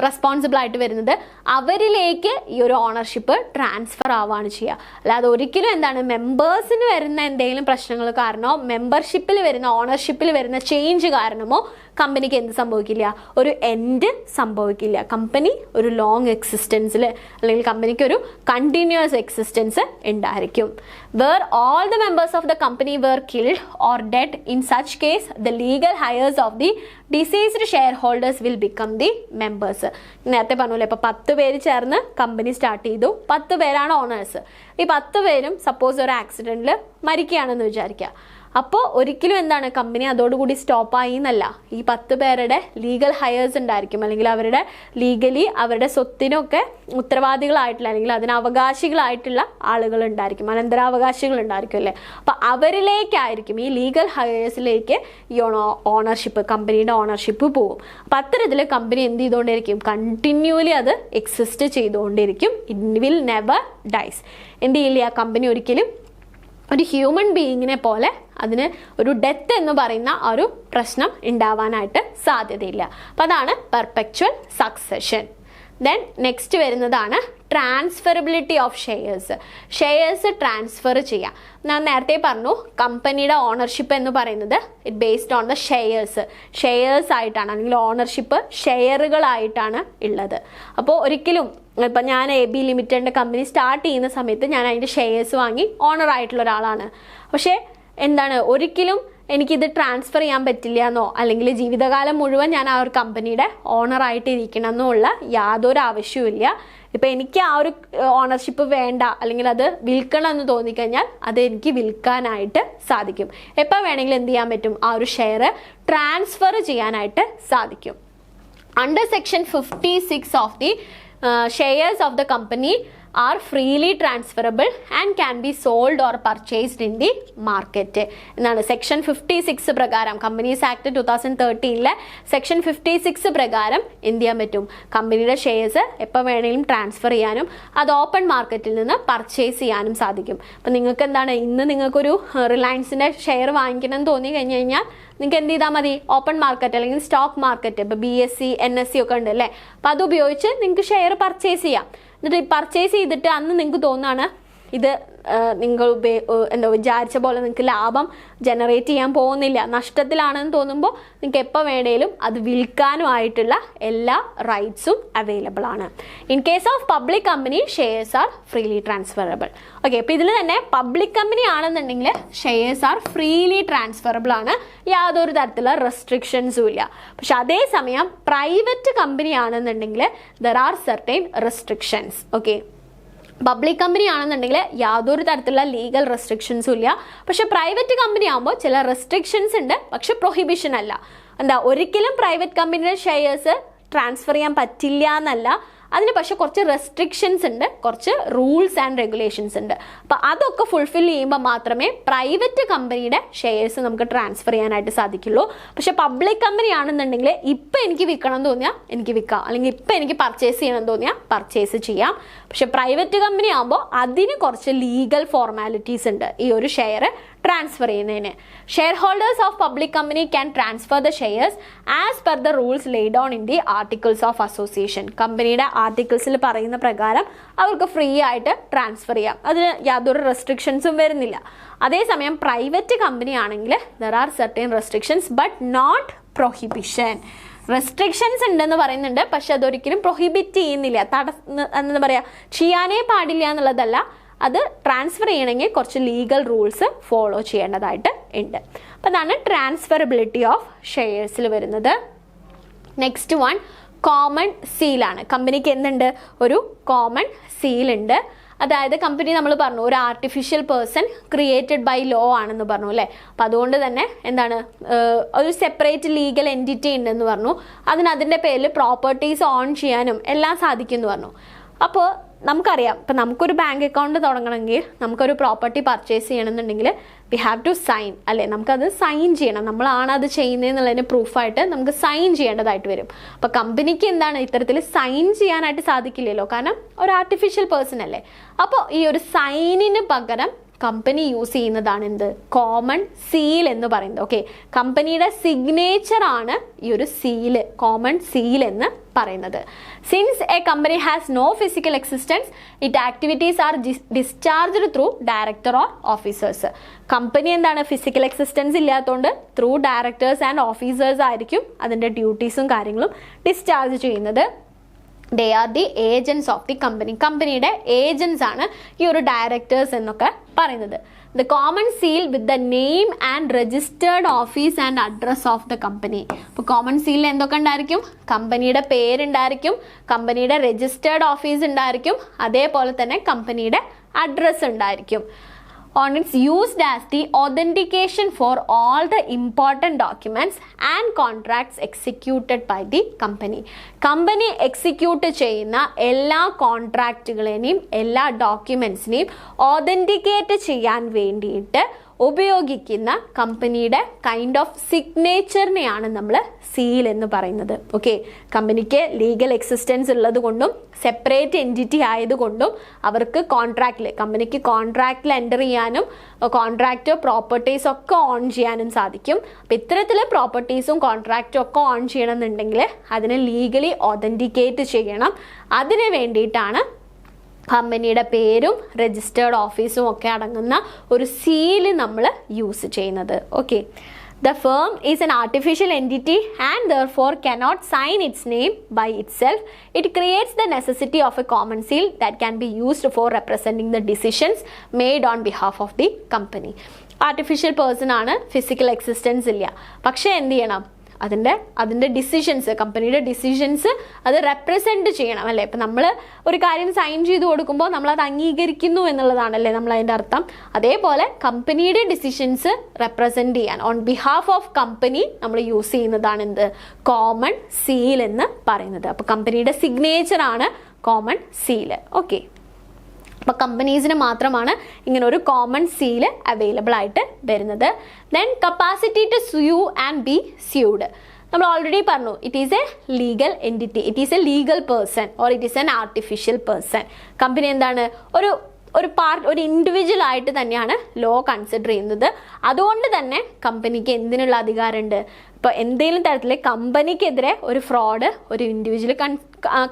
റെസ്പോൺസിബിൾ ആയിട്ട് വരുന്നത്, അവരിലേക്ക് ഈ ഒരു ഓണർഷിപ്പ് ട്രാൻസ്ഫർ ആവുകയാണ് ചെയ്യുക. അല്ലാതെ ഒരിക്കലും മെമ്പേഴ്സിന് വരുന്ന എന്തെങ്കിലും പ്രശ്നങ്ങൾ കാരണമോ മെമ്പർഷിപ്പിൽ വരുന്ന ഓണർഷിപ്പിൽ വരുന്ന ചേഞ്ച് കാരണമോ കമ്പനിക്ക് എന്ത് സംഭവിക്കില്ല, ഒരു എൻഡ് സംഭവിക്കില്ല. കമ്പനി ഒരു ലോങ് എക്സിസ്റ്റൻസിൽ, അല്ലെങ്കിൽ കമ്പനിക്ക് ഒരു കണ്ടിന്യൂസ് എക്സിസ്റ്റൻസ് ഉണ്ടായിരിക്കും. Where all the members of the company were killed or dead, in such case the legal heirs of the deceased shareholders will become the members. നേരത്തെ പറഞ്ഞല്ലോ, ഇപ്പോൾ 10 പേര് ചേർന്ന് കമ്പനി സ്റ്റാർട്ട് ചെയ്തു, 10 പേരാണ് ഓണേഴ്സ്. ഈ 10 പേരും സപ്പോസ് ഒരു ആക്സിഡൻറ്റിൽ മരിക്കുകയാണെന്ന് വിചാരിക്കുക. അപ്പോൾ ഒരിക്കലും കമ്പനി അതോടുകൂടി സ്റ്റോപ്പായി എന്നല്ല. ഈ 10 പേരുടെ ലീഗൽ ഹയേഴ്സ് ഉണ്ടായിരിക്കും, അല്ലെങ്കിൽ അവരുടെ ലീഗലി അവരുടെ സ്വത്തിനൊക്കെ ഉത്തരവാദികളായിട്ടുള്ള, അല്ലെങ്കിൽ അതിന് അവകാശികളായിട്ടുള്ള ആളുകൾ ഉണ്ടായിരിക്കും, അനന്തരാവകാശികൾ ഉണ്ടായിരിക്കും അല്ലേ. അപ്പോൾ അവരിലേക്കായിരിക്കും, ഈ ലീഗൽ ഹയേഴ്സിലേക്ക് ഈ ഓണർഷിപ്പ്, കമ്പനിയുടെ ഓണർഷിപ്പ് പോകും. അപ്പോൾ അത്തരത്തിൽ കമ്പനി എന്ത് ചെയ്തുകൊണ്ടിരിക്കും, കണ്ടിന്യൂലി അത് എക്സിസ്റ്റ് ചെയ്തുകൊണ്ടിരിക്കും. It will never dies. എന്ത് ചെയ്യില്ല, കമ്പനി ഒരിക്കലും ഒരു ഹ്യൂമൻ ബീയിങ്ങിനെ പോലെ അതിന് ഒരു ഡെത്ത് എന്ന് പറയുന്ന ആ ഒരു പ്രശ്നം ഉണ്ടാവാനായിട്ട് സാധ്യതയില്ല. അപ്പം അതാണ് പെർപെച്വൽ സക്സഷൻ. ദെൻ നെക്സ്റ്റ് വരുന്നതാണ് ട്രാൻസ്ഫറബിലിറ്റി ഓഫ് ഷെയർസ് ട്രാൻസ്ഫർ ചെയ്യാം. ഞാൻ നേരത്തെ പറഞ്ഞു കമ്പനിയുടെ ഓണർഷിപ്പ് എന്ന് പറയുന്നത് it based on the shares ആയിട്ടാണ്, അല്ലെങ്കിൽ ഓണർഷിപ്പ് ഷെയറുകളായിട്ടാണ് ഉള്ളത്. അപ്പോൾ ഒരിക്കലും ഇപ്പം ഞാൻ AB ലിമിറ്റഡിൻ്റെ കമ്പനി സ്റ്റാർട്ട് ചെയ്യുന്ന സമയത്ത് ഞാൻ അതിൻ്റെ ഷെയർസ് വാങ്ങി ഓണർ ആയിട്ടുള്ള ഒരാളാണ്. പക്ഷേ ഒരിക്കലും എനിക്കിത് ട്രാൻസ്ഫർ ചെയ്യാൻ പറ്റില്ല എന്നോ, അല്ലെങ്കിൽ ജീവിതകാലം മുഴുവൻ ഞാൻ ആ ഒരു കമ്പനിയുടെ ഓണറായിട്ട് ഇരിക്കണം എന്നോ ഉള്ള യാതൊരു ആവശ്യവുമില്ല. ഇപ്പം എനിക്ക് ആ ഒരു ഓണർഷിപ്പ് വേണ്ട, അല്ലെങ്കിൽ അത് വിൽക്കണം എന്ന് തോന്നിക്കഴിഞ്ഞാൽ അത് എനിക്ക് വിൽക്കാനായിട്ട് സാധിക്കും. എപ്പോൾ വേണമെങ്കിലും എന്ത് ചെയ്യാൻ പറ്റും, ആ ഒരു ഷെയർ ട്രാൻസ്ഫർ ചെയ്യാനായിട്ട് സാധിക്കും. Under section 56 of the shares of the company are freely transferable and can be sold or purchased in the market. എന്നാണ് സെക്ഷൻ 56 പ്രകാരം കമ്പനീസ് ആക്ട് 2013 സെക്ഷൻ 56 പ്രകാരം എന്ത് ചെയ്യാൻ പറ്റും? കമ്പനിയുടെ ഷെയർസ് എപ്പോൾ വേണമെങ്കിലും ട്രാൻസ്ഫർ ചെയ്യാനും അത് ഓപ്പൺ മാർക്കറ്റിൽ നിന്ന് പർച്ചേസ് ചെയ്യാനും സാധിക്കും. അപ്പം നിങ്ങൾക്ക് എന്താണ്, ഇന്ന് നിങ്ങൾക്കൊരു റിലയൻസിൻ്റെ ഷെയർ വാങ്ങിക്കണം എന്ന് തോന്നി കഴിഞ്ഞ് കഴിഞ്ഞാൽ നിങ്ങൾക്ക് എന്ത് ചെയ്താൽ മതി? ഓപ്പൺ മാർക്കറ്റ് അല്ലെങ്കിൽ സ്റ്റോക്ക് മാർക്കറ്റ്, ഇപ്പോൾ PSC NSC ഒക്കെ ഉണ്ട് അല്ലേ, അപ്പോൾ അത് ഉപയോഗിച്ച് നിങ്ങൾക്ക് ഷെയർ പർച്ചേസ് ചെയ്യാം. എന്നിട്ട് പർച്ചേസ് ചെയ്തിട്ട് അന്ന് നിങ്ങൾക്ക് തോന്നുകയാണ് ഇത് നിങ്ങൾ എന്താ വിചാരിച്ച പോലെ നിങ്ങൾക്ക് ലാഭം ജനറേറ്റ് ചെയ്യാൻ പോകുന്നില്ല, നഷ്ടത്തിലാണെന്ന് തോന്നുമ്പോൾ നിങ്ങൾക്ക് എപ്പോൾ വേണേലും അത് വിൽക്കാനുമായിട്ടുള്ള എല്ലാ റൈറ്റ്സും അവൈലബിൾ ആണ്. In case of public company shares are freely transferable. Okay, അപ്പോൾ ഇതിൽ തന്നെ പബ്ലിക് കമ്പനി ആണെന്നുണ്ടെങ്കിൽ ഷെയർസ് ആർ ഫ്രീലി ട്രാൻസ്ഫറബിൾ ആണ്, യാതൊരു തരത്തിലുള്ള റെസ്ട്രിക്ഷൻസും ഇല്ല. പക്ഷെ അതേസമയം പ്രൈവറ്റ് കമ്പനി ആണെന്നുണ്ടെങ്കിൽ there are certain restrictions. Okay, public company ആണെന്നുണ്ടെങ്കിൽ യാതൊരു തരത്തിലുള്ള ലീഗൽ റെസ്ട്രിക്ഷൻസും ഇല്ല. പക്ഷെ പ്രൈവറ്റ് കമ്പനി ആകുമ്പോൾ ചില റെസ്ട്രിക്ഷൻസ് ഉണ്ട്, പക്ഷെ പ്രൊഹിബിഷൻ അല്ല. എന്താ, ഒരിക്കലും പ്രൈവറ്റ് കമ്പനിയുടെ ഷെയർസ് ട്രാൻസ്ഫർ ചെയ്യാൻ പറ്റില്ല എന്നല്ല, അതിന് പക്ഷെ കുറച്ച് റെസ്ട്രിക്ഷൻസ് ഉണ്ട്, കുറച്ച് റൂൾസ് ആൻഡ് റെഗുലേഷൻസ് ഉണ്ട്. അപ്പോൾ അതൊക്കെ ഫുൾഫിൽ ചെയ്യുമ്പോൾ മാത്രമേ പ്രൈവറ്റ് കമ്പനിയുടെ ഷെയർസ് നമുക്ക് ട്രാൻസ്ഫർ ചെയ്യാനായിട്ട് സാധിക്കുള്ളൂ. പക്ഷെ പബ്ലിക് കമ്പനി ആണെന്നുണ്ടെങ്കിൽ ഇപ്പം എനിക്ക് വിൽക്കണം എന്ന് തോന്നിയാൽ എനിക്ക് വിൽക്കാം, അല്ലെങ്കിൽ ഇപ്പം എനിക്ക് പർച്ചേസ് ചെയ്യണം എന്ന് തോന്നിയാൽ പർച്ചേസ് ചെയ്യാം. പക്ഷെ പ്രൈവറ്റ് കമ്പനി ആകുമ്പോൾ അതിന് കുറച്ച് ലീഗൽ ഫോർമാലിറ്റീസ് ഉണ്ട് ഈ ഒരു ഷെയർ ട്രാൻസ്ഫർ ചെയ്യുന്നതിന്. Share holders of public company can transfer the shares as per the rules laid on in the articles of association. കമ്പനിയുടെ ആർട്ടിക്കിൾസിൽ പറയുന്ന പ്രകാരം അവർക്ക് ഫ്രീ ആയിട്ട് ട്രാൻസ്ഫർ ചെയ്യാം, അതിന് യാതൊരു റെസ്ട്രിക്ഷൻസും വരുന്നില്ല. അതേസമയം പ്രൈവറ്റ് കമ്പനി ആണെങ്കിൽ there are certain restrictions but not prohibition. Restrictions ഉണ്ടെന്ന് പറയുന്നുണ്ട്, പക്ഷെ അതൊരിക്കലും പ്രൊഹിബിറ്റ് ചെയ്യുന്നില്ല, എന്താ പറയുക, ചെയ്യാനേ പാടില്ല എന്നുള്ളതല്ല, അത് ട്രാൻസ്ഫർ ചെയ്യണമെങ്കിൽ കുറച്ച് ലീഗൽ റൂൾസ് ഫോളോ ചെയ്യേണ്ടതായിട്ട് ഉണ്ട്. അപ്പോൾ അതാണ് ട്രാൻസ്ഫറബിലിറ്റി ഓഫ് ഷെയർസിൽ വരുന്നത്. നെക്സ്റ്റ് വൺ കോമൺ സീലാണ്. കമ്പനിക്ക് എന്തുണ്ട്? ഒരു കോമൺ സീൽ ഉണ്ട്. അതായത് കമ്പനി നമ്മൾ പറഞ്ഞു ഒരു artificial person created by law ആണെന്ന് പറഞ്ഞു അല്ലേ. അപ്പം അതുകൊണ്ട് തന്നെ എന്താണ്, ഒരു സെപ്പറേറ്റ് ലീഗൽ എൻറ്റിറ്റി ഉണ്ടെന്ന് പറഞ്ഞു. അതിൻ്റെ പേരിൽ പ്രോപ്പർട്ടീസ് ഓൺ ചെയ്യാനും എല്ലാം സാധിക്കുമെന്ന് പറഞ്ഞു. അപ്പോൾ നമുക്കറിയാം, ഇപ്പം നമുക്കൊരു ബാങ്ക് അക്കൗണ്ട് തുടങ്ങണമെങ്കിൽ നമുക്കൊരു പ്രോപ്പർട്ടി പർച്ചേസ് ചെയ്യണമെന്നുണ്ടെങ്കിൽ വി ഹാവ് ടു സൈൻ അല്ലേ, നമുക്കത് സൈൻ ചെയ്യണം, നമ്മളാണ് അത് ചെയ്യുന്നതെന്നുള്ളതിന് പ്രൂഫായിട്ട് നമുക്ക് സൈൻ ചെയ്യേണ്ടതായിട്ട് വരും. അപ്പോൾ കമ്പനിക്ക് എന്താണ് ഇത്തരത്തിൽ സൈൻ ചെയ്യാനായിട്ട് സാധിക്കില്ലല്ലോ, കാരണം ഒരു ആർട്ടിഫിഷ്യൽ പേഴ്സൺ അല്ലേ. അപ്പോൾ ഈ ഒരു സൈനിന് പകരം കമ്പനി യൂസ് ചെയ്യുന്നതാണ് എന്ത്? കോമൺ സീൽ എന്ന് പറയുന്നത്. ഓക്കെ, കമ്പനിയുടെ സിഗ്നേച്ചർ ആണ് ഈ ഒരു സീല്, കോമൺ സീൽ എന്ന് പറയുന്നത്. Since a company has no physical existence it activities are discharged through director or officers. Company എന്താണ്, ഫിസിക്കൽ എക്സിസ്റ്റൻസ് ഇല്ലാത്തതുകൊണ്ട് ത്രൂ ഡയറക്ടേഴ്സ് ആൻഡ് ഓഫീസേഴ്സ് ആയിരിക്കും അതിൻ്റെ ഡ്യൂട്ടീസും കാര്യങ്ങളും ഡിസ്ചാർജ് ചെയ്യുന്നത്. They are the agents of the company. കമ്പനിയുടെ ഏജൻസ് ആണ് ഈ ഒരു ഡയറക്ടേഴ്സ് എന്നൊക്കെ പറയുന്നത്. The common seal with the name and registered office and address of the company. ഇപ്പോൾ കോമൺ സീലിൽ എന്തൊക്കെ ഉണ്ടായിരിക്കും? കമ്പനിയുടെ പേരുണ്ടായിരിക്കും, കമ്പനിയുടെ രജിസ്റ്റേർഡ് ഓഫീസ് ഉണ്ടായിരിക്കും, അതേപോലെ തന്നെ കമ്പനിയുടെ അഡ്രസ്സ് ഉണ്ടായിരിക്കും. On its used as the authentication for all the important documents and contracts executed by the company. Company execute ചെയ്യുന്ന എല്ലാ കോൺട്രാക്റ്റുകളെയും എല്ലാ ഡോക്യുമെൻസിനെയും ഓതൻറ്റിക്കേറ്റ് ചെയ്യാൻ വേണ്ടിയിട്ട് ഉപയോഗിക്കുന്ന കമ്പനിയുടെ കൈൻഡ് ഓഫ് സിഗ്നേച്ചറിനെയാണ് നമ്മൾ സീൽ എന്ന് പറയുന്നത്. ഓക്കെ, കമ്പനിക്ക് ലീഗൽ എക്സിസ്റ്റൻസ് ഉള്ളത് കൊണ്ടും സെപ്പറേറ്റ് എൻറ്റിറ്റി ആയതുകൊണ്ടും അവർക്ക് കമ്പനിക്ക് കോൺട്രാക്റ്റിൽ എൻ്റർ ചെയ്യാനും കോൺട്രാക്റ്റ് പ്രോപ്പർട്ടീസ് ഒക്കെ ഓൺ ചെയ്യാനും സാധിക്കും. അപ്പം ഇത്തരത്തിൽ പ്രോപ്പർട്ടീസും കോൺട്രാക്റ്റും ഒക്കെ ഓൺ ചെയ്യണമെന്നുണ്ടെങ്കിൽ അതിനെ ലീഗലി ഓതൻറ്റിക്കേറ്റ് ചെയ്യണം. അതിന് വേണ്ടിയിട്ടാണ് കമ്പനിയുടെ പേരും രജിസ്റ്റേർഡ് ഓഫീസും ഒക്കെ അടങ്ങുന്ന ഒരു സീല് നമ്മൾ യൂസ് ചെയ്യുന്നത്. Okay, the firm is an artificial entity and therefore cannot sign its name by itself. It creates the necessity of a common seal that can be used for representing the decisions made on behalf of the company. Artificial person ആണ്, physical existence ഇല്ല, പക്ഷേ എന്ത് ചെയ്യണം, അതിൻ്റെ decisions, കമ്പനിയുടെ decisions അത് represent ചെയ്യണം അല്ലേ. ഇപ്പം നമ്മൾ ഒരു കാര്യം സൈൻ ചെയ്ത് കൊടുക്കുമ്പോൾ നമ്മളത് അംഗീകരിക്കുന്നു എന്നുള്ളതാണല്ലേ നമ്മളതിൻ്റെ അർത്ഥം. അതേപോലെ കമ്പനിയുടെ ഡിസിഷൻസ് റെപ്രസെൻറ്റ് ചെയ്യാൻ ഓൺ ബിഹാഫ് ഓഫ് കമ്പനി നമ്മൾ യൂസ് ചെയ്യുന്നതാണ് എന്ത്? കോമൺ സീൽ എന്ന് പറയുന്നത്. അപ്പോൾ കമ്പനിയുടെ സിഗ്നേച്ചറാണ് കോമൺ സീല്. ഓക്കെ. അപ്പോൾ കമ്പനീസിന് മാത്രമാണ് ഇങ്ങനെ ഒരു കോമൺ സീല് അവൈലബിൾ ആയിട്ട് വരുന്നത്. Then capacity to sue and be sued. നമ്മൾ ഓൾറെഡി പറഞ്ഞു, it is a legal entity, it is a legal person or it is an artificial person. Company എന്താണ്, ഒരു ഇൻഡിവിജ്വൽ ആയിട്ട് തന്നെയാണ് ലോ കൺസിഡർ ചെയ്യുന്നത്. അതുകൊണ്ട് തന്നെ കമ്പനിക്ക് എന്തിനുള്ള അധികാരമുണ്ട്, ഇപ്പോൾ എന്തെങ്കിലും തരത്തിൽ കമ്പനിക്കെതിരെ ഒരു ഫ്രോഡ് ഒരു ഇൻഡിവിജ്വൽ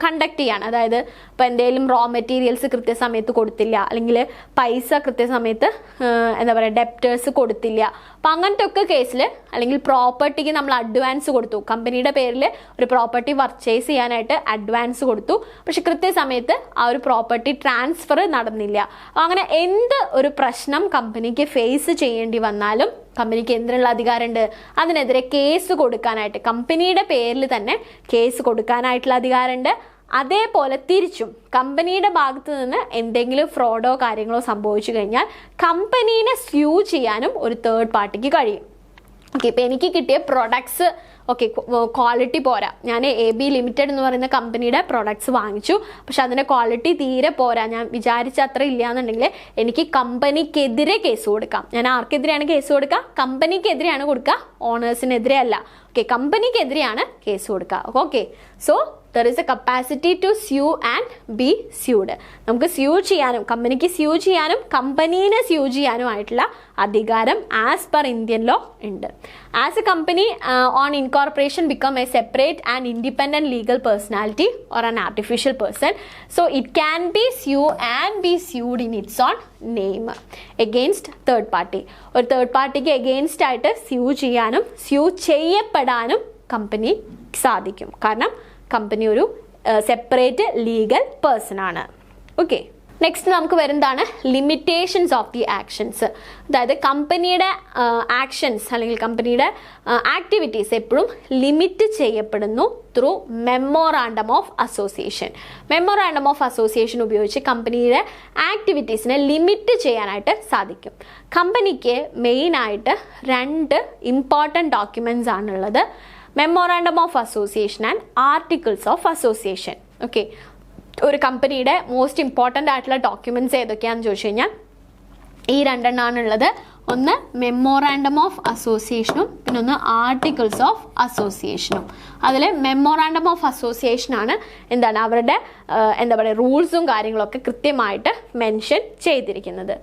കണ്ടക്ട് ചെയ്യാണ്. അതായത് ഇപ്പോൾ എന്തെങ്കിലും റോ മെറ്റീരിയൽസ് കൃത്യസമയത്ത് കൊടുത്തില്ല, അല്ലെങ്കിൽ പൈസ കൃത്യസമയത്ത് എന്താ പറയുക ഡെപ്റ്റേഴ്സ് കൊടുത്തില്ല, അപ്പം അങ്ങനത്തെ ഒക്കെ കേസിൽ, അല്ലെങ്കിൽ പ്രോപ്പർട്ടിക്ക് നമ്മൾ അഡ്വാൻസ് കൊടുത്തു, കമ്പനിയുടെ പേരിൽ ഒരു പ്രോപ്പർട്ടി പർച്ചേസ് ചെയ്യാനായിട്ട് അഡ്വാൻസ് കൊടുത്തു, പക്ഷെ കൃത്യസമയത്ത് ആ ഒരു പ്രോപ്പർട്ടി ട്രാൻസ്ഫർ നടന്നില്ല. അങ്ങനെ എന്ത് ഒരു പ്രശ്നം കമ്പനിക്ക് ഫേസ് ചെയ്യേണ്ടി വന്നാലും കമ്പനിക്ക് എന്തിനുള്ള അധികാരമുണ്ട്, അതിനെതിരെ കേസ് കൊടുക്കാനായിട്ട്, കമ്പനിയുടെ പേരിൽ തന്നെ കേസ് കൊടുക്കാനായിട്ടുള്ള അധികാരമുണ്ട്. അതേപോലെ തിരിച്ചും കമ്പനിയുടെ ഭാഗത്ത് നിന്ന് എന്തെങ്കിലും ഫ്രോഡോ കാര്യങ്ങളോ സംഭവിച്ചു കഴിഞ്ഞാൽ കമ്പനീനെ സ്യൂ ചെയ്യാനും ഒരു തേർഡ് പാർട്ടിക്ക് കഴിയും. ഓക്കെ, ഇപ്പോൾ എനിക്ക് കിട്ടിയ പ്രൊഡക്ട്സ് ഓക്കെ ക്വാളിറ്റി പോരാ, ഞാൻ AB ലിമിറ്റഡ് എന്ന് പറയുന്ന കമ്പനിയുടെ പ്രൊഡക്ട്സ് വാങ്ങിച്ചു, പക്ഷെ അതിൻ്റെ ക്വാളിറ്റി തീരെ പോരാ, ഞാൻ വിചാരിച്ച അത്ര ഇല്ല എന്നുണ്ടെങ്കിൽ എനിക്ക് കമ്പനിക്കെതിരെ കേസ് കൊടുക്കാം. ഞാൻ ആർക്കെതിരെയാണ് കേസ് കൊടുക്കുക, കമ്പനിക്കെതിരെയാണ് കൊടുക്കുക, ഓണേഴ്സിനെതിരെ അല്ല. ഓക്കെ, കമ്പനിക്കെതിരെയാണ് കേസ് കൊടുക്കുക. Okay, so there is a capacity to sue and be sued. നമുക്ക് സ്യൂ ചെയ്യാനും കമ്പനിക്ക് സ്യൂ ചെയ്യാനും കമ്പനീനെ സ്യൂ ചെയ്യാനുമായിട്ടുള്ള അധികാരം ആസ് പെർ ഇന്ത്യൻ ലോ ഉണ്ട്. As a company on incorporation become A separate and independent legal personality or an artificial person, so it can B sue and be SUD in its own name against third party. ഒരു third പാർട്ടിക്ക് against ആയിട്ട് sue ചെയ്യാനും sue ചെയ്യപ്പെടാനും company സാധിക്കും. കാരണം company ഒരു separate legal person ആണ്. Okay, next നമുക്ക് വരുന്നതാണ് ലിമിറ്റേഷൻസ് ഓഫ് ദി ആക്ഷൻസ്. അതായത് കമ്പനിയുടെ ആക്ഷൻസ് അല്ലെങ്കിൽ കമ്പനിയുടെ ആക്ടിവിറ്റീസ് എപ്പോഴും ലിമിറ്റ് ചെയ്യപ്പെടുന്നു through memorandum of association. Memorandum of association ഉപയോഗിച്ച് കമ്പനിയുടെ ആക്ടിവിറ്റീസിനെ ലിമിറ്റ് ചെയ്യാനായിട്ട് സാധിക്കും. കമ്പനിക്ക് മെയിനായിട്ട് 2 ഇമ്പോർട്ടൻറ്റ് ഡോക്യുമെൻറ്റ്സ് ആണുള്ളത്, memorandum of association and articles of association. Okay, ഒരു കമ്പനിയുടെ മോസ്റ്റ് ഇമ്പോർട്ടൻ്റ് ആയിട്ടുള്ള ഡോക്യുമെൻറ്റ്സ് ഏതൊക്കെയാണെന്ന് ചോദിച്ചു കഴിഞ്ഞാൽ ഈ 2 എണ്ണമാണുള്ളത്. ഒന്ന് മെമ്മോറാണ്ടം ഓഫ് അസോസിയേഷനും പിന്നെ ഒന്ന് ആർട്ടിക്കിൾസ് ഓഫ് അസോസിയേഷനും. അതിൽ മെമ്മോറാണ്ടം ഓഫ് അസോസിയേഷനാണ് എന്താണ് അവരുടെ എന്താ പറയുക റൂൾസും കാര്യങ്ങളൊക്കെ കൃത്യമായിട്ട് മെൻഷൻ ചെയ്തിരിക്കുന്നത്.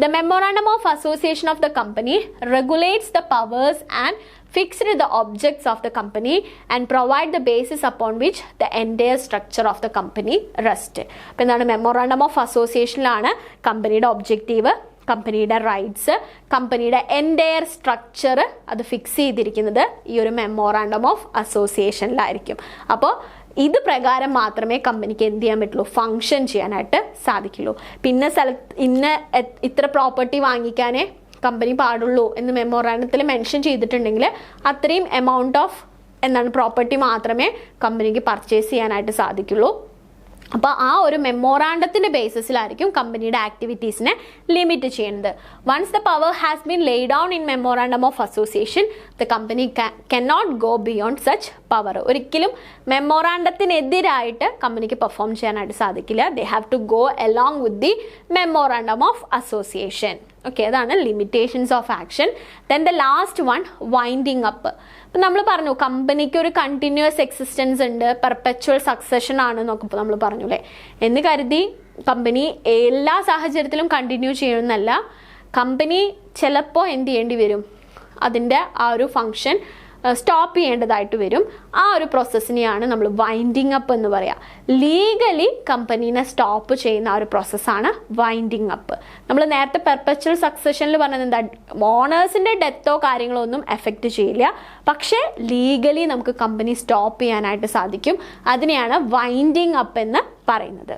The memorandum of association of the company regulates the powers and fixed the objects of the company and provide the basis upon which the entire structure of the company rests. അപ്പോൾ എന്താണ് memorandum of അസോസിയേഷനിലാണ് കമ്പനിയുടെ objective, കമ്പനിയുടെ rights, കമ്പനിയുടെ entire structure അത് fix ചെയ്തിരിക്കുന്നത് ഈ ഒരു memorandum of അസോസിയേഷനിലായിരിക്കും. അപ്പോൾ ഇത് പ്രകാരം മാത്രമേ കമ്പനിക്ക് എന്ത് ചെയ്യാൻ പറ്റുള്ളൂ, ഫങ്ഷൻ ചെയ്യാനായിട്ട് സാധിക്കുള്ളൂ. പിന്നെ ഇത്ര പ്രോപ്പർട്ടി വാങ്ങിക്കാനേ കമ്പനി പാടുള്ളൂ എന്ന് മെമ്മോറാണ്ടത്തിൽ മെൻഷൻ ചെയ്തിട്ടുണ്ടെങ്കിൽ അത്രയും എമൗണ്ട് ഓഫ് പ്രോപ്പർട്ടി മാത്രമേ കമ്പനിക്ക് പർച്ചേസ് ചെയ്യാനായിട്ട് സാധിക്കുള്ളൂ. അപ്പോൾ ആ ഒരു മെമ്മോറാണ്ടത്തിൻ്റെ ബേസിസിലായിരിക്കും കമ്പനിയുടെ ആക്ടിവിറ്റീസിനെ ലിമിറ്റ് ചെയ്യുന്നത്. Once the power has been lay down in memorandum of association the company cannot go beyond such power. ഒരിക്കലും മെമ്മോറാണ്ടത്തിനെതിരായിട്ട് കമ്പനിക്ക് പെർഫോം ചെയ്യാനായിട്ട് സാധിക്കില്ല. They have to go along with the memorandum of association. Okay, അതാണ് limitations of action. Then the last one winding up. ഇപ്പം നമ്മൾ പറഞ്ഞു കമ്പനിക്ക് ഒരു കണ്ടിന്യൂസ് എക്സിസ്റ്റൻസ് ഉണ്ട്, പെർപെച്വൽ സക്സഷൻ ആണ് എന്നൊക്കെ നമ്മൾ പറഞ്ഞു അല്ലേ. എന്ന് കരുതി കമ്പനി എല്ലാ സാഹചര്യത്തിലും കണ്ടിന്യൂ ചെയ്യണമെന്നല്ല. കമ്പനി ചിലപ്പോൾ എന്ത് ചെയ്യേണ്ടി വരും, അതിൻ്റെ ആ ഒരു ഫങ്ഷൻ സ്റ്റോപ്പ് ചെയ്യേണ്ടതായിട്ട് വരും. ആ ഒരു പ്രോസസ്സിനെയാണ് നമ്മൾ വൈൻഡിങ് അപ്പ് എന്ന് പറയുക. ലീഗലി കമ്പനീനെ സ്റ്റോപ്പ് ചെയ്യുന്ന ആ ഒരു പ്രോസസ്സാണ് വൈൻഡിങ് അപ്പ്. നമ്മൾ നേരത്തെ പെർപെച്വൽ സക്സഷനിൽ പറഞ്ഞത് എന്താ, ഓണേഴ്സിൻ്റെ ഡെത്തോ കാര്യങ്ങളോ ഒന്നും എഫക്റ്റ് ചെയ്യില്ല, പക്ഷേ ലീഗലി നമുക്ക് കമ്പനി സ്റ്റോപ്പ് ചെയ്യാനായിട്ട് സാധിക്കും. അതിനെയാണ് വൈൻഡിങ് അപ്പ് എന്ന് പറയുന്നത്.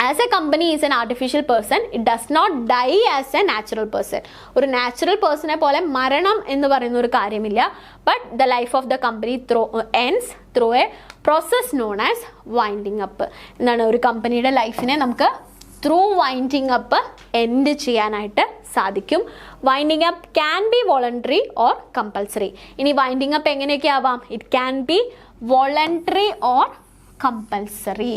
As a company is an artificial person, it does not die as a natural person. ഒരു നാച്ചുറൽ പേഴ്സണെ പോലെ മരണം എന്ന് പറയുന്ന ഒരു കാര്യമില്ല. But the life of the company ends through a process known as winding up. എന്താണ്, ഒരു കമ്പനിയുടെ ലൈഫിനെ നമുക്ക് ത്രൂ വൈൻഡിങ് അപ്പ് എൻഡ് ചെയ്യാനായിട്ട് സാധിക്കും. Winding up can be voluntary or compulsory. ഇനി വൈൻഡിങ് അപ്പ് എങ്ങനെയൊക്കെ ആവാം, it can B voluntary or compulsory.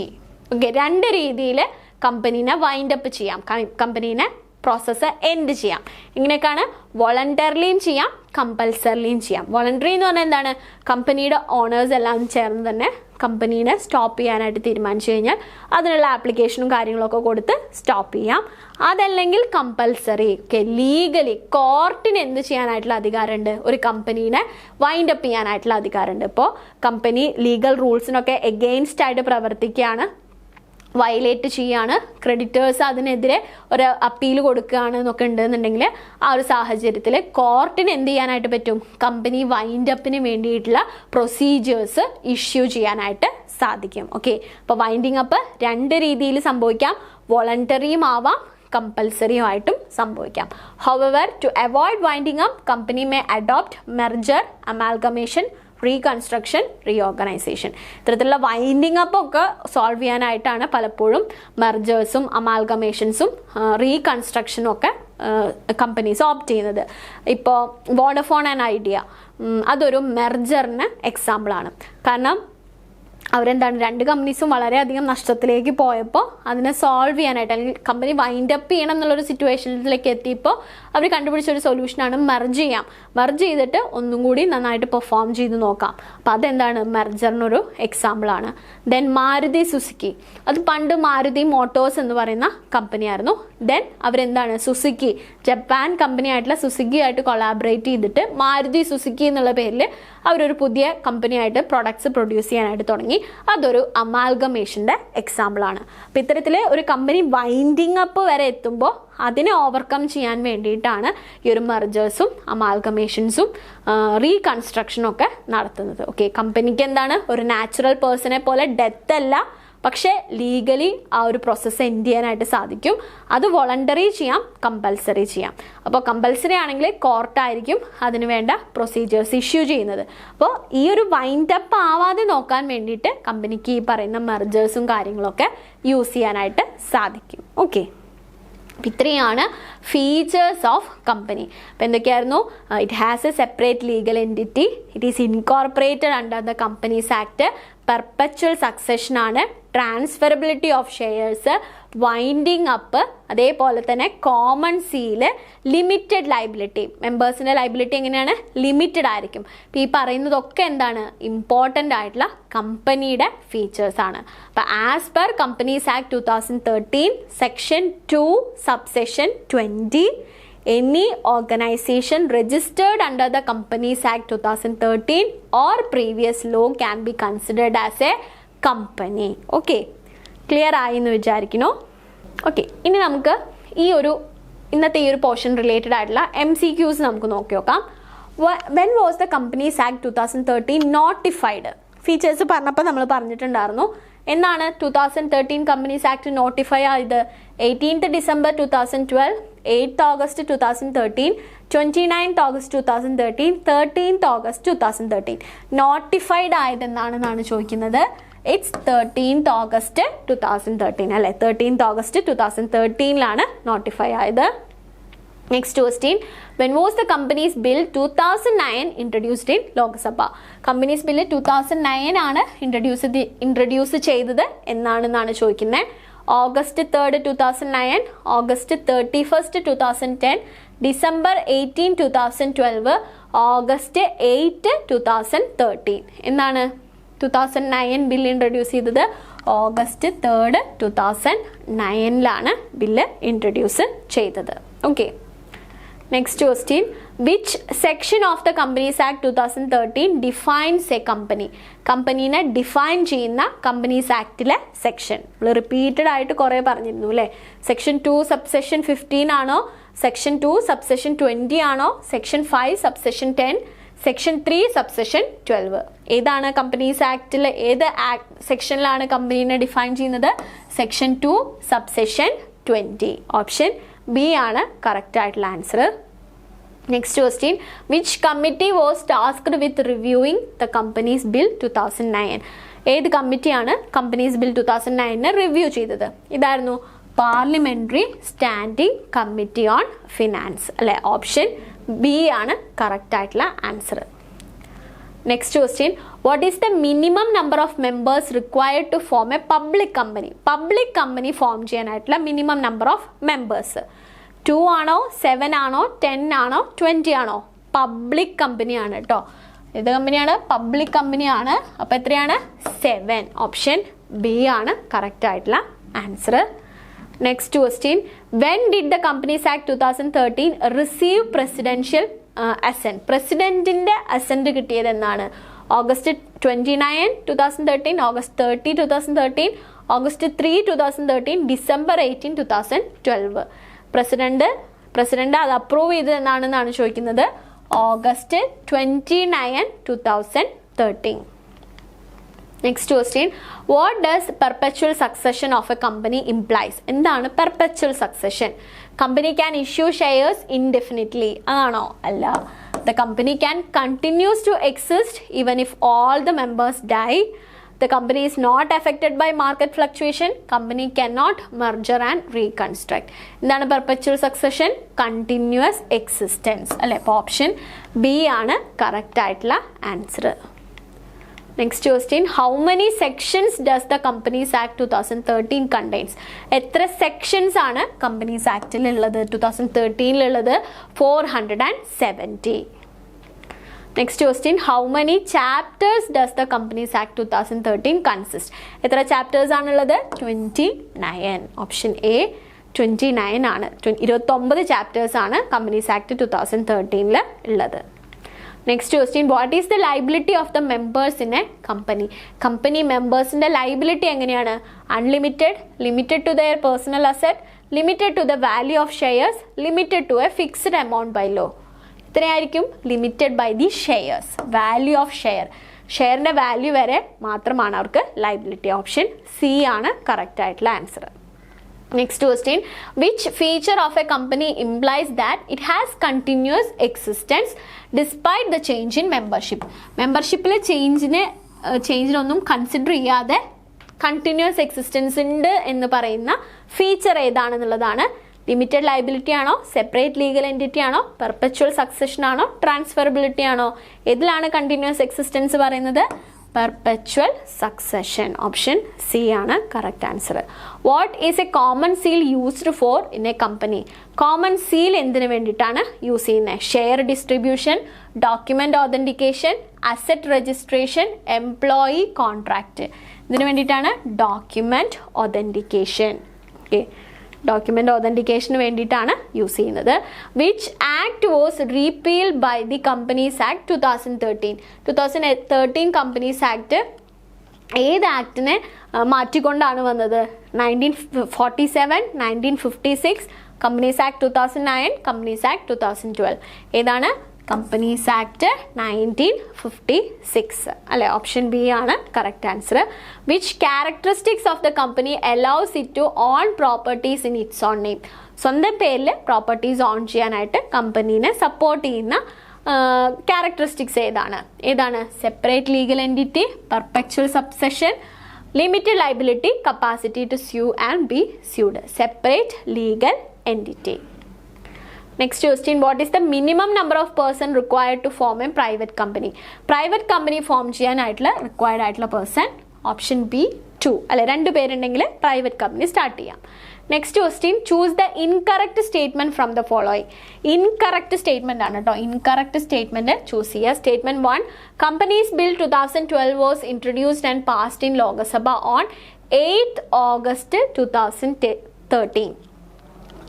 Okay, 2 രീതിയിൽ കമ്പനീനെ വൈൻഡ് അപ്പ് ചെയ്യാം, കമ്പനീനെ പ്രോസസ്സ് എൻഡ് ചെയ്യാം. ഇങ്ങനെയൊക്കെയാണ് വോളണ്ടറിലിയും ചെയ്യാം, കമ്പൽസറിലിയും ചെയ്യാം. വോളണ്ടറി എന്ന് പറഞ്ഞാൽ എന്താണ്? കമ്പനിയുടെ ഓണേഴ്സ് എല്ലാം ചേർന്ന് തന്നെ കമ്പനീനെ സ്റ്റോപ്പ് ചെയ്യാനായിട്ട് തീരുമാനിച്ചു കഴിഞ്ഞാൽ അതിനുള്ള ആപ്ലിക്കേഷനും കാര്യങ്ങളൊക്കെ കൊടുത്ത് സ്റ്റോപ്പ് ചെയ്യാം. അതല്ലെങ്കിൽ കമ്പൽസറി, ലീഗലി കോർട്ടിന് എന്ത് ചെയ്യാനായിട്ടുള്ള അധികാരമുണ്ട്? ഒരു കമ്പനീനെ വൈൻഡ് അപ്പ് ചെയ്യാനായിട്ടുള്ള അധികാരമുണ്ട്. ഇപ്പോൾ കമ്പനി ലീഗൽ റൂൾസിനൊക്കെ എഗെയിൻസ്റ്റ് ആയിട്ട് പ്രവർത്തിക്കുകയാണ്, വയലേറ്റ് ചെയ്യാണ്, ക്രെഡിറ്റേഴ്സ് അതിനെതിരെ ഒരു അപ്പീൽ കൊടുക്കുകയാണ് എന്നൊക്കെ ഉണ്ടെന്നുണ്ടെങ്കിൽ ആ ഒരു സാഹചര്യത്തിൽ കോർട്ടിന് എന്ത് ചെയ്യാനായിട്ട് പറ്റും? കമ്പനി വൈൻഡ് അപ്പിന് വേണ്ടിയിട്ടുള്ള പ്രൊസീജിയേഴ്സ് ഇഷ്യൂ ചെയ്യാനായിട്ട് സാധിക്കും. ഓക്കെ, അപ്പോൾ വൈൻഡിങ് അപ്പ് രണ്ട് രീതിയിൽ സംഭവിക്കാം, വോളണ്ടറിയും ആവാം, കമ്പൽസറിയുമായിട്ടും സംഭവിക്കാം. However, to avoid winding up company may adopt merger, amalgamation, reconstruction, reorganisation. ഇത്തരത്തിലുള്ള വൈൻഡിങ് അപ്പ് ഒക്കെ സോൾവ് ചെയ്യാനായിട്ടാണ് പലപ്പോഴും മെർജേഴ്സും അമാൽഗമേഷൻസും റീകൺസ്ട്രക്ഷനും ഒക്കെ കമ്പനീസ് ഓപ്റ്റ് ചെയ്യുന്നത്. ഇപ്പോൾ വോഡഫോൺ ആൻഡ് ഐഡിയ അതൊരു മെർജറിന് എക്സാമ്പിളാണ്. കാരണം അവരെന്താണ്, രണ്ട് കമ്പനീസും വളരെയധികം നഷ്ടത്തിലേക്ക് പോയപ്പോൾ അതിനെ സോൾവ് ചെയ്യാനായിട്ട്, അല്ലെങ്കിൽ കമ്പനി വൈൻഡ് അപ്പ് ചെയ്യണം എന്നുള്ളൊരു സിറ്റുവേഷനിലേക്ക് എത്തിയപ്പോൾ അവർ കണ്ടുപിടിച്ചൊരു സൊല്യൂഷനാണ് മെർജ് ചെയ്യാം. മെർജ് ചെയ്തിട്ട് ഒന്നും കൂടി നന്നായിട്ട് പെർഫോം ചെയ്ത് നോക്കാം. അപ്പോൾ അതെന്താണ്, മെർജറിനൊരു എക്സാമ്പിളാണ്. ദെൻ മാരുതി സുസുക്കി, അത് പണ്ട് മാരുതി മോട്ടോഴ്സ് എന്ന് പറയുന്ന കമ്പനിയായിരുന്നു. ദെൻ അവരെന്താണ്, സുസുക്കി, ജപ്പാൻ കമ്പനി ആയിട്ടുള്ള സുസുക്കി ആയിട്ട് കൊളാബറേറ്റ് ചെയ്തിട്ട് മാരുതി സുസുക്കി എന്നുള്ള പേരിൽ അവരൊരു പുതിയ കമ്പനിയായിട്ട് പ്രൊഡക്ട്സ് പ്രൊഡ്യൂസ് ചെയ്യാനായിട്ട് തുടങ്ങി. അതൊരു അമാൽഗമേഷൻ്റെ എക്സാമ്പിളാണ്. അപ്പോൾ ഇത്തരത്തിൽ ഒരു കമ്പനി വൈൻഡിങ് അപ്പ് വരെ എത്തുമ്പോൾ അതിനെ ഓവർകം ചെയ്യാൻ വേണ്ടിയിട്ടാണ് ഈ ഒരു മെർജേഴ്സും അമാൽഗമേഷൻസും റീകൺസ്ട്രക്ഷനും ഒക്കെ നടത്തുന്നത്. ഓക്കെ, കമ്പനിക്ക് എന്താണ്, ഒരു നാച്ചുറൽ പേഴ്സണെ പോലെ ഡെത്ത് അല്ല, പക്ഷേ ലീഗലി ആ ഒരു പ്രോസസ്സ് എൻഡ് ചെയ്യാനായിട്ട് സാധിക്കും. അത് വോളണ്ടറി ചെയ്യാം, കമ്പൽസറി ചെയ്യാം. അപ്പോൾ കമ്പൽസറി ആണെങ്കിൽ കോർട്ടായിരിക്കും അതിന് വേണ്ട പ്രൊസീജിയേഴ്സ് ഇഷ്യൂ ചെയ്യുന്നത്. അപ്പോൾ ഈ ഒരു വൈൻഡ് അപ്പ് ആവാതെ നോക്കാൻ വേണ്ടിയിട്ട് കമ്പനിക്ക് ഈ പറയുന്ന മെർജേഴ്സും കാര്യങ്ങളൊക്കെ യൂസ് ചെയ്യാനായിട്ട് സാധിക്കും. ഓക്കെ, ഇത്രയാണ് ഫീച്ചേഴ്സ് ഓഫ് കമ്പനി. അപ്പോൾ എന്തൊക്കെയായിരുന്നു? It has a separate legal entity, it is incorporated under the companies act, perpetual succession ആണ്, transferability of shares, winding up, അതേപോലെ തന്നെ കോമൺ സീല്, ലിമിറ്റഡ് ലൈബിലിറ്റി. മെമ്പേഴ്സിൻ്റെ ലൈബിലിറ്റി എങ്ങനെയാണ്? ലിമിറ്റഡ് ആയിരിക്കും. അപ്പോൾ ഈ പറയുന്നതൊക്കെ എന്താണ്, ഇമ്പോർട്ടൻ്റ് ആയിട്ടുള്ള കമ്പനിയുടെ ഫീച്ചേഴ്സ് ആണ്. അപ്പോൾ as per companies act 2013 section 2 subsection 20, any organization registered under the Companies Act 2013 or previous law can be considered as a company. Okay, clear ആയി എന്ന് വിചാരിക്കുന്നു. ഓക്കെ, ഇനി നമുക്ക് ഇന്നത്തെ ഈ ഒരു പോർഷൻ റിലേറ്റഡ് ആയിട്ടുള്ള MCQs നമുക്ക് നോക്കി നോക്കാം. When was the Companies Act 2013 notified? Features പറഞ്ഞപ്പോൾ നമ്മൾ പറഞ്ഞിട്ടുണ്ടായിരുന്നു. എന്നാണ് 2013 കമ്പനീസ് ആക്ട് നോട്ടിഫൈ ആയത്? 18th December 2012, 8th August 2013, 29th August 2013, 13th August 2013. Notified ആയത് എന്നാണെന്നാണ് ചോദിക്കുന്നത്. ഇറ്റ്സ് 13th August 2013 അല്ലേ? 13th August 2013 നോട്ടിഫൈ ആയത്. Next question, when was the Companies Bill 2009 introduced in Lok Sabha? Companies bill 2009 ആണ് ഇൻട്രൊഡ്യൂസ് ചെയ്തത് എന്നാണെന്നാണ് ചോദിക്കുന്നത്. August 3rd 2009, August 31st 2010, December 18 2012, August 8 2013. എന്നാണ് 2009 bill introduce ചെയ്തത്? August 3rd 2009 ബില്ല് ഇൻട്രൊഡ്യൂസ് ചെയ്തത്. Okay, next question, which section of the companies act 2013 defines a company? കമ്പനീനെ define ചെയ്യുന്ന companies ആക്ടിലെ സെക്ഷൻ നമ്മൾ റിപ്പീറ്റഡ് ആയിട്ട് കുറേ പറഞ്ഞിരുന്നു അല്ലേ? സെക്ഷൻ 2 സബ്സെഷൻ 15 ആണോ, സെക്ഷൻ 2 സബ്സെഷൻ 20 ആണോ, സെക്ഷൻ 5 സബ്സെഷൻ 10, സെക്ഷൻ 3 സബ്സെഷൻ 12? ഏതാണ് കമ്പനീസ് ആക്ടിൽ ഏത് സെക്ഷനിലാണ് കമ്പനീനെ ഡിഫൈൻ ചെയ്യുന്നത്? Section 2 subsection 20. ഓപ്ഷൻ ബി ആണ് കറക്റ്റ് ആയിട്ടുള്ള answer. Next question, which committee was tasked with reviewing the companies bill 2009? ഏത് കമ്മിറ്റിയാണ് കമ്പനീസ് ബിൽ 2009 റിവ്യൂ ചെയ്തത്? ഇതായിരുന്നു parliamentary standing committee on finance അല്ലെ? ഓപ്ഷൻ ബി ആണ് കറക്റ്റ് ആയിട്ടുള്ള answer. Next question, what is the minimum number of members required to form a public company? Public company form ചെയ്യാനായിട്ടുള്ള minimum number of members 2 ആണോ 7 ആണോ 10 ആണോ 20 ആണോ? Public കമ്പനിയാണ് കേട്ടോ. ഏത് കമ്പനിയാണ്? പബ്ലിക് കമ്പനിയാണ്. അപ്പോൾ എത്രയാണ്? 7. ഓപ്ഷൻ ബി ആണ് കറക്റ്റ് ആയിട്ടുള്ള answer. Next question, when did the companies act 2013 receive presidential assent? പ്രസിഡന്റിന്റെ അസെന്റ് കിട്ടിയത് എന്നാണ്? August 29, 2013, August 30, 2013, August 3, 2013, December 18, 2012. President അത് അപ്രൂവ് ചെയ്തത് എന്നാണെന്നാണ് ചോദിക്കുന്നത്. August 29, 2013. Next question, what does perpetual succession of a company implies? എന്താണ് perpetual succession? Company can issue shares indefinitely ആണോ? അല്ല. The company can continues to exist even if all the members die. The company is not affected by market fluctuation. Company cannot merger and reconstruct. എന്താണ് perpetual succession? Continuous existence. അല്ലേ? അപ്പോൾ option B ആണ് correct ആയിട്ടുള്ള answer. Next question, how many sections does the companies act 2013 contains? എത്ര sections ആണ് companies ആക്ടിൽ ഉള്ളത്? 2013 470. Next question, how many chapters does the Companies Act 2013 consist? എത്ര chapters ആണുള്ളത്? 29. Option A 29 ആണ്. 29 ചാപ്റ്റേഴ്സ് ആണ് കമ്പനീസ് ആക്ട് 2013 ഉള്ളത്. Next question, what is the liability of the members in a company? Company മെമ്പേഴ്സിന്റെ liability എങ്ങനെയാണ്? Unlimited, limited to their personal asset, limited to the value of shares, limited to a fixed amount by law. ഇത്രയായിരിക്കും limited by the shares. Value of ഷെയറിന്റെ value വരെ മാത്രമാണ് അവർക്ക് liability. Option C ആണ് correct ആയിട്ടുള്ള answer. Next question, which feature of a company implies that it has continuous existence despite the change in membership? മെമ്പർഷിപ്പിലെ ചേഞ്ചിനൊന്നും consider ചെയ്യാതെ continuous existence ഉണ്ട് എന്ന് പറയുന്ന ഫീച്ചർ ഏതാണെന്നുള്ളതാണ്. ലിമിറ്റഡ് ലൈബിലിറ്റി ആണോ, സെപ്പറേറ്റ് ലീഗൽ എൻറ്റിറ്റി ആണോ, പെർപെച്വൽ സക്സഷൻ ആണോ, ട്രാൻസ്ഫെറബിലിറ്റി ആണോ? ഇതിലാണ് കണ്ടിന്യൂസ് എക്സിസ്റ്റൻസ് പറയുന്നത്? Perpetual succession. ഓപ്ഷൻ സി ആണ് correct answer. What is a common seal used for in a company? Common seal എന്തിനു വേണ്ടിയിട്ടാണ് യൂസ് ചെയ്യുന്നത്? Share distribution, document authentication, asset registration, employee contract. ഇതിനു വേണ്ടിയിട്ടാണ് ഡോക്യുമെന്റ് ഓതന്റിക്കേഷൻ. ഓക്കെ, ഡോക്യുമെന്റ് ഓതന്റിക്കേഷന് വേണ്ടിയിട്ടാണ് use ചെയ്യുന്നത്. Which act was repealed by the companies act 2013? 2013 companies act ഏത് ആക്ടിനെ മാറ്റിക്കൊണ്ടാണ് വന്നത്? 1947, 1956, കമ്പനീസ് ആക്ട് 2009, കമ്പനീസ് ആക്ട് 2012. ഏതാണ്? കമ്പനീസ് ആക്ട് 1956 അല്ലെ? ഓപ്ഷൻ ബി ആണ് correct answer. Which characteristics of the company allows it to own properties in its own name? സ്വന്തം പേരിൽ properties own ചെയ്യാനായിട്ട് കമ്പനീനെ സപ്പോർട്ട് ചെയ്യുന്ന ക്യാരക്ടറിസ്റ്റിക്സ് ഏതാണ്? Separate legal entity, perpetual succession, limited liability, capacity to sue and be sued. Separate legal entity. Next question, what is the minimum number of person required to form a private company? Private company form ചെയ്യാനായിട്ടുള്ള required ആയിട്ടുള്ള person option B 2 അല്ലെ? 2 പേരുണ്ടെങ്കിൽ private company start ചെയ്യാം. Next question, choose the incorrect statement from the following. Incorrect statement ആണ് കേട്ടോ. Incorrect statement choose ചെയ്യുക. Statement 1, companies bill 2012 was introduced and passed in Lok Sabha on 8th August 2013.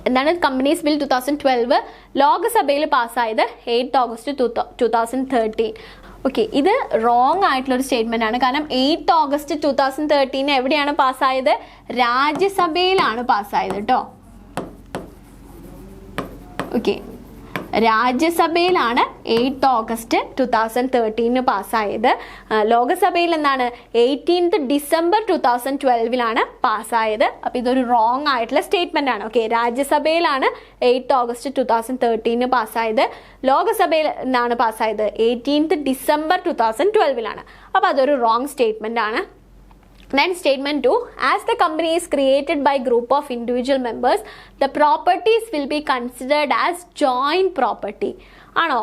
എന്താണ്? Companies bill 2012 ലോകസഭയിൽ പാസ്സായത് 8th August 2013. Okay, ഇത് wrong ആയിട്ടുള്ളൊരു statement ആണ്. കാരണം 8th August 2013 എവിടെയാണ് പാസ്സായത്? രാജ്യസഭയിലാണ് പാസ്സായത് കേട്ടോ. Okay, രാജ്യസഭയിലാണ് 8th August 2013 പാസ്സായത്. ലോകസഭയിൽ എന്താണ്? 18th December 2012 പാസ്സായത്. അപ്പോൾ ഇതൊരു റോങ് ആയിട്ടുള്ള സ്റ്റേറ്റ്മെന്റ് ആണ്. Okay, രാജ്യസഭയിലാണ് 8th August 2013 പാസ്സായത്. ലോകസഭയിൽ നിന്നാണ് പാസ്സായത് 18th December 2012. അപ്പോൾ അതൊരു റോങ് സ്റ്റേറ്റ്മെന്റ് ആണ്. Then statement 2, as the company is created by group of individual members, the properties will be considered as joint property. ആണോ?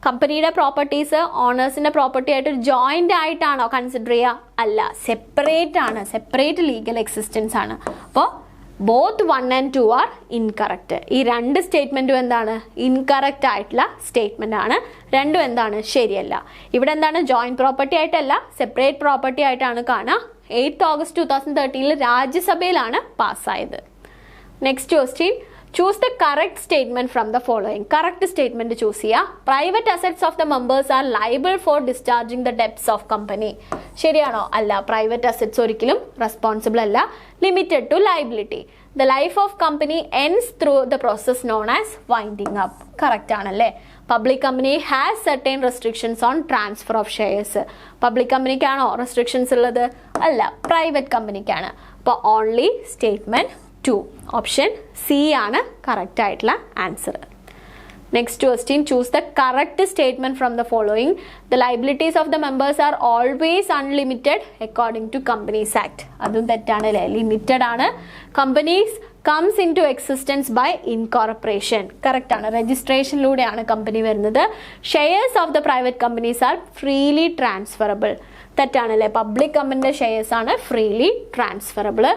കമ്പനിയുടെ പ്രോപ്പർട്ടീസ് ഓണേഴ്സിൻ്റെ പ്രോപ്പർട്ടി ആയിട്ട് joint ആയിട്ടാണോ consider ചെയ്യുക? അല്ല, സെപ്പറേറ്റ് ആണ്, സെപ്പറേറ്റ് ലീഗൽ എക്സിസ്റ്റൻസ് ആണ്. അപ്പോൾ ബോത്ത് 1 and 2 ആർ ഇൻകറക്റ്റ്. ഈ രണ്ട് സ്റ്റേറ്റ്മെൻറ്റും എന്താണ്? ഇൻകറക്റ്റ് ആയിട്ടുള്ള സ്റ്റേറ്റ്മെൻ്റ് ആണ്. രണ്ടും എന്താണ്? ശരിയല്ല. ഇവിടെ എന്താണ്? ജോയിൻറ്റ് പ്രോപ്പർട്ടി ആയിട്ടല്ല, സെപ്പറേറ്റ് പ്രോപ്പർട്ടി ആയിട്ടാണ് കാണുക. 8th August 2013 രാജ്യസഭയിലാണ് പാസ്സായത്. Next question, choose the correct statement from the following. Correct statement choose ചെയ്യുക. Private assets of the members are liable for discharging the debts of company. ശരിയാണോ? അല്ല, private assets ഒരിക്കലും responsible അല്ല. Limited to liability. The life of company ends through the process known as winding up. Correct ആണല്ലേ. Public company has certain restrictions on transfer of shares. Public കമ്പനിക്കാണോ restrictions ഉള്ളത്? അല്ല, private കമ്പനിക്കാണ്. അപ്പോൾ only statement 2, option C ആണ് correct ആയിട്ടുള്ള answer. Next question, choose the correct statement from the following. The liabilities of the members are always unlimited according to companies act. അതും തെറ്റാണ് അല്ലേ, ലിമിറ്റഡ് ആണ്. Companies comes into existence by incorporation. Correct ആണ്, രജിസ്ട്രേഷനിലൂടെയാണ് company വരുന്നത്. Shares of the private companies are freely transferable. തെറ്റാണല്ലേ, public കമ്പനിയുടെ shares ആണ് freely transferable.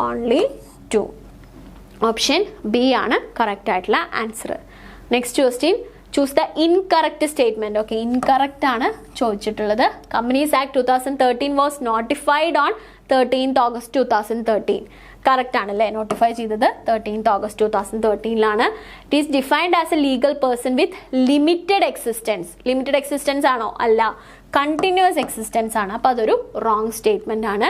Only 2, option B ആണ് കറക്റ്റ് ആയിട്ടുള്ള answer. Next question, choose the incorrect statement. Okay, incorrect ആണ് ചോദിച്ചിട്ടുള്ളത്. Companies act 2013 was notified on 13th August 2013. Correct ആണല്ലേ, notify ചെയ്തത് 13th August 2013 it is defined as a legal person with limited existence. Limited existence ആണോ? അല്ല, continuous existence ആണ്. അപ്പോൾ അതൊരു wrong statement ആണ്.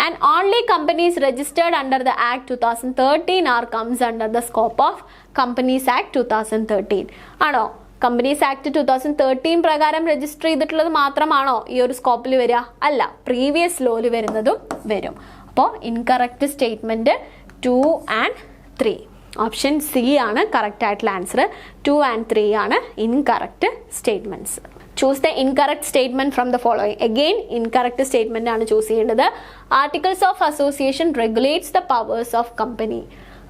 And only companies registered under the act 2013 R comes under the scope of companies act 2013. ആണോ? Companies act 2013 പ്രകാരം register ചെയ്തിട്ടുള്ളത് മാത്രമാണോ ഈ ഒരു സ്കോപ്പിൽ വരിക? അല്ല, പ്രീവിയസ് ലോയിൽ വരുന്നതും വരും. അപ്പോൾ incorrect statement 2 and 3, option C ആണ് കറക്റ്റ് ആയിട്ടുള്ള ആൻസർ. 2 and 3 ആണ് incorrect statements. Choose the incorrect statement from the following. Again incorrect statement ആണ് ചൂസ് ചെയ്യേണ്ടത്. Articles of association regulates the powers of company.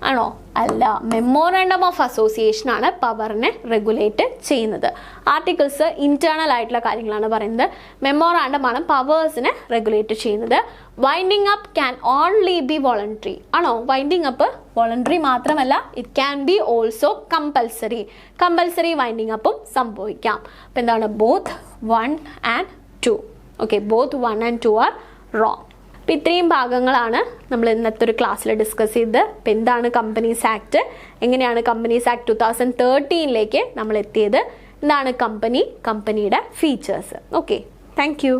ആണോ? അല്ല, മെമ്മോറാണ്ടം ഓഫ് അസോസിയേഷൻ ആണ് പവറിനെ regulate ചെയ്യുന്നത്. ആർട്ടിക്കിൾസ് ഇന്റേണൽ ആയിട്ടുള്ള കാര്യങ്ങളാണ് പറയുന്നത്. മെമ്മോറാണ്ടം ആണ് പവേഴ്സിനെ റെഗുലേറ്റ് ചെയ്യുന്നത്. Winding up can only be voluntary. ആണോ? വൈൻഡിങ് അപ്പ് വോളണ്ടറി മാത്രമല്ല, it can be also compulsory. Compulsory winding അപ്പും സംഭവിക്കാം. അപ്പം എന്താണ്? Both 1 and 2. Okay, both 1 and 2 are wrong. അപ്പം ഇത്രയും ഭാഗങ്ങളാണ് നമ്മൾ ഇന്നത്തെ ഒരു ക്ലാസ്സിൽ ഡിസ്കസ് ചെയ്തത്. അപ്പം എന്താണ് കമ്പനീസ് ആക്ട്, എങ്ങനെയാണ് കമ്പനീസ് ആക്ട് 2013 നമ്മൾ എത്തിയത്, എന്താണ് കമ്പനി, കമ്പനിയുടെ ഫീച്ചേഴ്സ്. Okay, thank you.